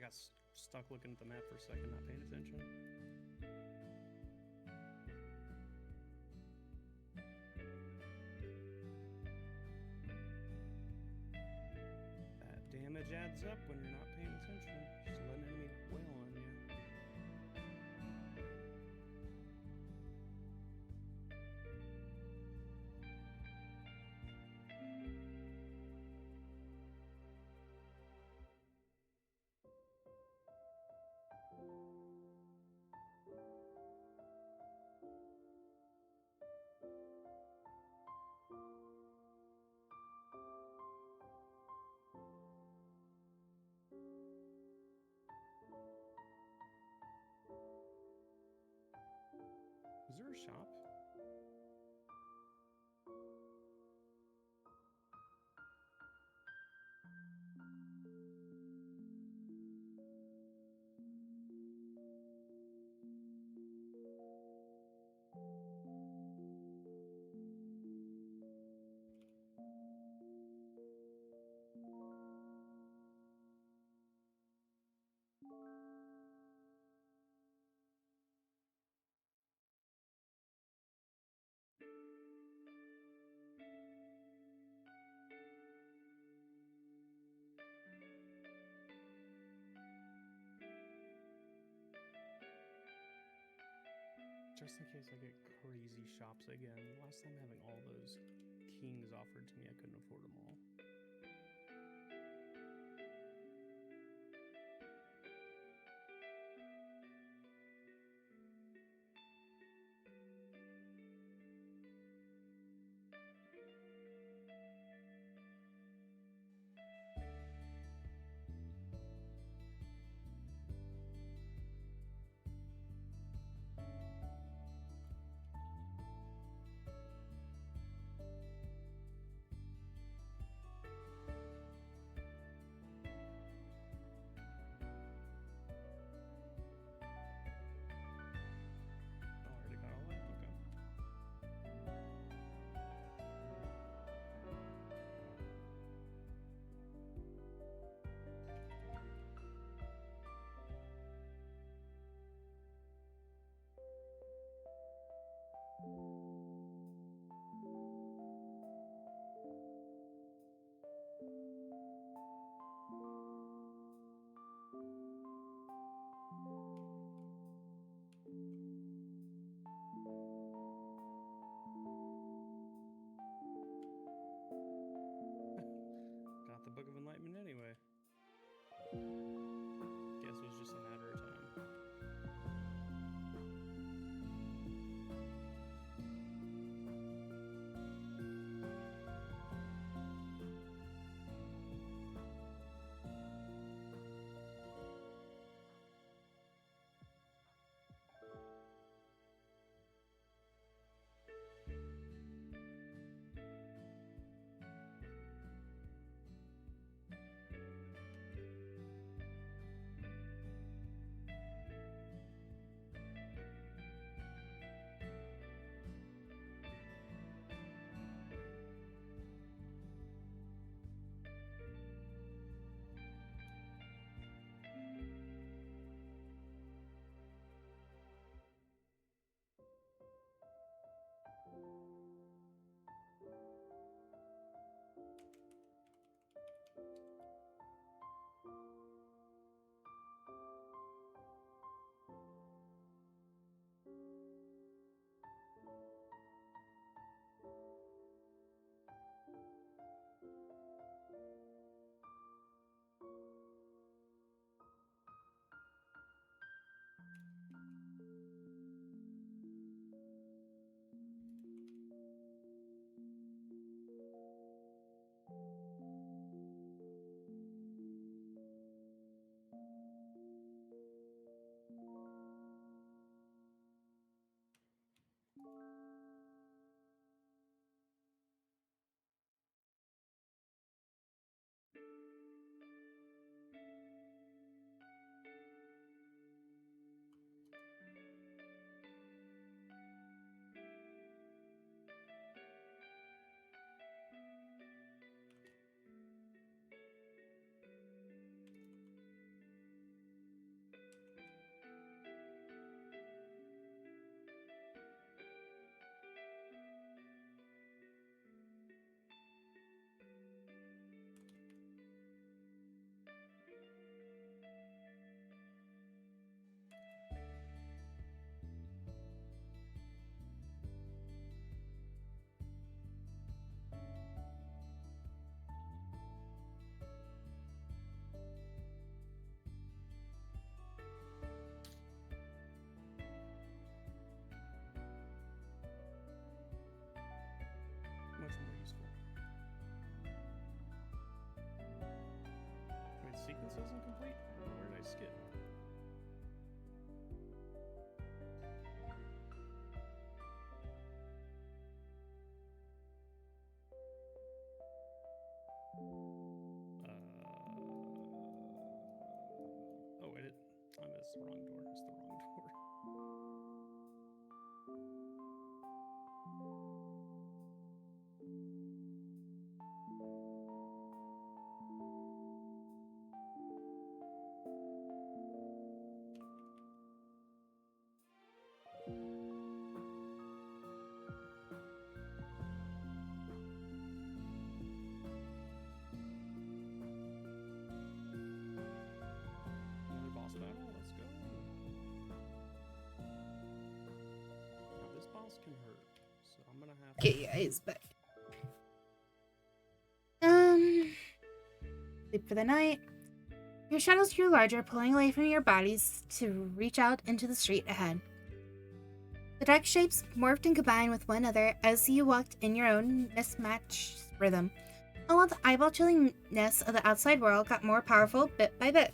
got stuck looking at the map for a second, not paying attention. That damage adds up when you're not paying attention. Just let an enemy wail on you. Is there a shop? Just in case I get crazy shops again. Last time having all those kings offered to me, I couldn't afford them all. isn't complete? Where did I skip? Oh, edit. I missed the wrong door. It's the wrong door. Another boss battle. Let's go. Now this boss can hurt, so I'm gonna have to. Okay, yeah, he's back. Sleep for the night. Your shadows grew larger, pulling away from your bodies to reach out into the street ahead. The dark shapes morphed and combined with one another as you walked in your own mismatched rhythm. Although the eyeball-chillingness of the outside world got more powerful bit by bit.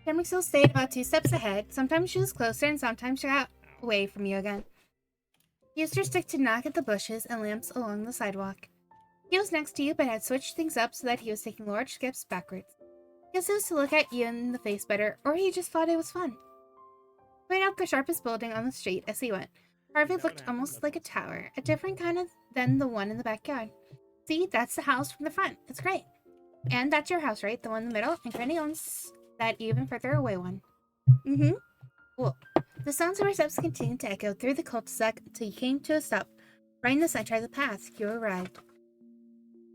Tamrick still stayed about 2 steps ahead. Sometimes she was closer and sometimes she got away from you again. He used her stick to knock at the bushes and lamps along the sidewalk. He was next to you but had switched things up so that he was taking large skips backwards. Guess it was to look at you in the face better, or he just thought it was fun. He went up the sharpest building on the street as he went. Part of it looked almost like a tower, a different kind than the one in the backyard. See, that's the house from the front. It's great. And that's your house, right? The one in the middle, and Granny owns that even further away one. Mm-hmm. Cool. The sounds of her steps continued to echo through the cul-de-sac until you came to a stop. Right in the center of the path, you arrived.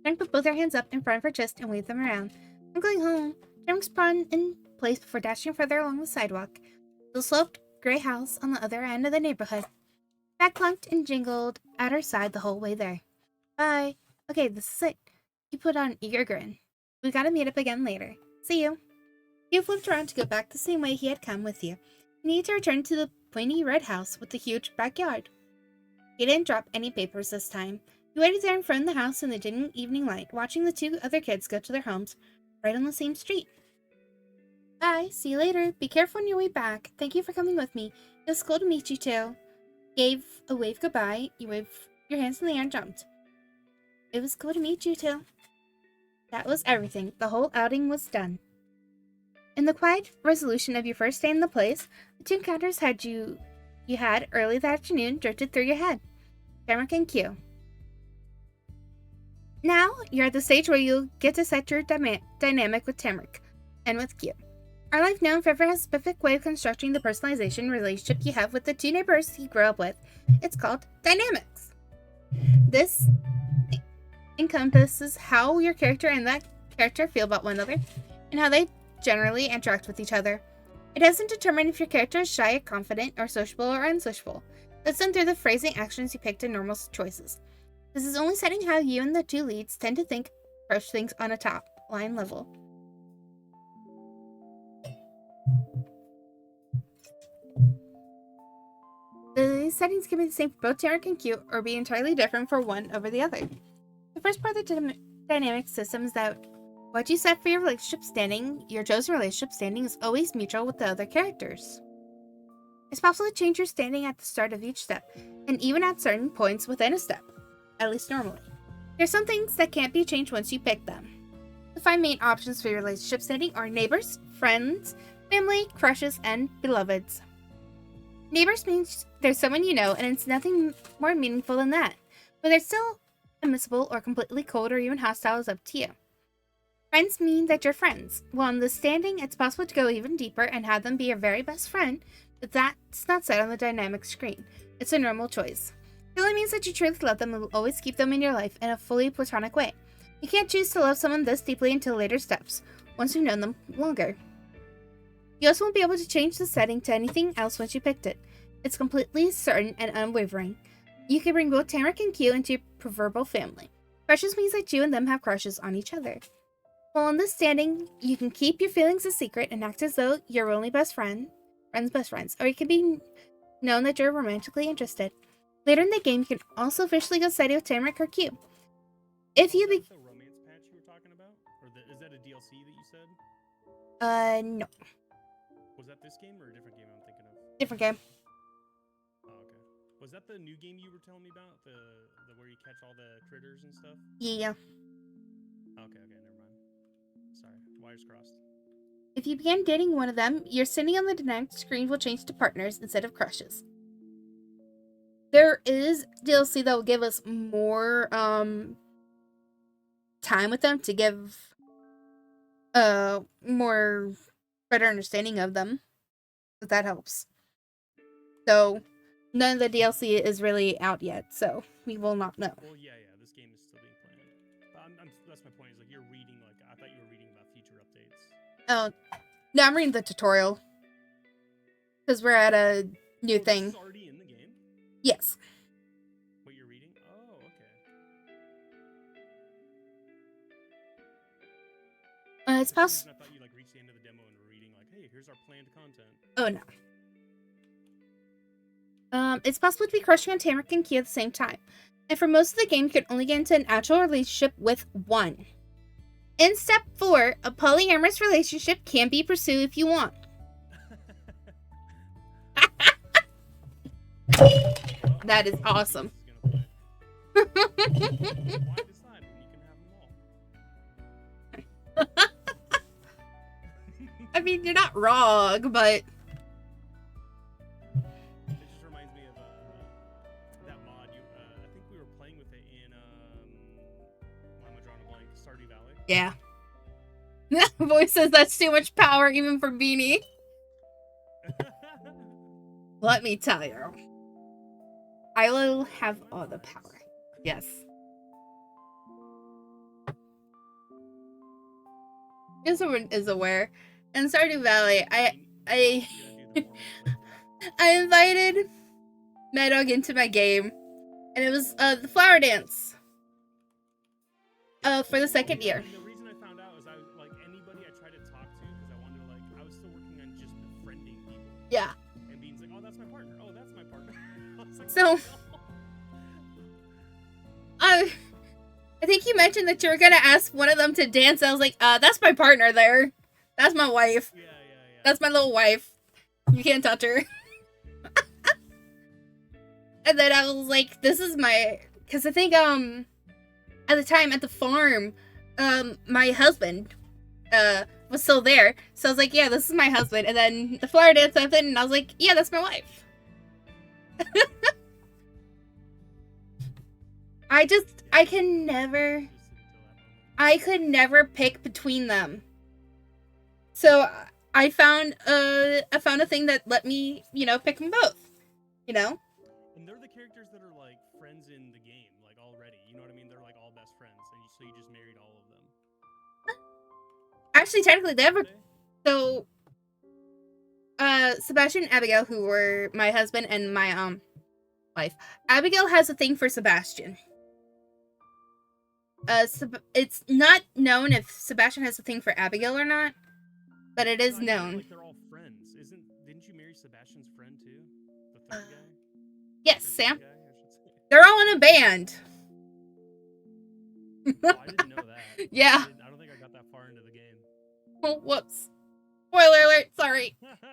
Frank put both her hands up in front of her chest and waved them around. I'm going home. Frank spun in place before dashing further along the sidewalk. The sloped gray house on the other end of the neighborhood. Back clunked and jingled at her side the whole way there. Bye. Okay, this is it. He put on an eager grin. We gotta meet up again later. See you. He flipped around to go back the same way he had come with you. He needed to return to the pointy red house with the huge backyard. He didn't drop any papers this time. He waited there in front of the house in the dim evening light, watching the 2 other kids go to their homes right on the same street. Bye. See you later. Be careful on your way back. Thank you for coming with me. It was cool to meet you too. Gave a wave goodbye. You waved your hands in the air and jumped. It was cool to meet you too. That was everything. The whole outing was done. In the quiet resolution of your first day in the place, the 2 encounters you had early that afternoon drifted through your head. Tamrick and Q. Now, you're at the stage where you'll get to set your dynamic with Tamrick and with Q. Our life known forever has a specific way of constructing the personalization relationship you have with the 2 neighbors you grew up with. It's called dynamics. This encompasses how your character and that character feel about one another, and how they generally interact with each other. It doesn't determine if your character is shy or confident, or sociable or unsociable. That's done through the phrasing actions you picked in normal choices. This is only setting how you and the 2 leads tend to approach things on a top-line level. The settings can be the same for both Tamrick and Q, or be entirely different for one over the other. The first part of the dynamic system is that what you set for your relationship standing, your chosen relationship standing, is always mutual with the other characters. It's possible to change your standing at the start of each step, and even at certain points within a step, at least normally. There's some things that can't be changed once you pick them. The 5 main options for your relationship standing are neighbors, friends, family, crushes, and beloveds. Neighbors means there's someone you know, and it's nothing more meaningful than that. Whether it's still admissible or completely cold or even hostile is up to you. Friends mean that you're friends. Well, in the standing, it's possible to go even deeper and have them be your very best friend, but that's not set on the dynamic screen. It's a normal choice. It only means that you truly love them and will always keep them in your life in a fully platonic way. You can't choose to love someone this deeply until later steps, once you've known them longer. You also won't be able to change the setting to anything else once you picked it. It's completely certain and unwavering. You can bring both Tamrick and Q into your proverbial family. Crushes means that you and them have crushes on each other. While in this standing, you can keep your feelings a secret and act as though you're only best friends, or it can be known that you're romantically interested. Later in the game, you can also officially go steady with Tamrick or Q. If you Is be that the romance patch you were talking about, or is that a DLC that you said? no, Was that this game or a different game I'm thinking of? different game. Oh, okay. Was that the new game you were telling me about? The where you catch all the critters and stuff? Yeah. Okay, never mind. Sorry, wires crossed. If you begin dating one of them, your sitting on the next screen will change to partners instead of crushes. There is DLC that will give us more time with them to give more better understanding of them. If that helps. So none of the DLC is really out yet, so we will not know. Well, yeah, this game is still being planned. But that's my point. Is like you're reading. Like I thought you were reading about future updates. Oh, no, I'm reading the tutorial because we're at a new thing. This is already in the game. Yes. What you're reading? Oh, okay. It's possible. I thought you like reached the end of the demo and were reading like, hey, here's our planned content. Oh no. It's possible to be crushing on Tamric and Key at the same time. And for most of the game, you can only get into an actual relationship with one. In step 4, a polyamorous relationship can be pursued if you want. That is awesome. Why decide when you can have them all? I mean, you're not wrong, but It just reminds me of that mod. I think we were playing with it in why am I drawing a blank? Stardew Valley. yeah. Voice says that's too much power even for Beanie. Let me tell you. I will have all the power. Yes. Everyone is aware. In Stardew Valley, I invited Meddog into my game, and it was the flower dance. For the second year. The reason I found out is I was like anybody I tried to talk to because I wanted to like I was still working on just befriending people. Yeah. And Bean's like, oh, that's my partner. Oh, that's my partner. I was like, So, I think you mentioned that you were gonna ask one of them to dance. I was like, that's my partner there. That's my wife. Yeah. That's my little wife. You can't touch her. And then I was like, this is my... Because I think, at the time, at the farm, my husband, was still there. So I was like, yeah, this is my husband. And then the flower dance happened, and I was like, yeah, that's my wife. I could never pick between them. So I found a thing that let me, pick them both. And they're the characters that are like friends in the game, like already. You know what I mean? They're like all best friends, and so you just married all of them. Actually, technically, they have a... So, Sebastian and Abigail, who were my husband and my wife. Abigail has a thing for Sebastian. It's not known if Sebastian has a thing for Abigail or not, but it is known. Like they're all friends. Didn't you marry Sebastian's friend too? The third guy? Yes, Or Sam. guy, I should say. They're all in a band. Oh, I didn't know that. Yeah. I don't think I got that far into the game. Oh, whoops. Spoiler alert, sorry. It's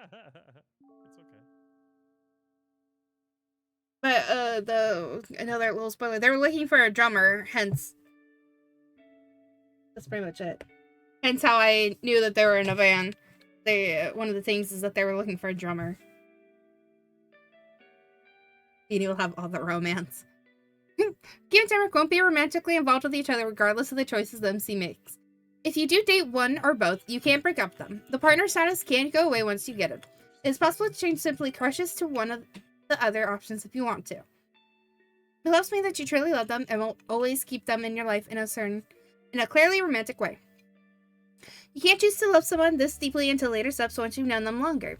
okay. But, another little spoiler, they were looking for a drummer, hence. That's pretty much it. Hence how I knew that they were in a band. One of the things is that they were looking for a drummer. Beanie will have all the romance. Game and Tamric won't be romantically involved with each other regardless of the choices the MC makes. If you do date one or both, you can't break up them. The partner status can't go away once you get it. It's possible to change simply crushes to one of the other options if you want to. It loves me that you truly love them and will always keep them in your life in a clearly romantic way. You can't choose to love someone this deeply until later steps once you've known them longer.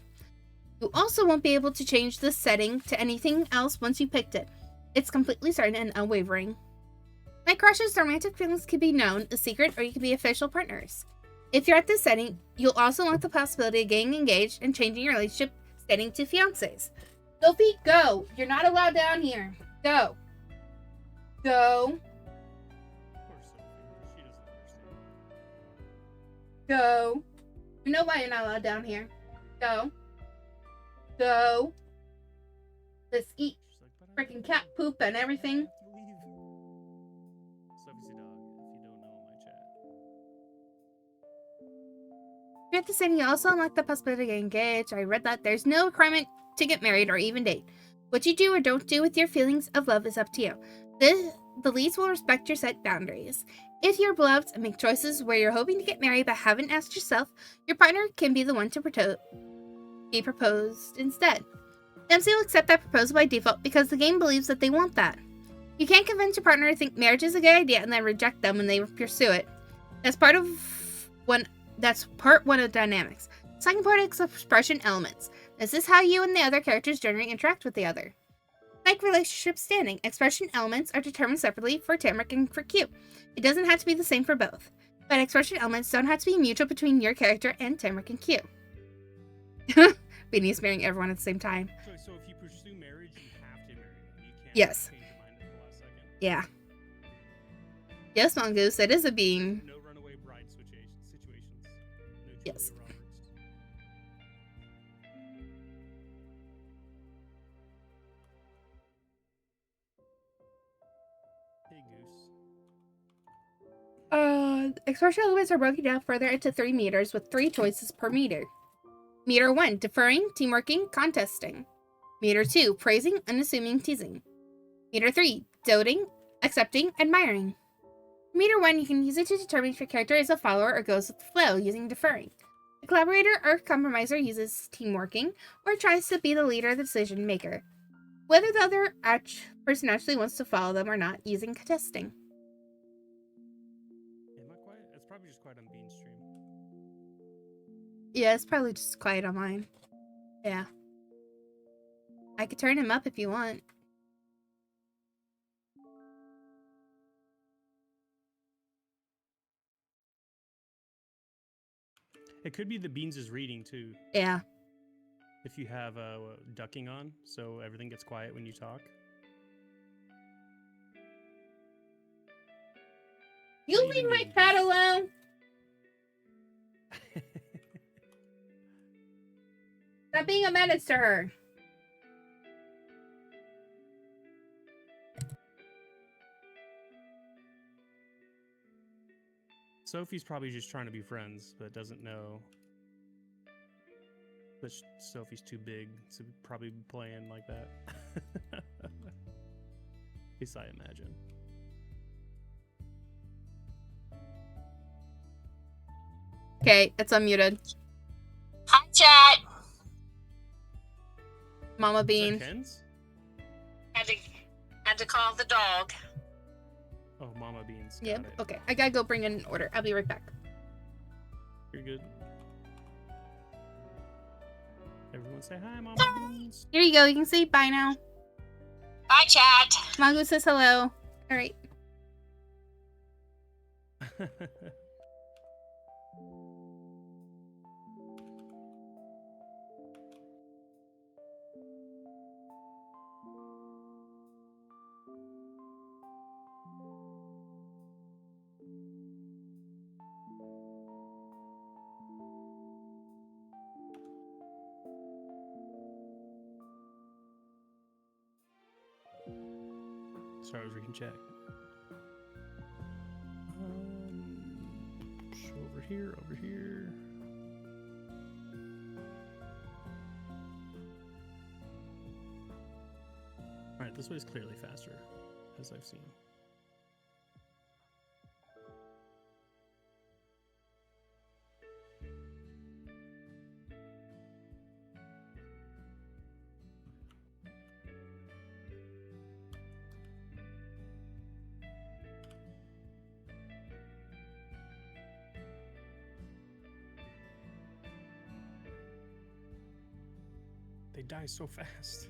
You also won't be able to change the setting to anything else once you picked it. It's completely certain and unwavering. Like crushes, romantic feelings can be known, a secret, or you can be official partners. If you're at this setting, you'll also want the possibility of getting engaged and changing your relationship setting to fiancés. Sophie, go! You're not allowed down here. Go. Go. Of course, Go. You know why you're not allowed down here. Go. Go. Let's eat She's like, but I freaking cat poop and everything. have to leave. Sophie's a dog, if you don't know in my chat. You have to say you also unlock the possibility to get engaged. I read that there's no requirement to get married or even date. What you do or don't do with your feelings of love is up to you. The leads will respect your set boundaries. If you're beloved and make choices where you're hoping to get married but haven't asked yourself, your partner can be the one to be proposed instead. Dempsey will accept that proposal by default because the game believes that they want that. You can't convince your partner to think marriage is a good idea and then reject them when they pursue it. That's part one of dynamics. Second part is expression elements. This is how you and the other characters generally interact with the other. Like relationship standing, expression elements are determined separately for Tamric and for Q. It doesn't have to be the same for both, but expression elements don't have to be mutual between your character and Tamric and Q. Beanie's marrying everyone at the same time. So if you pursue marriage, you have to marry them. You can't Yes. change your mind at the last second. Yeah. Yes, Mongoose, that is a bean. No runaway bride situations. No Yes. Julia Roberts. Hey, Goose. Expression elements are broken down further into 3 meters with 3 choices per meter. Meter 1, deferring, teamworking, contesting. Meter 2, praising, unassuming, teasing. Meter 3, doting, accepting, admiring. Meter 1, you can use it to determine if your character is a follower or goes with the flow, using deferring. A collaborator or compromiser uses teamworking, or tries to be the leader of the decision maker. Whether the other person actually wants to follow them or not, using contesting. Am I quiet? It's probably just quiet on Bean's stream. Yeah, it's probably just quiet on mine. Yeah. I could turn him up if you want. It could be the Beans is reading too. Yeah. If you have ducking on, so everything gets quiet when you talk. You leave my cat alone! Stop being a menace to her. Sophie's probably just trying to be friends, but doesn't know that Sophie's too big to probably be playing like that. At least I imagine. Okay, it's unmuted. Hi, chat. Mama Is that Bean. Ken's? Had to call the dog. Oh, Mama Beans. Got Yep. it. Okay, I gotta go bring in an order. I'll be right back. You're good. Everyone say hi, Mama Beans. Here you go. You can say bye now. Bye, chat. Mongoose says hello. All right. Sorry, I was reading chat. So over here, over here. Alright, this way is clearly faster, as I've seen. They die so fast.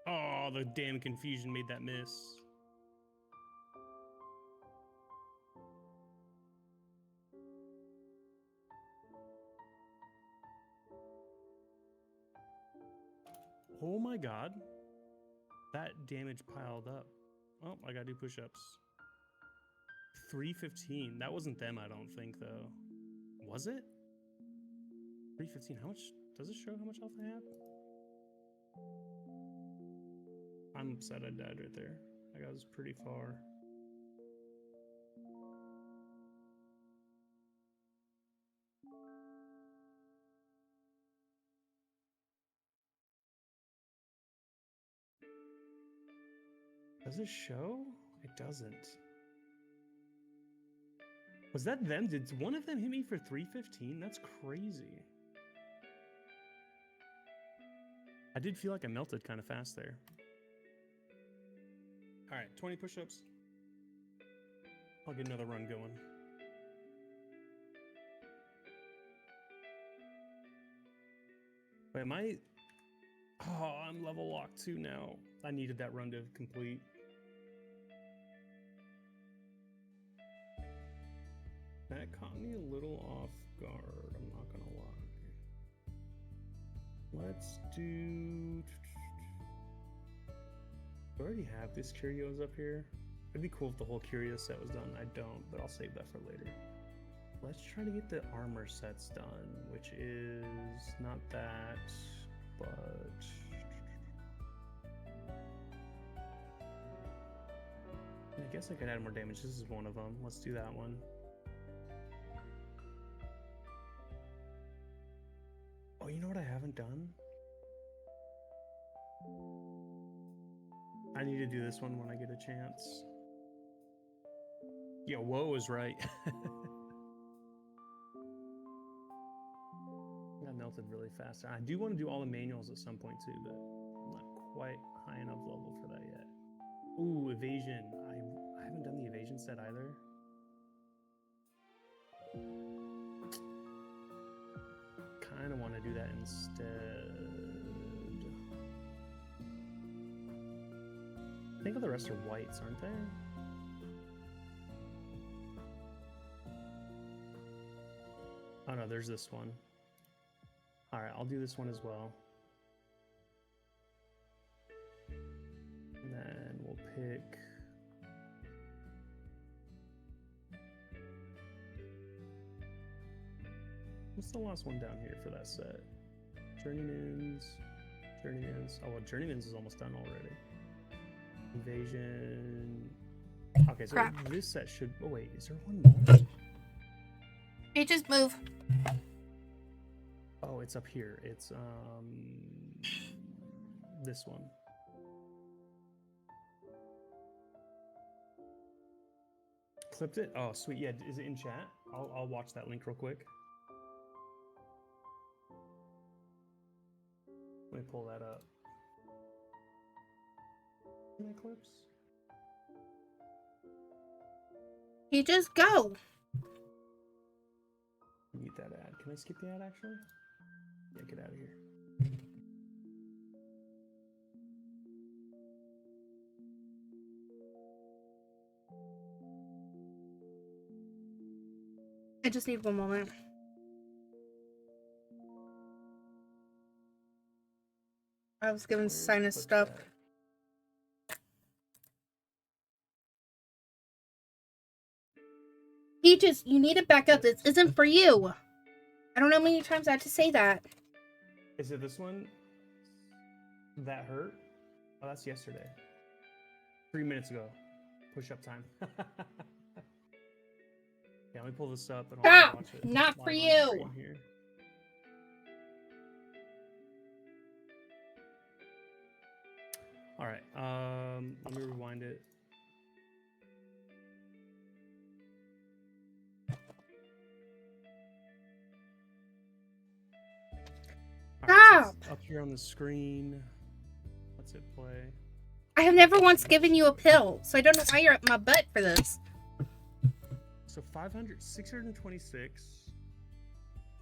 Oh, the damn confusion made that miss. Oh my god. That damage piled up. Oh, I gotta do push-ups. 315. That wasn't them, I don't think, though. Was it? 315. How much does it show how much health I have? I'm upset I died right there. Like, I was pretty far. Does it show? It doesn't. Was that them? Did one of them hit me for 315? That's crazy. I did feel like I melted kind of fast there. All right, 20 push-ups. I'll get another run going. Wait, am I... Oh, I'm level locked 2 now. I needed that run to complete. That caught me a little off guard, I'm not gonna lie. Let's do... I already have this Curios up here. It'd be cool if the whole Curio set was done. I don't, but I'll save that for later. Let's try to get the armor sets done, which is not that, but... I guess I could add more damage. This is one of them. Let's do that one. Oh, you know what I haven't done? I need to do this one when I get a chance. Yeah, Woe is right. Got melted really fast. I do want to do all the manuals at some point too, but I'm not quite high enough level for that yet. Ooh, evasion. I haven't done the evasion set either. Kind of want to do that instead. I think all the rest are whites, aren't they? Oh no, there's this one. All right, I'll do this one as well. And then we'll pick... What's the last one down here for that set? Journeyman's. Journeyman's. Oh, well, Journeyman's is almost done already. Evasion. Okay, so Crap. this set should... Oh, wait, is there one more? You just move. Oh, it's up here. It's, this one. Clipped it? Oh, sweet. Yeah, is it in chat? I'll watch that link real quick. Let me pull that up. Any clips? You just go. Mute that ad. Can I skip the ad actually? Yeah, get out of here. I just need one moment. I was given sinus stuff. Peaches, you need to back up. This isn't for you. I don't know how many times I had to say that. Is it this one? That hurt? Oh, that's yesterday. 3 minutes ago. Push up time. Yeah, let me pull this up and I'll Stop! watch it. Not for live on you. screen here. All right. Let me rewind it. All right, so Stop! it's up here on the screen. Let's hit play. I have never once given you a pill, so I don't know why you're up my butt for this. So 626.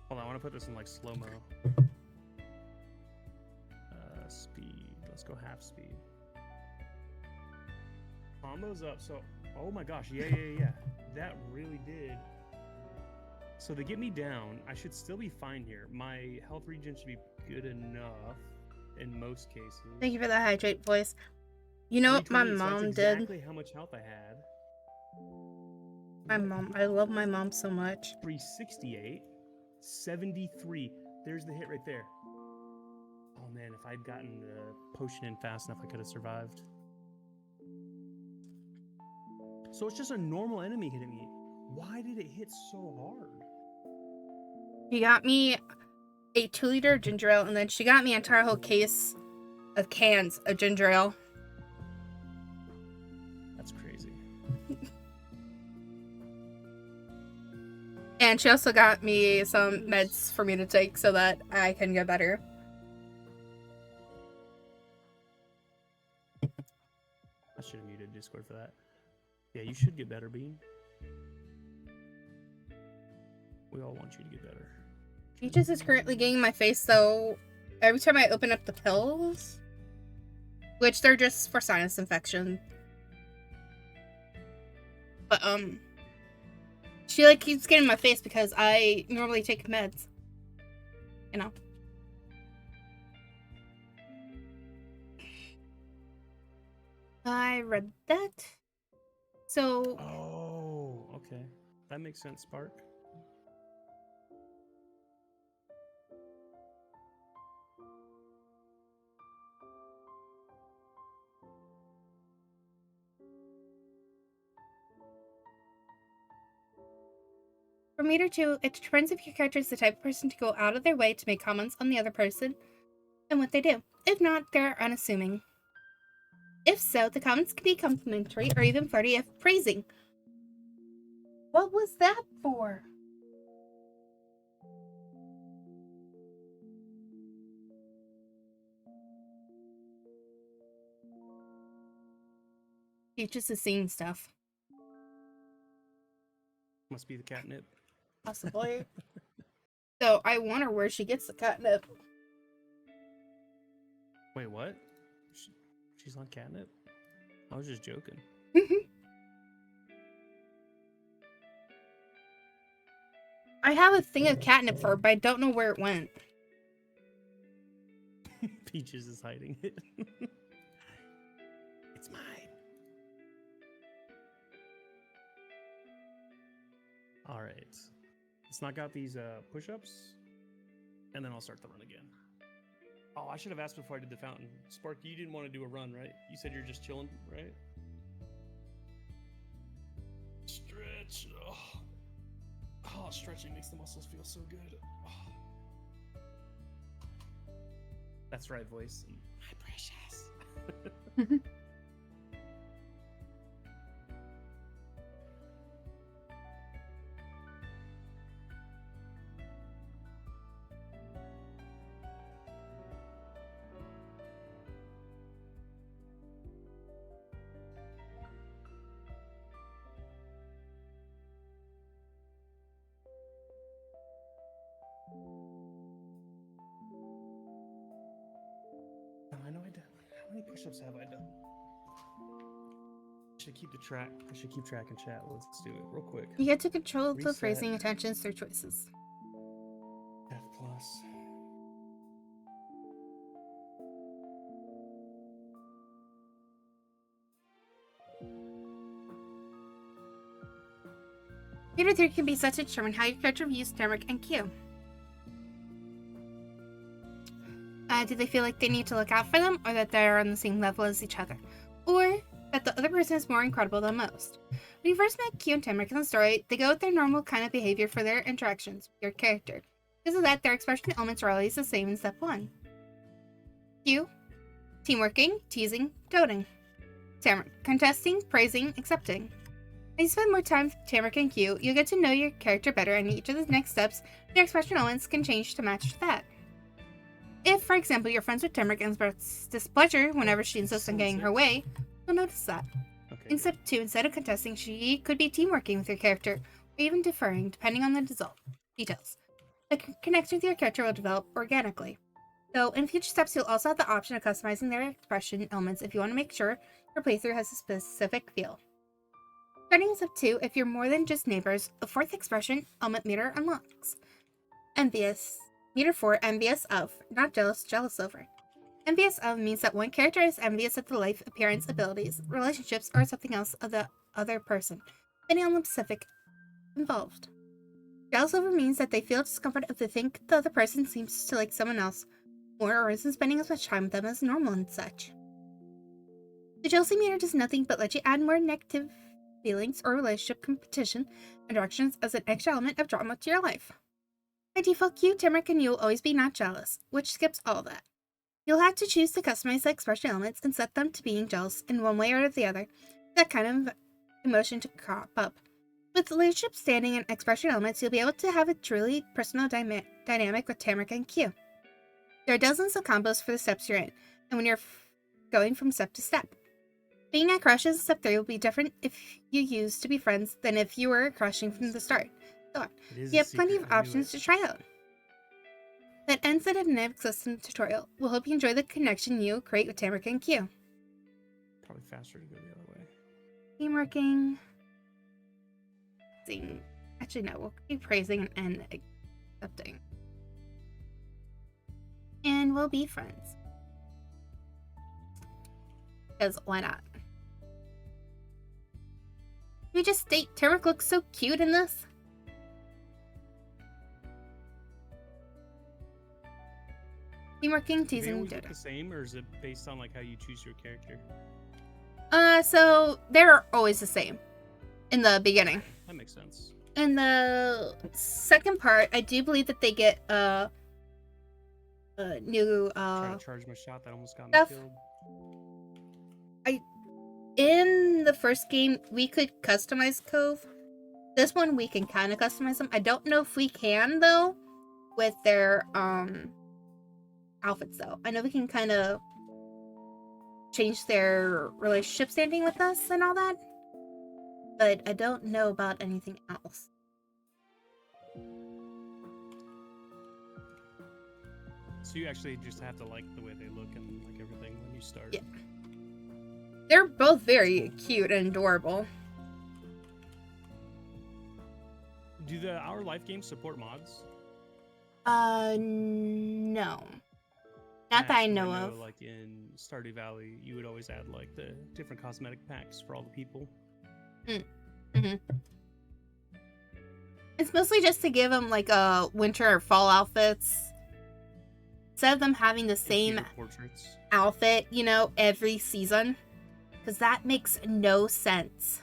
Hold on, I want to put this in like slow-mo. Speed. Let's go half speed. Combo's up. So, oh my gosh. Yeah. That really did. So to get me down, I should still be fine here. My health regen should be good enough. in most cases. Thank you for that hydrate voice. You know what my 328, so mom that's did? exactly how much health I had. My mom. I love my mom so much. 368, 73. There's the hit right there. Oh man, if I'd gotten the potion in fast enough, I could have survived. So it's just a normal enemy hitting me. Why did it hit so hard? She got me a 2-liter ginger ale, and then she got me an entire whole case of cans of ginger ale. That's crazy. And she also got me some meds for me to take so that I can get better. I should have muted Discord for that. Yeah, you should get better, Bean. We all want you to get better. Peaches is currently getting in my face, so every time I open up the pills, which they're just for sinus infection, but she like keeps getting in my face because I normally take meds, you know. I read that. So Oh, okay. That makes sense, Spark. for meter 2, it depends if your character is the type of person to go out of their way to make comments on the other person and what they do. If not, they're unassuming. If so, the comments can be complimentary or even flirty if praising. What was that for? Peaches is seeing stuff. Must be the catnip. Possibly. So I wonder where she gets the catnip. Wait, what? She's on catnip? I was just joking. I have a thing of catnip for her, but I don't know where it went. Peaches is hiding it. It's mine. All right. Let's knock out these push-ups, and then I'll start the run again. Oh, I should have asked before I did the fountain. Spark, you didn't want to do a run, right? You said you're just chilling, right? Stretch. Oh, stretching makes the muscles feel so good. Oh. That's right, voice. My precious. I know I did. How many push-ups have I done? I should keep track in chat. Let's do it real quick. You get to control the Reset. phrasing attentions through choices. F plus. Meter 3 can be set to determine how your character views Turmeric and Q. Do they feel like they need to look out for them, or that they're on the same level as each other? Or that the other person is more incredible than most? When you first met Q and Turmeric in the story, they go with their normal kind of behavior for their interactions with your character. Because of that, their expression elements are always the same in step 1. Q, teamworking, teasing, doting. Turmeric, contesting, praising, accepting. As you spend more time with Turmeric and Q, you'll get to know your character better, and each of the next steps, their expression elements can change to match that. If, for example, you're friends with Turmeric and express displeasure whenever she insists on getting her way, you'll notice that. Okay. In step 2, instead of contesting, she could be teamworking with your character, or even deferring, depending on the details. The connection with your character will develop organically. Though, in future steps, you'll also have the option of customizing their expression elements if you want to make sure your playthrough has a specific feel. Starting in step 2, if you're more than just neighbors, a 4th expression element meter unlocks. Envious. Meter 4, envious of, not jealous, jealous over. Envious of means that one character is envious of the life, appearance, abilities, relationships, or something else of the other person, depending on the specific involved. Jealous over means that they feel discomfort if they think the other person seems to like someone else more or isn't spending as much time with them as normal and such. The jealousy meter does nothing but let you add more negative feelings or relationship competition and directions as an extra element of drama to your life. By default, you, Tamara, and you will always be not jealous, which skips all that. You'll have to choose to customize the expression elements and set them to being jealous in one way or the other for that kind of emotion to crop up. With leadership standing and expression elements, you'll be able to have a truly personal dynamic with Tamara and Q. There are dozens of combos for the steps you're in, and when you're going from step to step. Being at crushes in step 3 will be different if you used to be friends than if you were crushing from the start. You have plenty of options to try out. That ends the dynamic system tutorial. We'll hope you enjoy the connection you create with Tamara and Q. Probably faster to go the other way. Teamworking. Actually, no, we'll keep praising and accepting. And we'll be friends. Because why not? We just state Tamara looks so cute in this. Teamworking, teasing, Are they Dodo. the same, or is it based on like how you choose your character? So they're always the same in the beginning. That makes sense. In the second part, I do believe that they get a new Try to charge my shot that almost got me stuff. killed. In the first game, we could customize Cove. This one, we can kind of customize them. I don't know if we can, though, with their outfits, though. I know we can kind of change their relationship standing with us and all that, but I don't know about anything else. So you actually just have to like the way they look and like everything when you start. Yeah. They're both very cute and adorable. Do the Our Life games support mods? No. Not that I know of. Like in Stardew Valley, you would always add like the different cosmetic packs for all the people. Mm-hmm. It's mostly just to give them like a winter or fall outfits. Instead of them having the same portraits outfit, you know, every season. Because that makes no sense.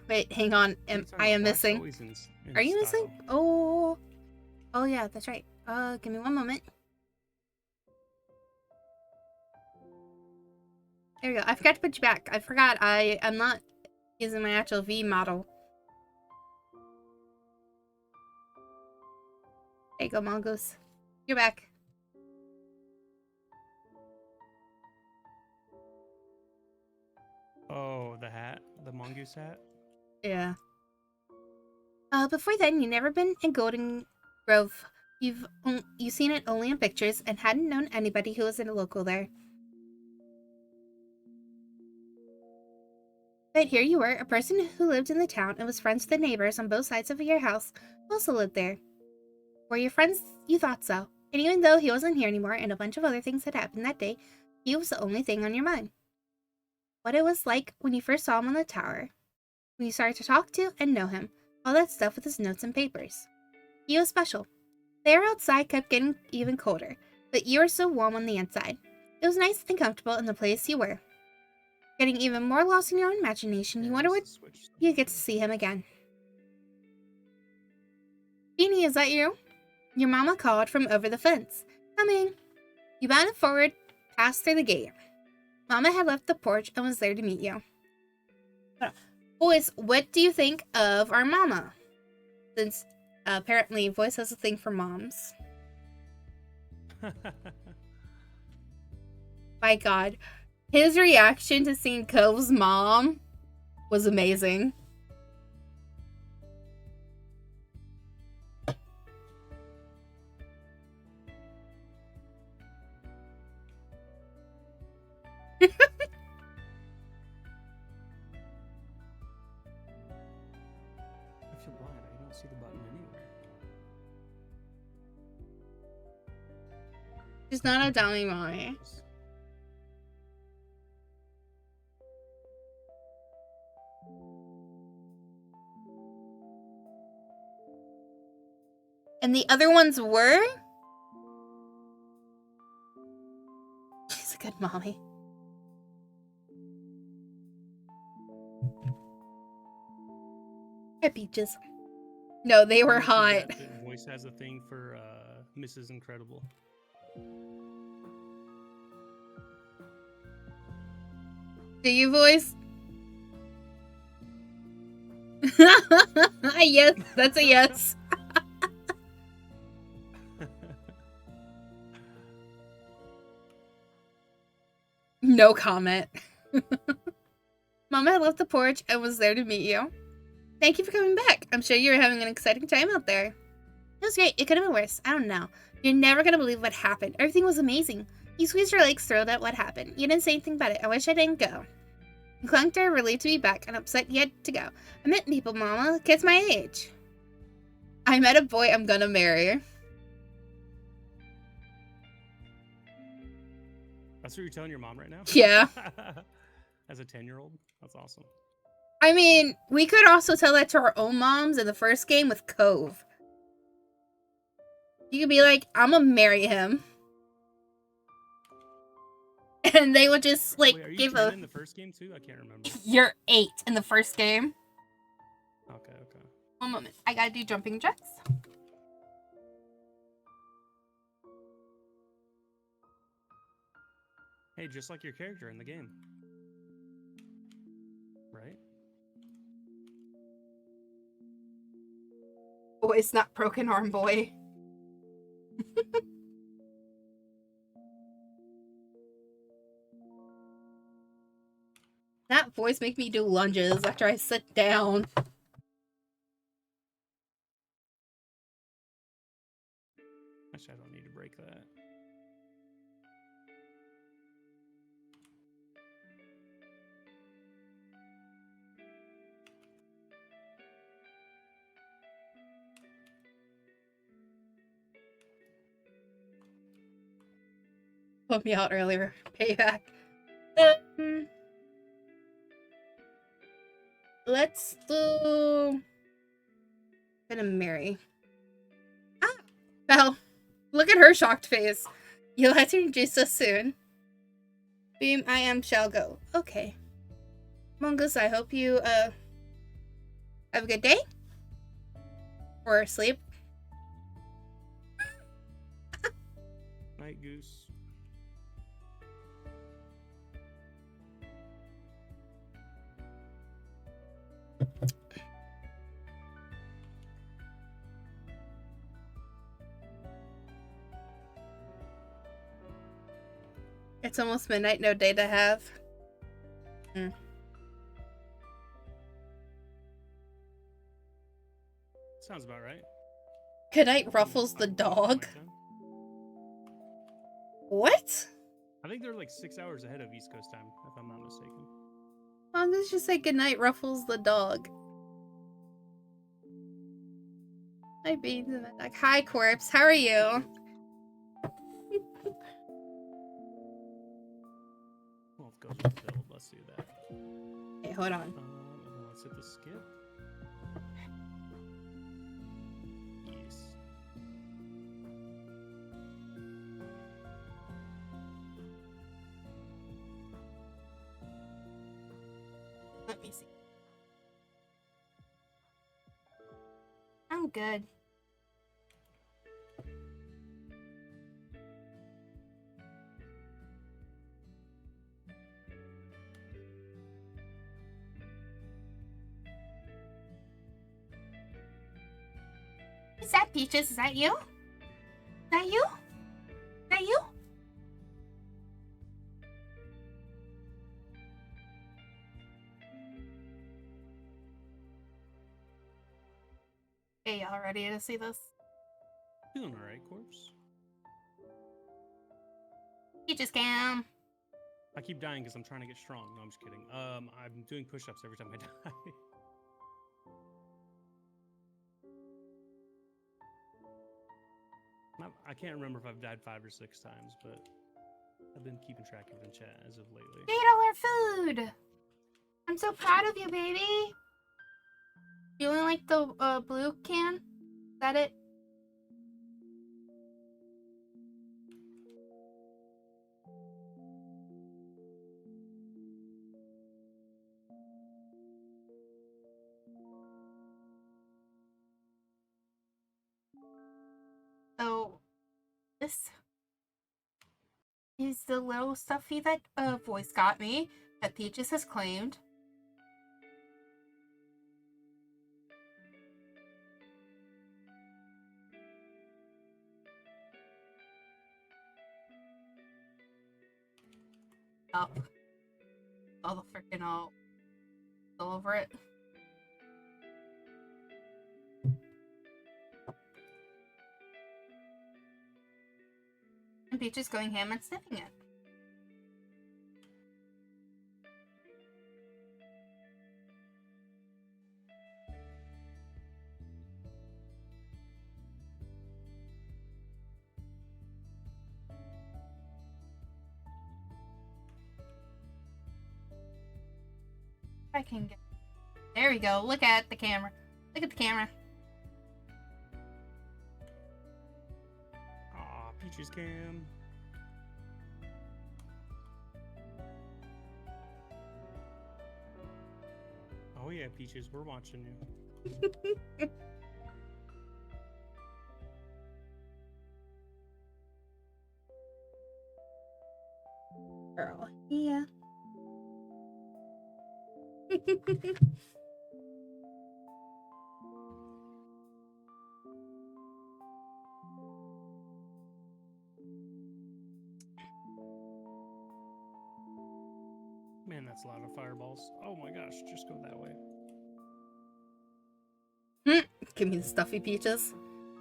Wait, hang on. I am missing. Are you missing? Oh yeah, that's right. Give me one moment. There we go. I forgot to put you back. I forgot. I'm not using my actual V model. There you go, Mongoose. You're back. Oh, the hat? The mongoose hat? Yeah. Before then, you'd never been in Golden Grove. You've seen it only in pictures and hadn't known anybody who was in a local there. But here you were, a person who lived in the town and was friends with the neighbors on both sides of your house who also lived there. Were your friends? You thought so. And even though he wasn't here anymore and a bunch of other things had happened that day, he was the only thing on your mind. What it was like when you first saw him on the tower, when you started to talk to and know him, all that stuff with his notes and papers. He was special. The air outside kept getting even colder, but you were so warm on the inside. It was nice and comfortable in the place you were. Getting even more lost in your own imagination, you wonder when you get to see him again. Beanie, is that you? Your mama called from over the fence. Coming. You bounded forward, passed through the gate. Mama had left the porch and was there to meet you. Boys, what do you think of our mama? Since apparently Voice has a thing for moms. My god. His reaction to seeing Cove's mom was amazing. I feel blind. I don't see the button anywhere. She's not a dummy mommy. And the other ones were? She's a good mommy. Hi, Peaches. No, they were hot. Voice has a thing for Mrs. Incredible. Do you voice? Yes, that's a yes. No comment. Mama, I left the porch and was there to meet you. Thank you for coming back. I'm sure you were having an exciting time out there. It was great. It could have been worse. I don't know. You're never gonna believe what happened. Everything was amazing. You squeezed your legs, thrilled at what happened. You didn't say anything about it. I wish I didn't go. You clung to her, relieved to be back, and upset you had to go. I met people, Mama. Kids my age. I met a boy I'm gonna marry. That's what you're telling your mom right now? Yeah. As a 10-year-old? That's awesome. I mean, we could also tell that to our own moms in the first game with Cove. You could be like, I'm gonna marry him. And they would just, like, Wait, are you give 10 in the first game, too? I can't remember. You're 8 in the first game. Okay, okay. One moment. I gotta do jumping jacks. Hey, just like your character in the game. Right? Boy's not broken arm boy. That voice make me do lunges after I sit down. Actually, I don't need to break that. Put me out earlier. Payback. Let's do... Gonna marry. Ah! Well, look at her shocked face. You'll have to introduce us soon. Beam, I am shall go. Okay. Mongoose, I hope you, have a good day? Or sleep. Night Goose. It's almost midnight, no day to have. Sounds about right. Good night, Ruffles the dog. What? I think they're like 6 hours ahead of East Coast time, if I'm not mistaken. Mongoose just say good night, Ruffles the dog. Hi, Beans in the dog. Hi, Corpse. How are you? Well, it goes with the build. Let's do that. Okay, hold on. And then let's hit the skip. Yes. Let me see. I'm good. Is that Peaches? Is that you? Is that you? Is that you? Hey, y'all ready to see this? Feeling alright, Corpse. Peaches cam. I keep dying because I'm trying to get strong. No, I'm just kidding. I'm doing push-ups every time I die. I can't remember if I've died 5 or 6 times, but I've been keeping track of it in chat as of lately. $8 food! I'm so proud of you, baby! You only like the blue can? Is that it? Oh, this is the little stuffy that Voice got me that Peaches has claimed. Up. All the freaking all over it. And Peaches going ham and sniffing it. I can get. There we go. Look at the camera. Look at the camera. Aw, Peaches cam. Oh yeah, Peaches, we're watching you. Girl, yeah. Man, that's a lot of fireballs. Oh my gosh, just go that way. Give me the stuffy Peaches.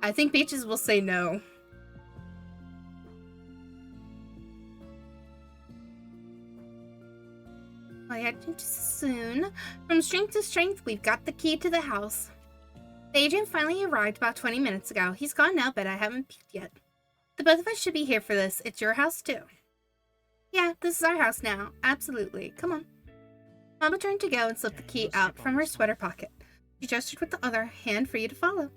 I think Peaches will say no. I had to soon. From strength to strength, we've got the key to the house. The agent finally arrived about 20 minutes ago. He's gone now, but I haven't peeked yet. The both of us should be here for this. It's your house, too. Yeah, this is our house now. Absolutely. Come on. Mama turned to go and slipped the key out from her sweater pocket. She gestured with the other hand for you to follow.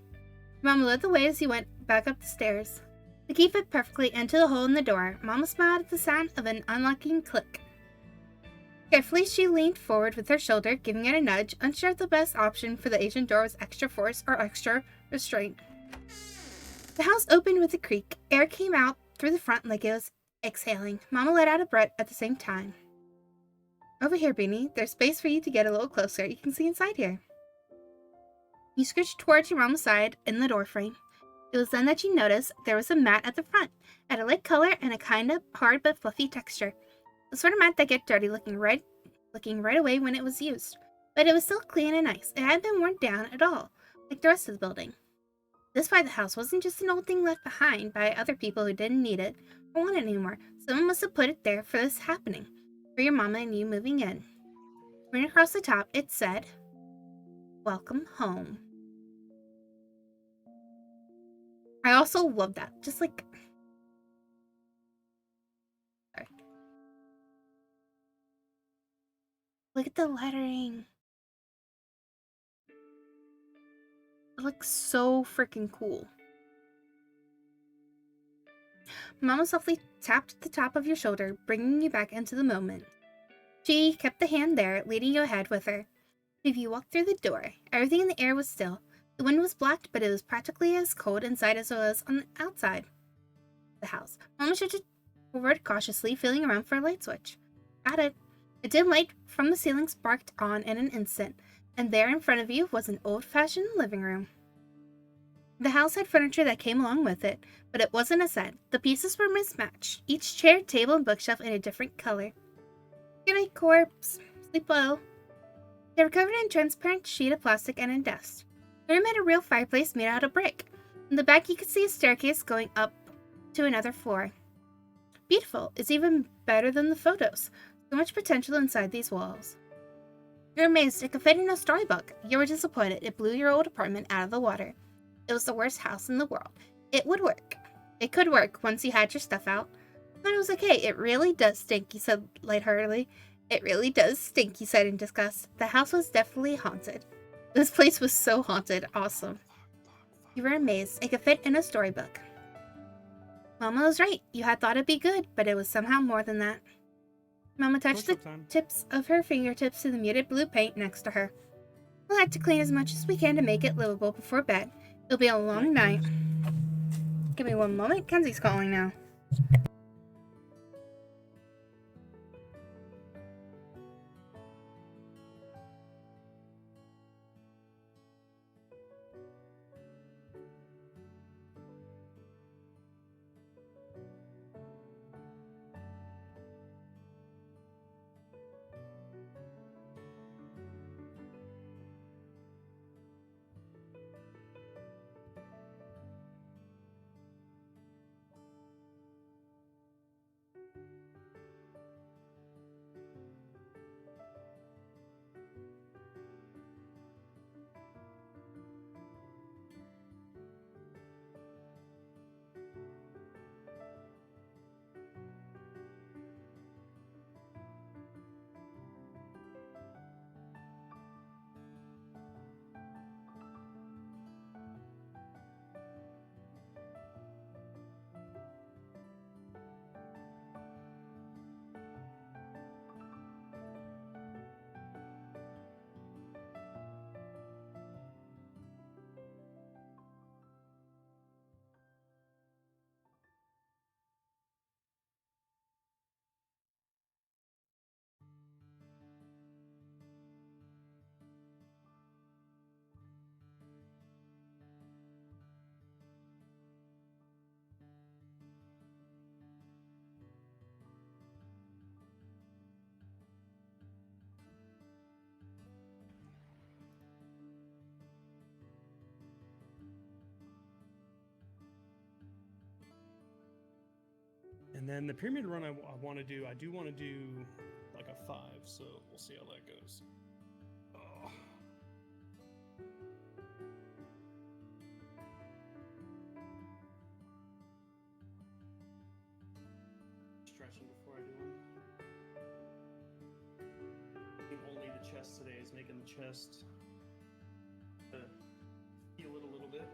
Mama led the way as he went back up the stairs. The key fit perfectly into the hole in the door. Mama smiled at the sound of an unlocking click. Carefully, she leaned forward with her shoulder, giving it a nudge, unsure if the best option for the agent door was extra force or extra restraint. The house opened with a creak. Air came out through the front like it was exhaling. Mama let out a breath at the same time. Over here, Beanie. There's space for you to get a little closer. You can see inside here. You scooched towards your mama's side in the doorframe. It was then that you noticed there was a mat at the front, at a light color and a kind of hard but fluffy texture. The sort of mat that get dirty looking right away when it was used. But it was still clean and nice. It hadn't been worn down at all, like the rest of the building. This part of the house wasn't just an old thing left behind by other people who didn't need it or want it anymore. Someone must have put it there for this happening, for your mama and you moving in. Right across the top, it said, "Welcome home." I also love that. Just like... Sorry. Look at the lettering. It looks so freaking cool. Mama softly tapped the top of your shoulder, bringing you back into the moment. She kept the hand there, leading you ahead with her. If you walked through the door, everything in the air was still. The wind was blocked, but it was practically as cold inside as it was on the outside. The house. Mama shifted forward cautiously, feeling around for a light switch. Got it. A dim light from the ceiling sparked on in an instant, and there in front of you was an old-fashioned living room. The house had furniture that came along with it, but it wasn't a set. The pieces were mismatched, each chair, table, and bookshelf in a different color. Good night, corpse. Sleep well. They were covered in a transparent sheet of plastic and a desk. The room had a real fireplace made out of brick. In the back, you could see a staircase going up to another floor. Beautiful. It's even better than the photos. So much potential inside these walls. You're amazed it could fit in a storybook. You were disappointed. It blew your old apartment out of the water. It was the worst house in the world. It would work. It could work once you had your stuff out. But it was okay. It really does stink, he said lightheartedly. It really does stink, he said in disgust. The house was definitely haunted. This place was so haunted. Awesome. You were amazed. It could fit in a storybook. Mama was right. You had thought it'd be good, but it was somehow more than that. Mama touched the tips of her fingertips to the muted blue paint next to her. We'll have to clean as much as we can to make it livable before bed. It'll be a long night. Give me one moment. Kenzie's calling now. And then the pyramid run I want to do, I do want to do like a 5, so we'll see how that goes. Oh. Stretching before I do one. I think only the chest today is making the chest feel it a little bit.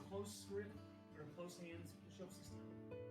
Close grip or close hands push-ups and stuff.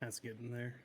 That's getting there.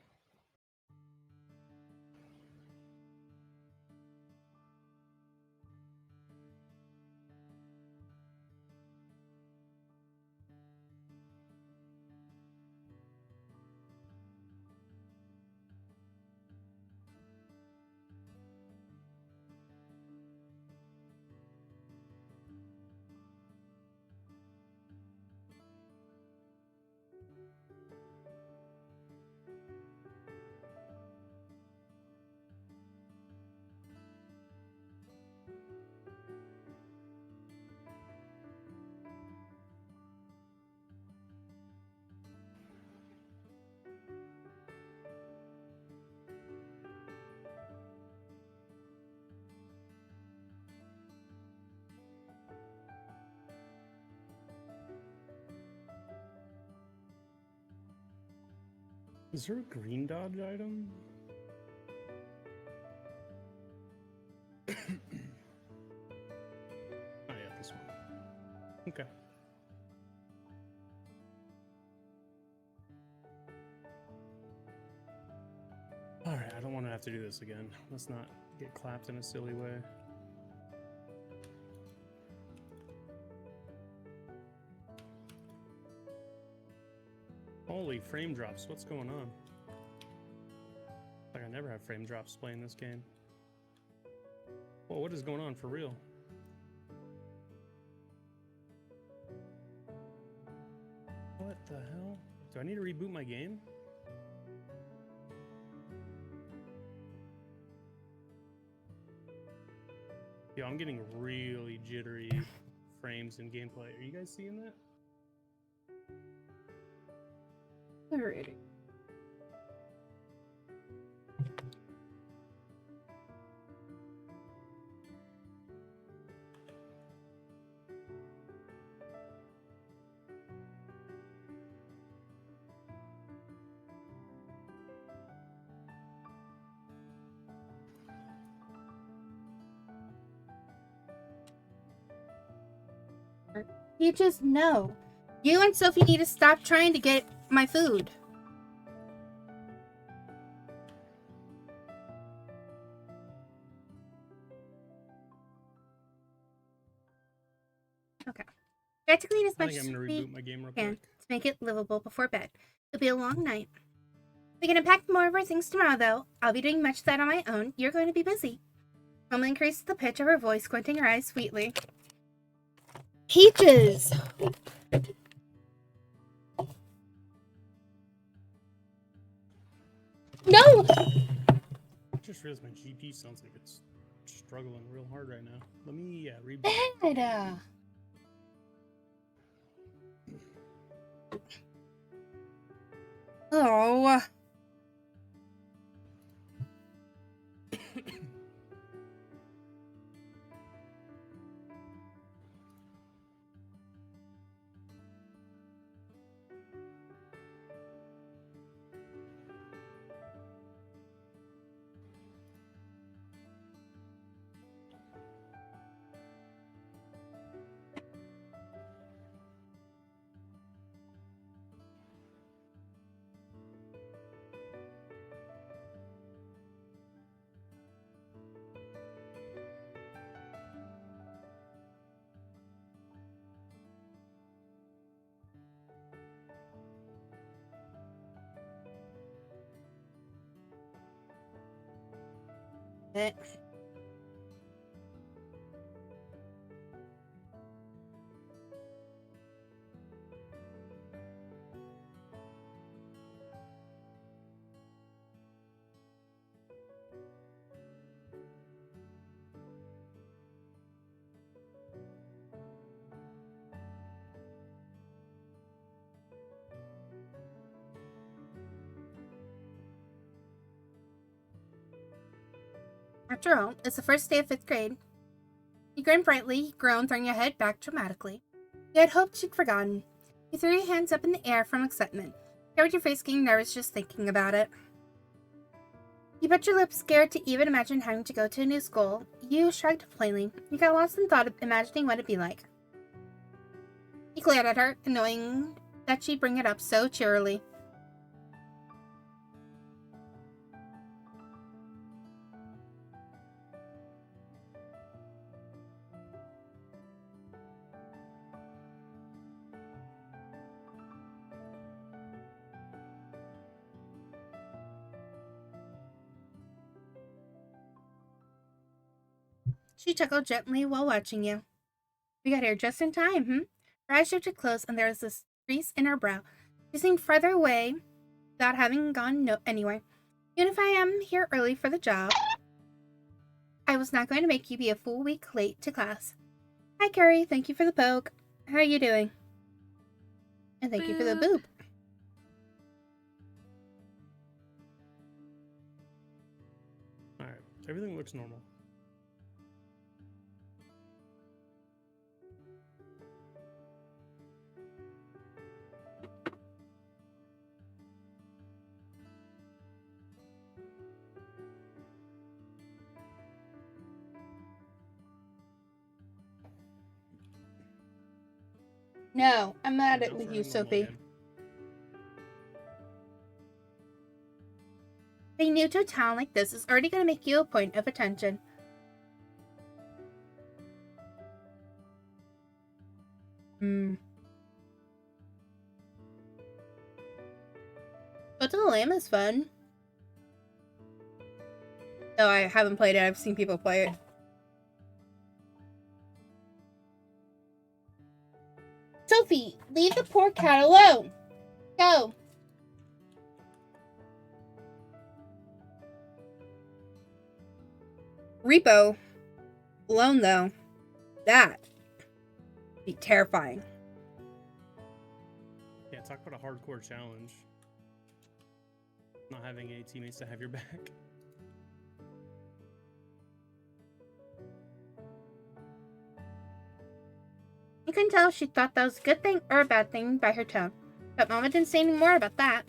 Is there a green dodge item? Oh yeah, this one. Okay. Alright, I don't want to have to do this again. Let's not get clapped in a silly way. Holy frame drops, what's going on? Like I never have frame drops playing this game. Whoa, what is going on for real? What the hell? Do I need to reboot my game? Yo, I'm getting really jittery frames in gameplay. Are you guys seeing that? Alrighty. You just know. You and Sophie need to stop trying to get my food. Okay. Try to clean as I much think I'm as gonna we reboot my game real can quick. to make it livable before bed. It'll be a long night. We can unpack more of our things tomorrow, though. I'll be doing much of that on my own. You're going to be busy. Mama increased the pitch of her voice, squinting her eyes sweetly. Peaches! No! I just realized my GP sounds like it's struggling real hard right now. Let me reboot. Bad. Oh. It. After all, it's the first day of 5th grade. He grinned brightly, groaned, throwing your head back dramatically. You had hoped she'd forgotten. You threw your hands up in the air from excitement, covered your face getting nervous just thinking about it. You bit your lips, scared to even imagine having to go to a new school. You shrugged plainly. You got lost in thought of imagining what it'd be like. He glared at her, knowing that she'd bring it up so cheerily. She chuckled gently while watching you. We got here just in time, Her eyes shifted close, and there was this crease in her brow. She seemed farther away without having gone anywhere. Even if I am here early for the job, I was not going to make you be a full week late to class. Hi, Carrie. Thank you for the poke. How are you doing? And thank you for the boop. Alright, everything looks normal. No, I'm mad Go at with for you, a normal Sophie. again. Being new to a town like this is already going to make you a point of attention. But the Lamb is fun. Though I haven't played it, I've seen people play it. Sophie, leave the poor cat alone. Go. Repo. Alone, though. That would be terrifying. Yeah, talk about a hardcore challenge. Not having any teammates to have your back. You can tell she thought that was a good thing or a bad thing by her tone. But Mama didn't say any more about that.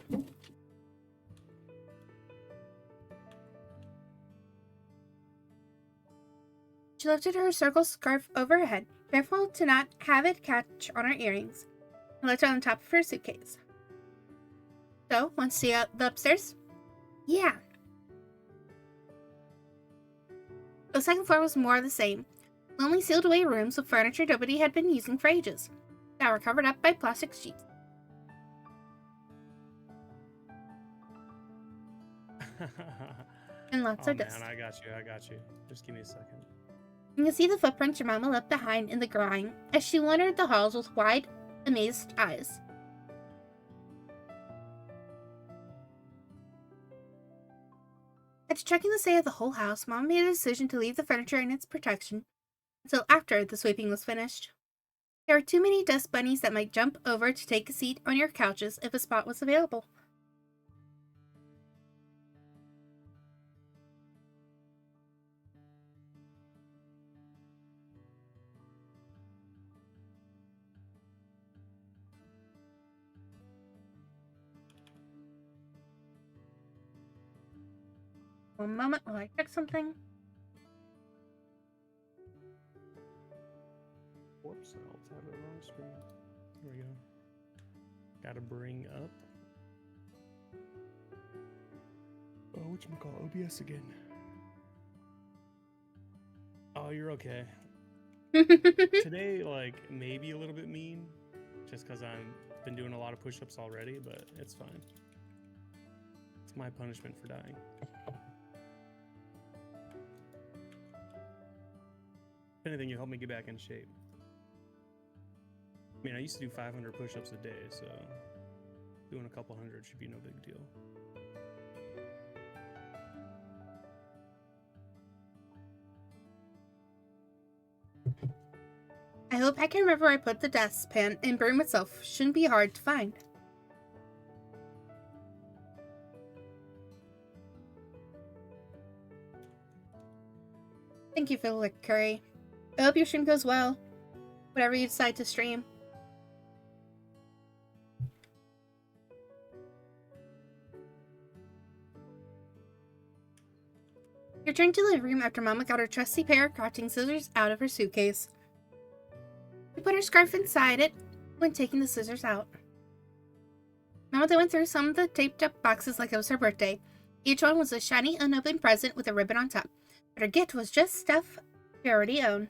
She lifted her circle scarf over her head, careful to not have it catch on her earrings, and looked on the top of her suitcase. So, want to see the upstairs? Yeah. The second floor was more of the same. Lonely sealed away rooms with furniture nobody had been using for ages, that were covered up by plastic sheets. And lots of dust. Man, I got you. Just give me a second. You can see the footprints your mama left behind in the grime as she wandered the halls with wide, amazed eyes. After checking the state of the whole house, Mama made a decision to leave the furniture in its protection until after the sweeping was finished. There are too many dust bunnies that might jump over to take a seat on your couches if a spot was available. One moment while I check something. Whoops, I'll tab the wrong screen. Here we go. Gotta bring up. Oh, whatchamacallit, OBS again. Oh, you're okay. Today, like, maybe a little bit mean, just because I've been doing a lot of push-ups already, but it's fine. It's my punishment for dying. If anything, you help me get back in shape. I mean, I used to do 500 push-ups a day, so doing a couple hundred should be no big deal. I hope I can remember where I put the dustpan and broom itself. Shouldn't be hard to find. Thank you for the lick, Curry. I hope your stream goes well, whatever you decide to stream. You returned to the living room after Mama got her trusty pair of crafting scissors out of her suitcase. She put her scarf inside it when taking the scissors out. Mama then went through some of the taped up boxes like it was her birthday. Each one was a shiny, unopened present with a ribbon on top, but her gift was just stuff she already owned.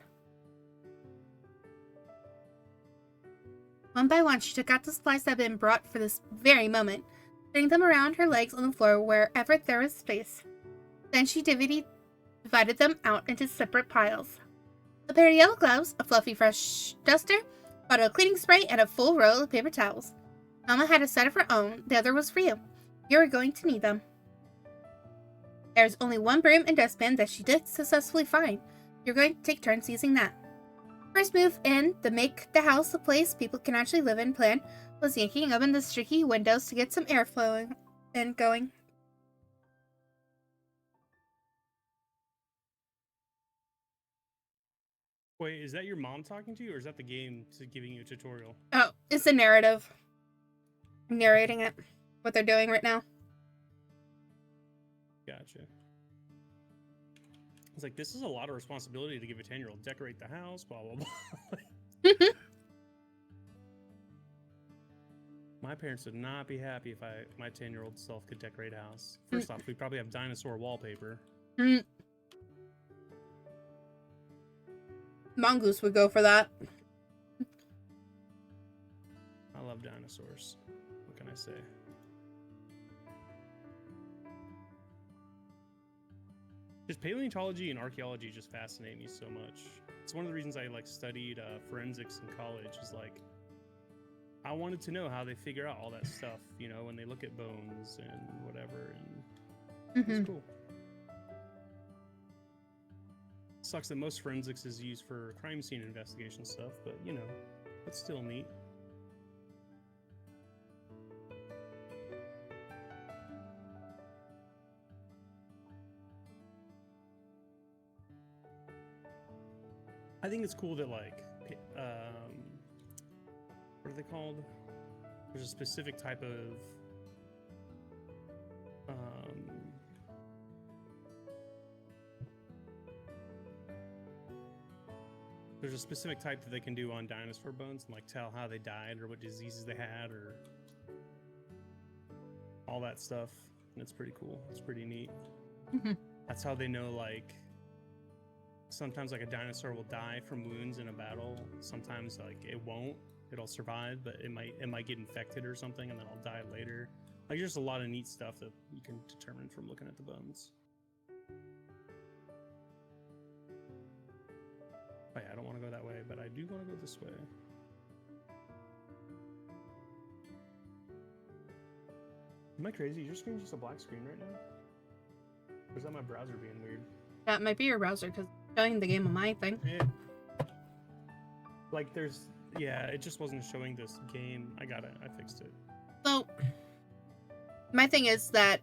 One by one, she took out the supplies that had been brought for this very moment, setting them around her legs on the floor wherever there was space. Then she divided them out into separate piles. A pair of yellow gloves, a fluffy fresh duster, bottle of cleaning spray, and a full roll of paper towels. Mama had a set of her own, the other was for you. You are going to need them. There's only one broom and dustpan that she did successfully find. You're going to take turns using that. First move in the make the house a place people can actually live in plan was yanking open the streaky windows to get some air flowing and going. Wait, is that your mom talking to you, or is that the game giving you a tutorial? Oh, it's a narrative. I'm narrating it. What they're doing right now. Gotcha. It's like, this is a lot of responsibility to give a 10-year-old. Decorate the house, blah, blah, blah. My parents would not be happy if my 10-year-old self could decorate a house. First off, we'd probably have dinosaur wallpaper. Mongoose would go for that. I love dinosaurs. What can I say? Just paleontology and archaeology just fascinate me so much. It's one of the reasons I studied forensics in college. Is I wanted to know how they figure out all that stuff. You know, when they look at bones and whatever, and it's cool. Sucks that most forensics is used for crime scene investigation stuff, but you know, it's still neat. I think it's cool that what are they called? There's a specific type of there's a specific type that they can do on dinosaur bones and tell how they died or what diseases they had or all that stuff. And it's pretty cool. It's pretty neat. That's how they know sometimes a dinosaur will die from wounds in a battle. Sometimes it won't. It'll survive, but it might get infected or something and then it'll die later. There's a lot of neat stuff that you can determine from looking at the bones. Oh yeah, I don't want to go that way, but I do want to go this way. Am I crazy? Is your screen just a black screen right now? Or is that my browser being weird? That might be your browser, because showing the game on my thing. Yeah. It just wasn't showing this game. I got it. I fixed it. So, my thing is that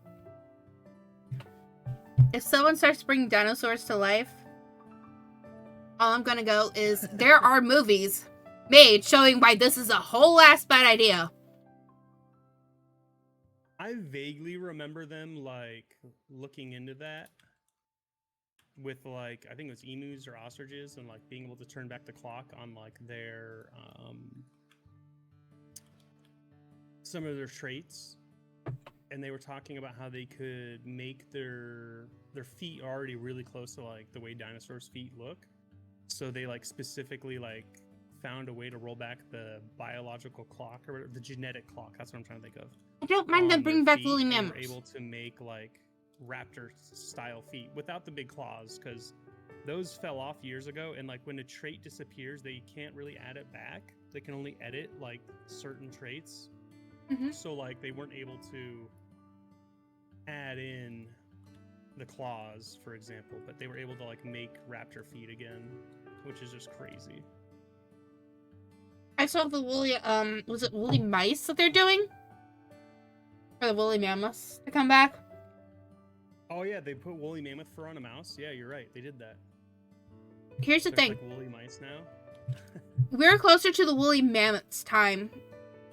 if someone starts bringing dinosaurs to life, all I'm gonna go is there are movies made showing why this is a whole ass bad idea. I vaguely remember them looking into that with I think it was emus or ostriches and being able to turn back the clock on their some of their traits, and they were talking about how they could make their feet already really close to the way dinosaurs' feet look. So they specifically found a way to roll back the biological clock or the genetic clock. That's what I'm trying to think of. I don't mind them bringing back woolly mammoths. They were able to make raptor style feet without the big claws, because those fell off years ago. And when a trait disappears, they can't really add it back. They can only edit certain traits. So they weren't able to add in the claws, for example, but they were able to make raptor feet again, which is just crazy. I saw the woolly was it woolly mice that they're doing for the woolly mammoths to come back. Oh yeah, they put woolly mammoth fur on a mouse. Yeah, you're right, they did that. Here's the thing, woolly mice now. we're closer to the woolly mammoth's time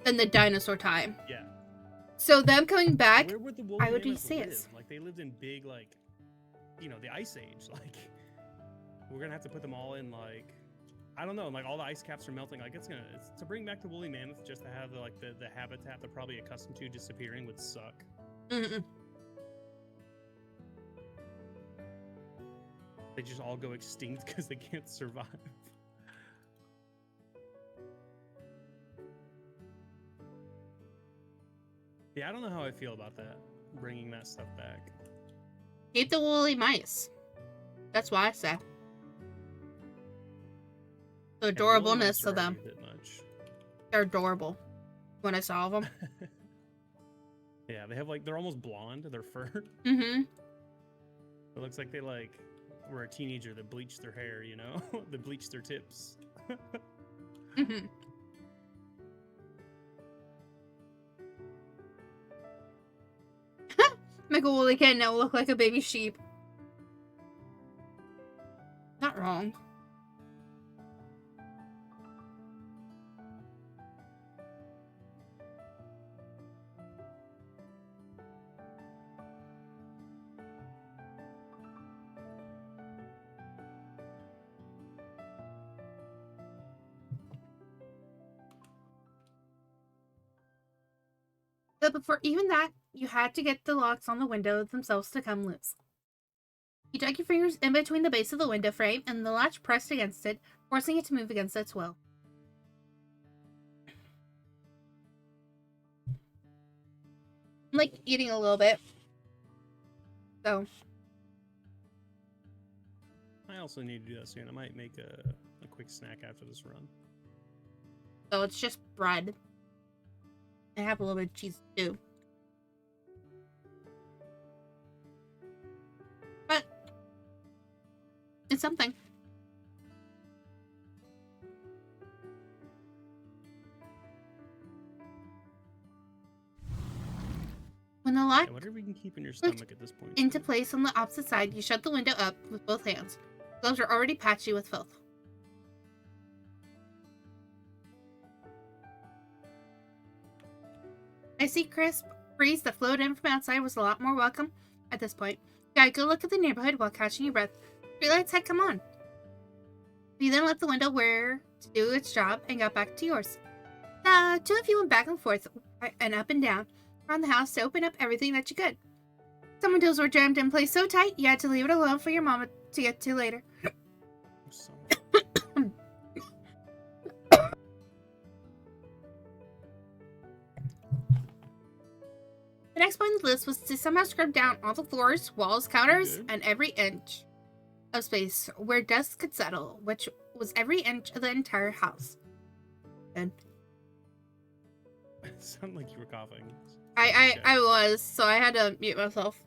than the dinosaur time. Yeah. So them coming back, where would the woolly I would be mammoths live? sad. They lived in big the ice age. We're gonna have to put them all in I don't know, all the ice caps are melting. It's to bring back the woolly mammoth just to have the habitat they're probably accustomed to disappearing would suck. They just all go extinct because they can't survive. Yeah, I don't know how I feel about that, bringing that stuff back. Keep the woolly mice. That's what I say. The adorableness of them. They're adorable. When I saw them. Yeah, they have like they're almost blonde. Their fur. Mm-hmm. It looks like they like were a teenager that bleached their hair. You know, they bleached their tips. Mm-hmm. Make a woolly kitten that will look like a baby sheep. Not wrong. But before even that, you had to get the locks on the window themselves to come loose. You dug your fingers in between the base of the window frame, and the latch pressed against it, forcing it to move against its will. I'm like eating a little bit. So. I also need to do that soon. I might make a quick snack after this run. So it's just bread. I have a little bit of cheese too. But it's something. When the lock Yeah, whatever you can keep in your stomach at this point. into place on the opposite side, you shut the window up with both hands. Gloves are already patchy with filth. Icy crisp breeze that flowed in from outside was a lot more welcome at this point. You got a good look at the neighborhood while catching your breath. Streetlights had come on. You then left the window where to do its job and got back to yours. The two of you went back and forth and up and down around the house to open up everything that you could. Some windows were jammed in place so tight you had to leave it alone for your mama to get to later. The next point on the list was to somehow scrub down all the floors, walls, counters, and every inch of space where dust could settle, which was every inch of the entire house. Good. It sounded like you were coughing. I was, so I had to mute myself.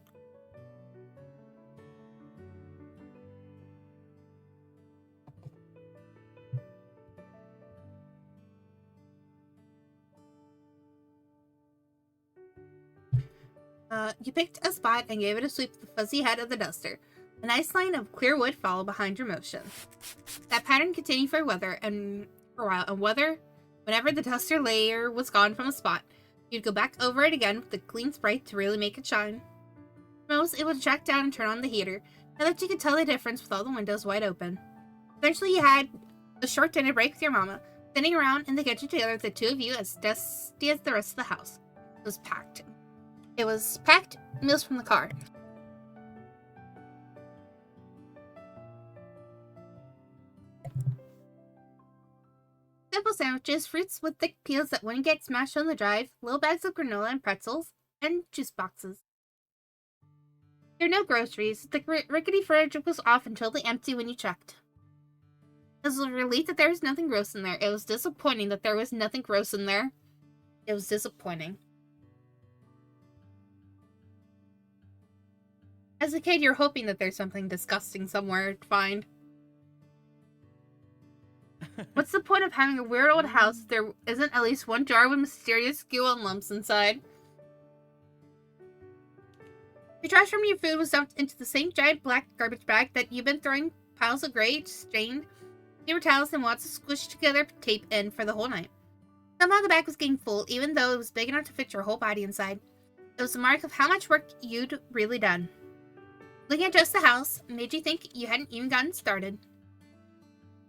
You picked a spot and gave it a sweep with the fuzzy head of the duster. A nice line of clear wood followed behind your motion. That pattern continued for a while, and whenever the duster layer was gone from a spot, you'd go back over it again with the clean spray to really make it shine. I was able to track down and turn on the heater, now that you could tell the difference with all the windows wide open. Eventually you had a short dinner break with your mama, sitting around in the kitchen together with the two of you as dusty as the rest of the house. It was packed. Meals from the car. Simple sandwiches, fruits with thick peels that wouldn't get smashed on the drive, little bags of granola and pretzels, and juice boxes. There were no groceries. The rickety fridge was often totally empty when you checked. It was a relief that there was nothing gross in there. It was disappointing that there was nothing gross in there. It was disappointing. As a kid, you're hoping that there's something disgusting somewhere to find. What's the point of having a weird old house if there isn't at least one jar with mysterious goo and lumps inside? The trash from your food was dumped into the same giant black garbage bag that you've been throwing piles of gray, stained paper towels and wads of squished together tape in for the whole night. Somehow the bag was getting full, even though it was big enough to fit your whole body inside. It was a mark of how much work you'd really done. Looking at just the house made you think you hadn't even gotten started.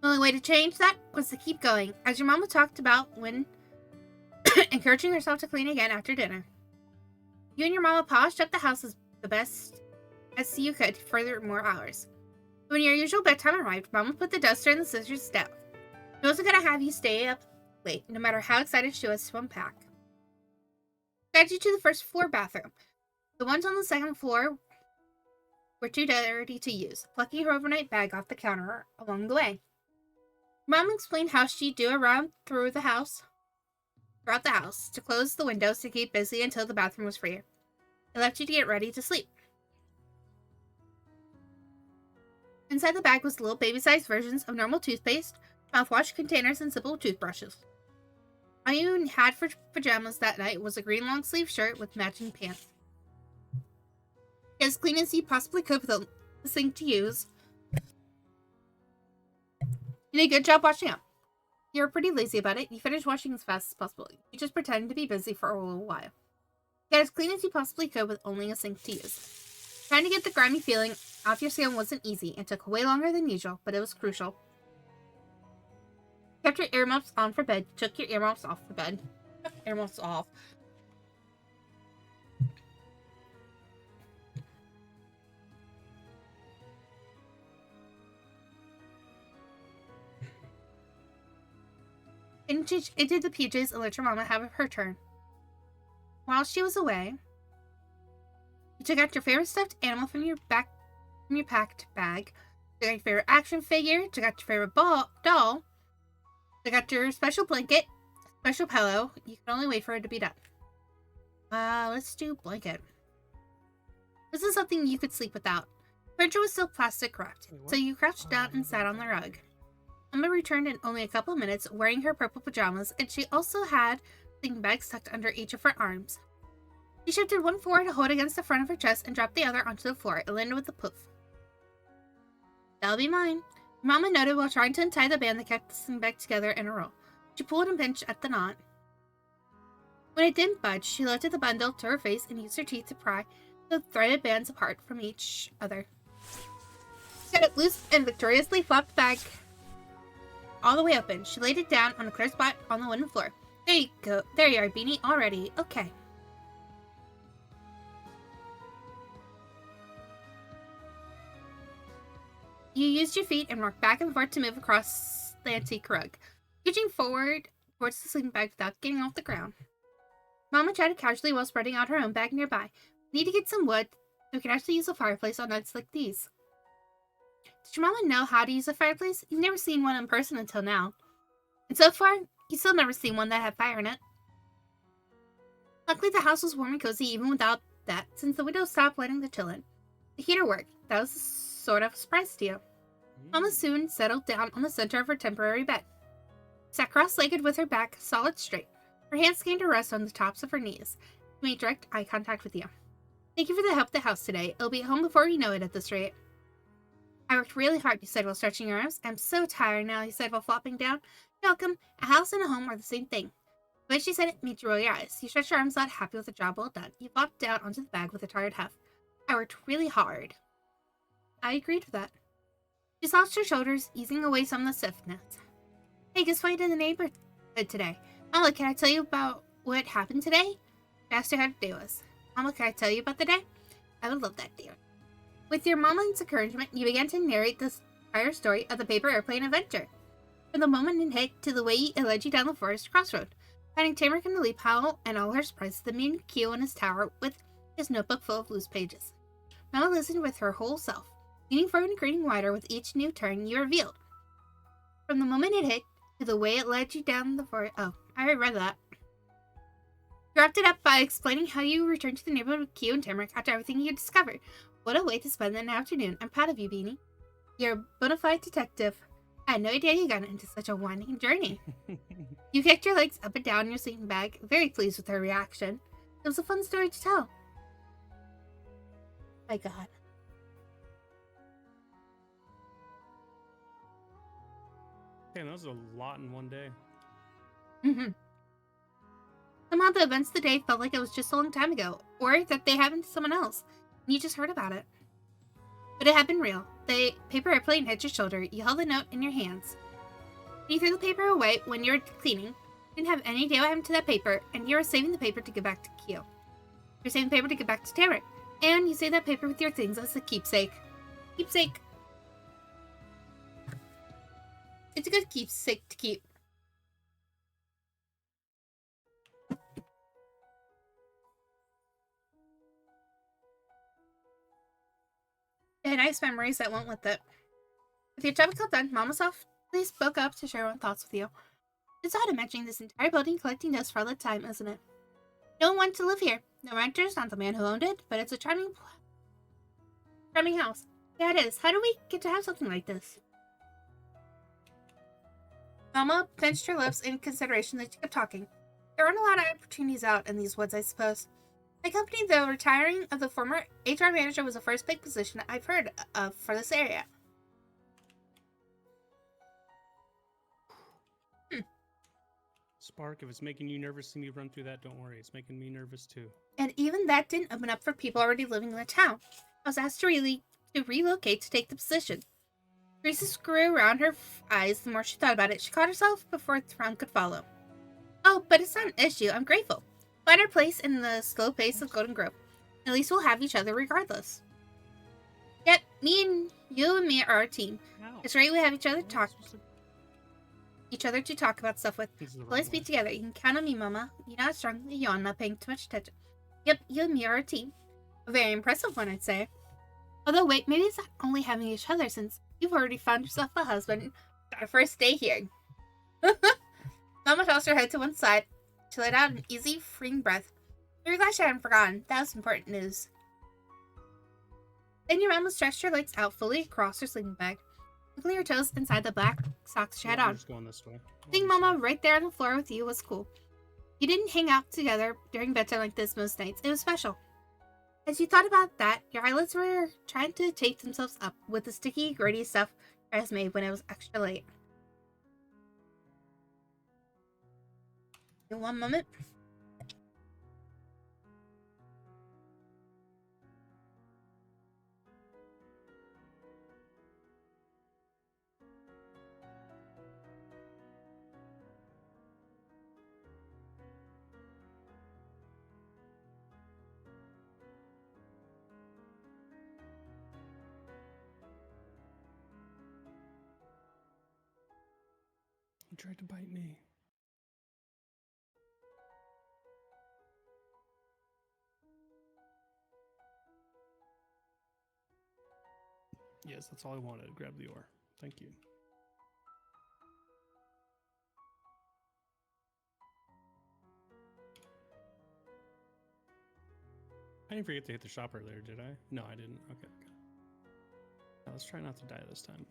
The only way to change that was to keep going, as your mama talked about when encouraging herself to clean again after dinner. You and your mama polished up the house as the best as you could for more hours. When your usual bedtime arrived, Mama put the duster and the scissors down. She wasn't going to have you stay up late, no matter how excited she was to unpack. Guided you to the first floor bathroom. The ones on the second floor were too dirty to use, plucking her overnight bag off the counter along the way. Mom explained how she'd do a round through the house throughout the house to close the windows to keep busy until the bathroom was free. It left you to get ready to sleep. Inside the bag was little baby-sized versions of normal toothpaste, mouthwash containers, and simple toothbrushes. All you had for pajamas that night was a green long-sleeve shirt with matching pants. As clean as you possibly could with a sink to use. You did a good job washing up. You were pretty lazy about it. You finished washing as fast as possible. You just pretended to be busy for a little while. You got as clean as you possibly could with only a sink to use. Trying to get the grimy feeling off your skin wasn't easy and took way longer than usual, but it was crucial. You kept your earmuffs on for bed. You took your earmuffs off for bed. Earmuffs off. Into the PJs and let your mama have her turn. While she was away, you took out your favorite stuffed animal from your packed bag. Took out your favorite action figure. Took out your favorite doll. Took out your special blanket, special pillow. You can only wait for it to be done. Let's do blanket. This is something you could sleep without. Furniture was still plastic wrapped, so you crouched down and sat on the rug. Emma returned in only a couple of minutes, wearing her purple pajamas, and she also had sleeping bags tucked under each of her arms. She shifted one forward to hold against the front of her chest and dropped the other onto the floor. It landed with a poof. That'll be mine. Your mama noted while trying to untie the band that kept the sleeping bag together in a roll. She pulled and pinched at the knot. When it didn't budge, she lifted the bundle to her face and used her teeth to pry the threaded bands apart from each other. She got it loose and victoriously flopped the bag all the way open. She laid it down on a clear spot on the wooden floor. There you go. There you are, Beanie. All ready. Okay. You used your feet and rocked back and forth to move across the antique rug, scooching forward towards the sleeping bag without getting off the ground. Mama chatted casually while spreading out her own bag nearby. Need to get some wood so we can actually use a fireplace on nights like these. Did your mama know how to use a fireplace? You've never seen one in person until now. And so far, you've still never seen one that had fire in it. Luckily, the house was warm and cozy even without that, since the window stopped letting the chill in. The heater worked. That was sort of a surprise to you. Mama soon settled down on the center of her temporary bed. Sat cross-legged with her back solid straight. Her hands came to rest on the tops of her knees. She made direct eye contact with you. Thank you for the help at the house today. It'll be home before you know it at this rate. I worked really hard, you said while stretching your arms. I'm so tired now, you said while flopping down. You're welcome. A house and a home are the same thing. The way she said it made you roll your eyes. You stretched your arms out, happy with the job well done. You flopped down onto the bag with a tired huff. I worked really hard. I agreed with that. She slouched her shoulders, easing away some of the stiffness. Hey, guess what I did in the neighborhood today? Mama, can I tell you about what happened today? I asked her how the day was. Mama, can I tell you about the day? I would love that, dear. With your mama's encouragement, you began to narrate the entire story of the paper airplane adventure. From the moment it hit to the way it led you down the forest crossroad, finding Tamarick in the leaf pile and all her surprises, the mean Q in his tower with his notebook full of loose pages. Mama listened with her whole self, leaning forward and grinning wider with each new turn you revealed. From the moment it hit to the way it led you down the forest. Oh, I already read that. You wrapped it up by explaining how you returned to the neighborhood with Q and Tamarick after everything you discovered. What a way to spend an afternoon. I'm proud of you, Beanie. You're a bona fide detective. I had no idea you got into such a winding journey. You kicked your legs up and down in your sleeping bag, very pleased with her reaction. It was a fun story to tell. My God. Damn, that was a lot in one day. Somehow the events of the day felt like it was just a long time ago, or that they happened to someone else, and you just heard about it. But it had been real. The paper airplane hit your shoulder. You held the note in your hands. You threw the paper away when you were cleaning. You didn't have any idea what happened to that paper, and you were saving the paper to give back to Q. You're saving the paper to give back to Tamarick, and you saved that paper with your things as a keepsake. Keepsake. It's a good keepsake to keep. And nice memories that went with it. With your topic all done, Mama softly spoke up to share her own thoughts with you. It's odd imagining this entire building collecting dust for all the time, isn't it? No one wanted to live here. No renter's not the man who owned it, but it's a charming house. Yeah, it is. How do we get to have something like this? Mama pinched her lips in consideration that she kept talking. There aren't a lot of opportunities out in these woods, I suppose. My company, though, retiring of the former HR manager was the first big position I've heard of for this area. Spark, if it's making you nervous to see me run through that, don't worry. It's making me nervous too. And even that didn't open up for people already living in the town. I was asked to relocate to take the position. Creases grew around her eyes the more she thought about it. She caught herself before the frown could follow. Oh, but it's not an issue. I'm grateful. Find our place in the slow pace of Golden Grove. At least we'll have each other regardless. Yep, you and me are our team. Ow. It's right we have each other Am I to talk about stuff with. This is the wrong Let's be way. together. You can count on me, Mama. You know how strong you yawn, not paying too much attention. Yep, you and me are a team. A very impressive one, I'd say. Although, wait, maybe it's not only having each other, since you've already found yourself a husband. Our first day here. Mama tossed her head to one side. She let out an easy, freeing breath. We were glad she hadn't forgotten. That was important news. Then your mama stretched her legs out fully across her sleeping bag, wiggling her toes inside the black socks she had I'm on. just going this way. Seeing Mama right there on the floor with you was cool. You didn't hang out together during bedtime like this most nights. It was special. As you thought about that, your eyelids were trying to tape themselves up with the sticky, gritty stuff your eyes made when it was extra late. In one moment. He tried to bite me. Yes, that's all I wanted. Grab the ore. Thank you. I didn't forget to hit the shop earlier, did I? No, I didn't. Okay. Now let's try not to die this time.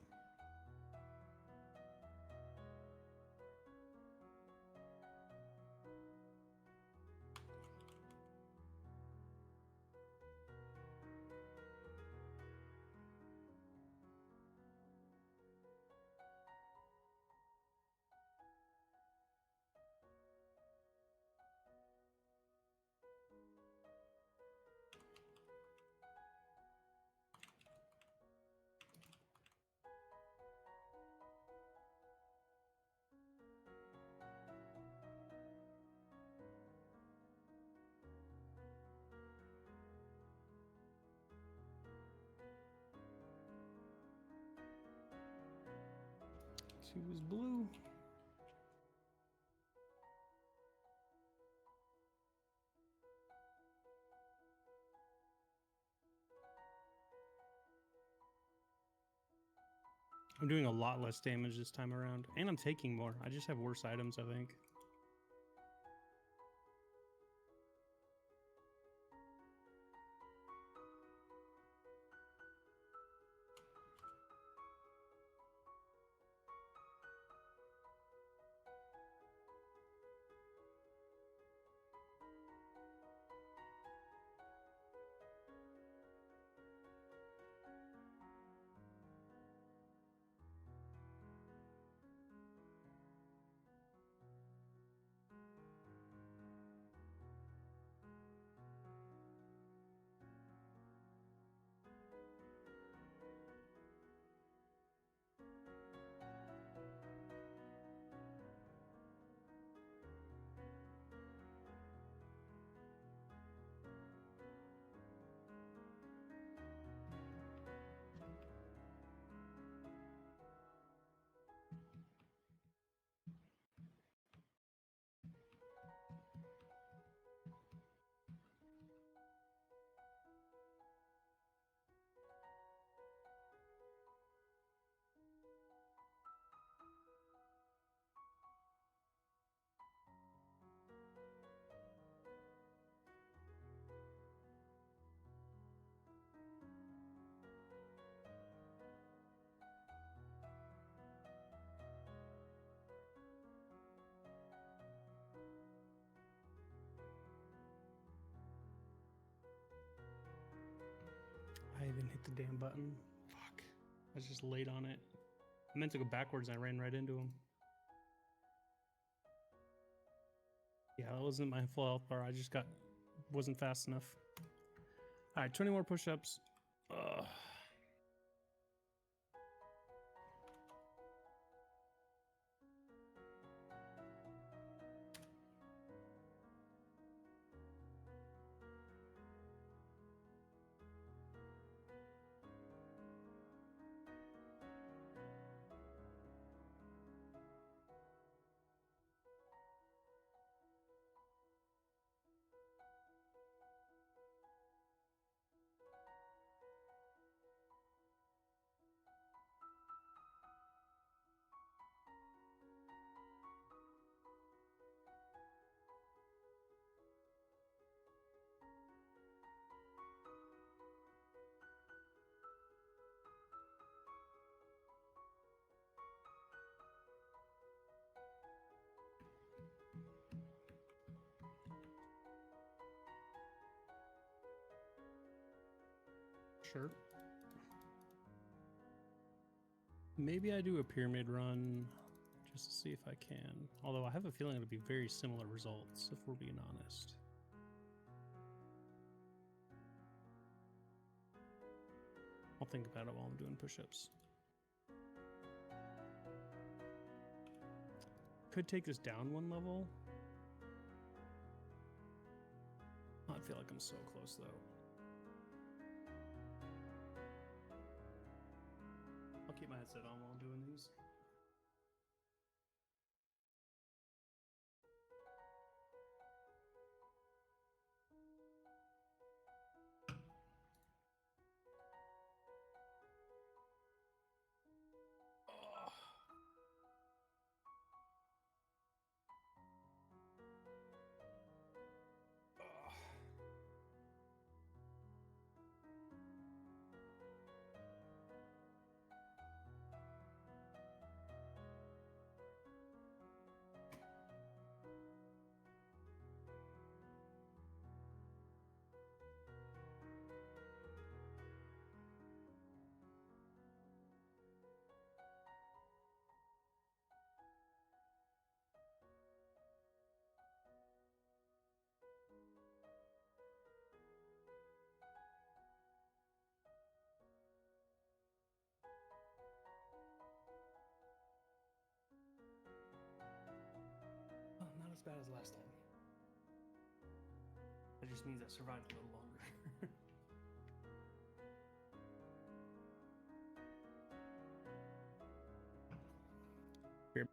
She was blue. I'm doing a lot less damage this time around, and I'm taking more. I just have worse items, I think. hit the damn button. Fuck. I was just late on it. I meant to go backwards and I ran right into him. Yeah, that wasn't my full health bar. I just wasn't fast enough. All right, 20 more push-ups. Ugh. Sure. Maybe I do a pyramid run just to see if I can. Although I have a feeling it'll be very similar results, if we're being honest. I'll think about it while I'm doing push-ups. Could take this down one level. I feel like I'm so close though. I'll keep my headset on while I'm doing these. Oh, not as bad as last time. That just means I survived a little longer. Here.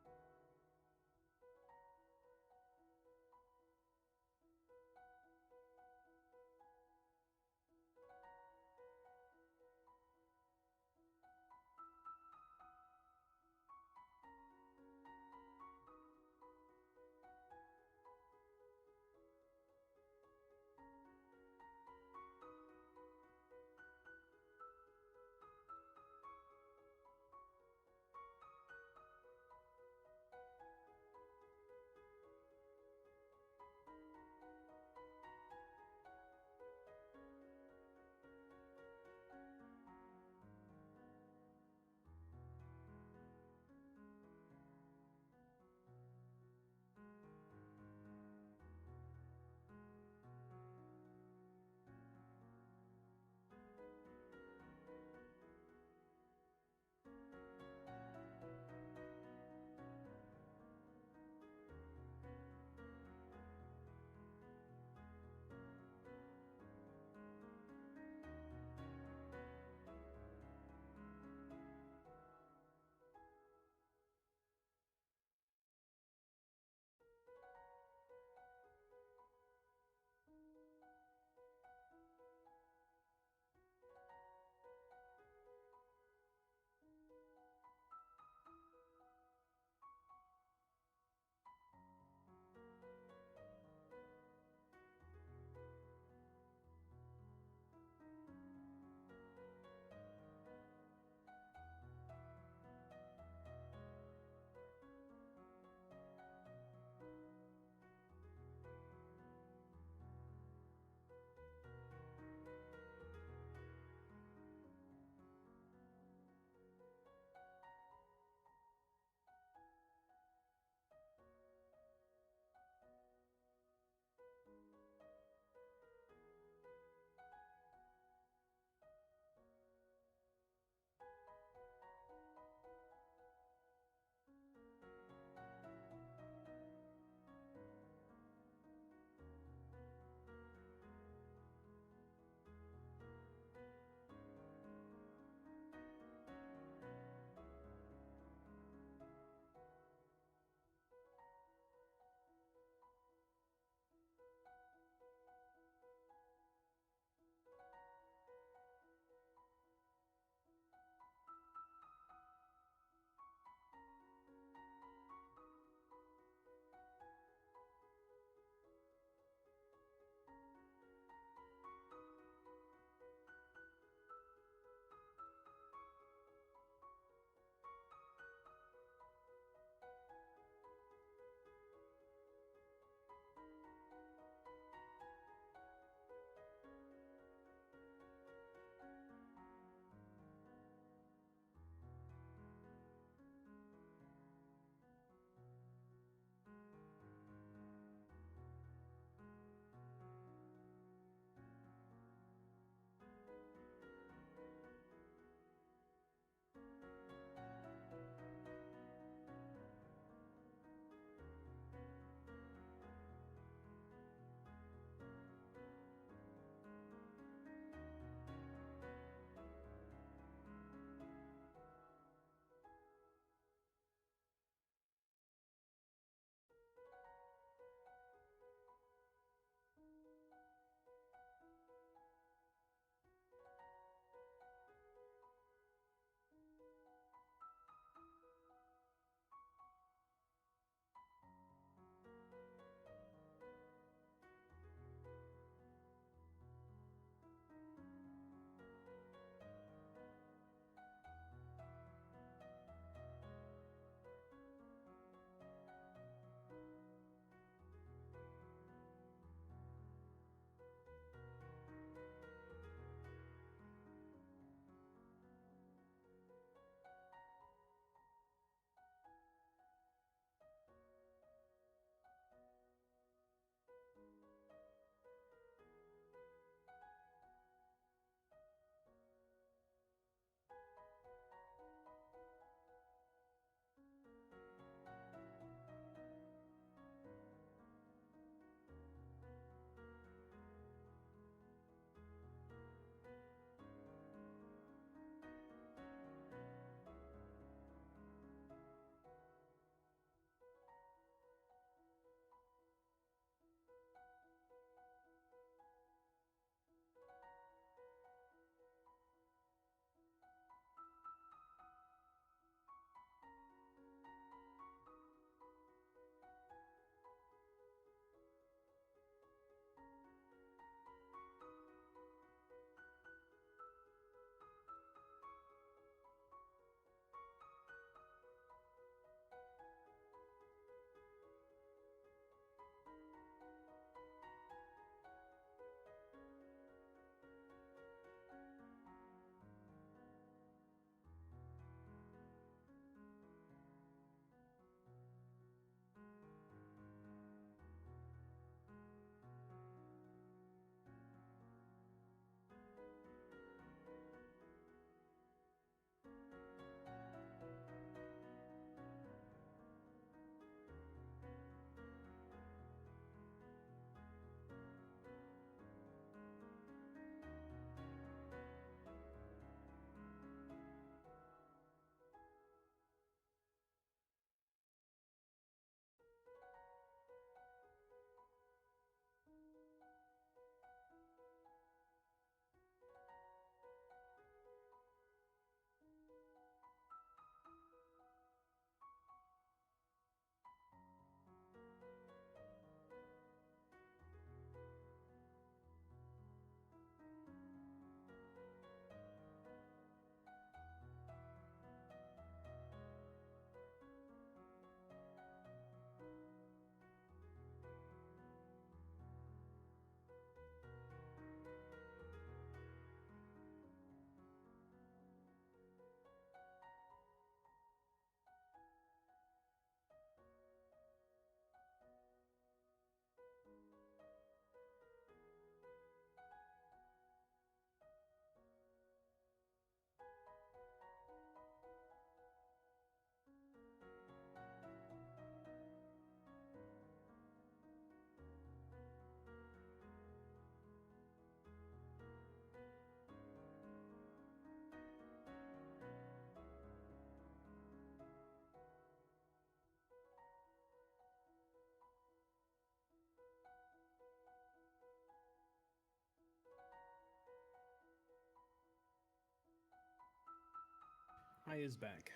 Hi is back.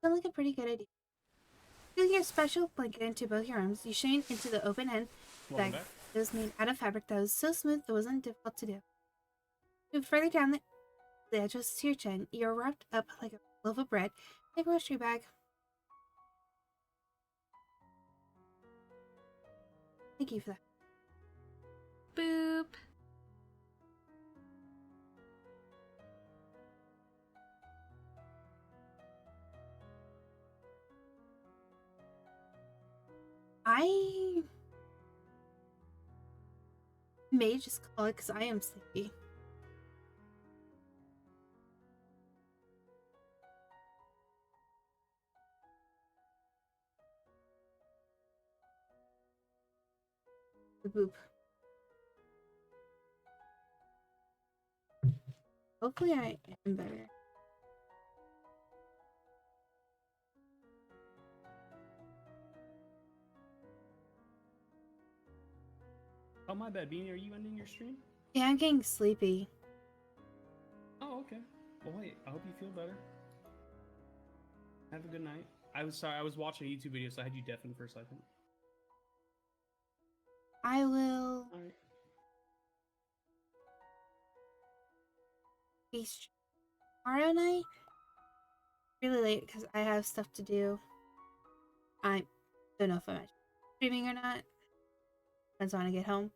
Sounds like a pretty good idea. Using your special blanket into both your arms, you strain into the open end Welcome bag. back. It was made out of fabric that was so smooth it wasn't difficult to do. Move further down the edge to your chin. You're wrapped up like a loaf of bread in a grocery bag. Thank you for that. Boop. I may just call it because I am sleepy. Boop. Hopefully I am better. Oh, my bad, Beanie. Are you ending your stream? Yeah, I'm getting sleepy. Oh, okay. Well, wait. I hope you feel better. Have a good night. I was sorry. I was watching a YouTube video, so I had you deafened for a second. I will All right. be tomorrow night. Really late because I have stuff to do. I don't know if I'm streaming or not. Depends on when I get home.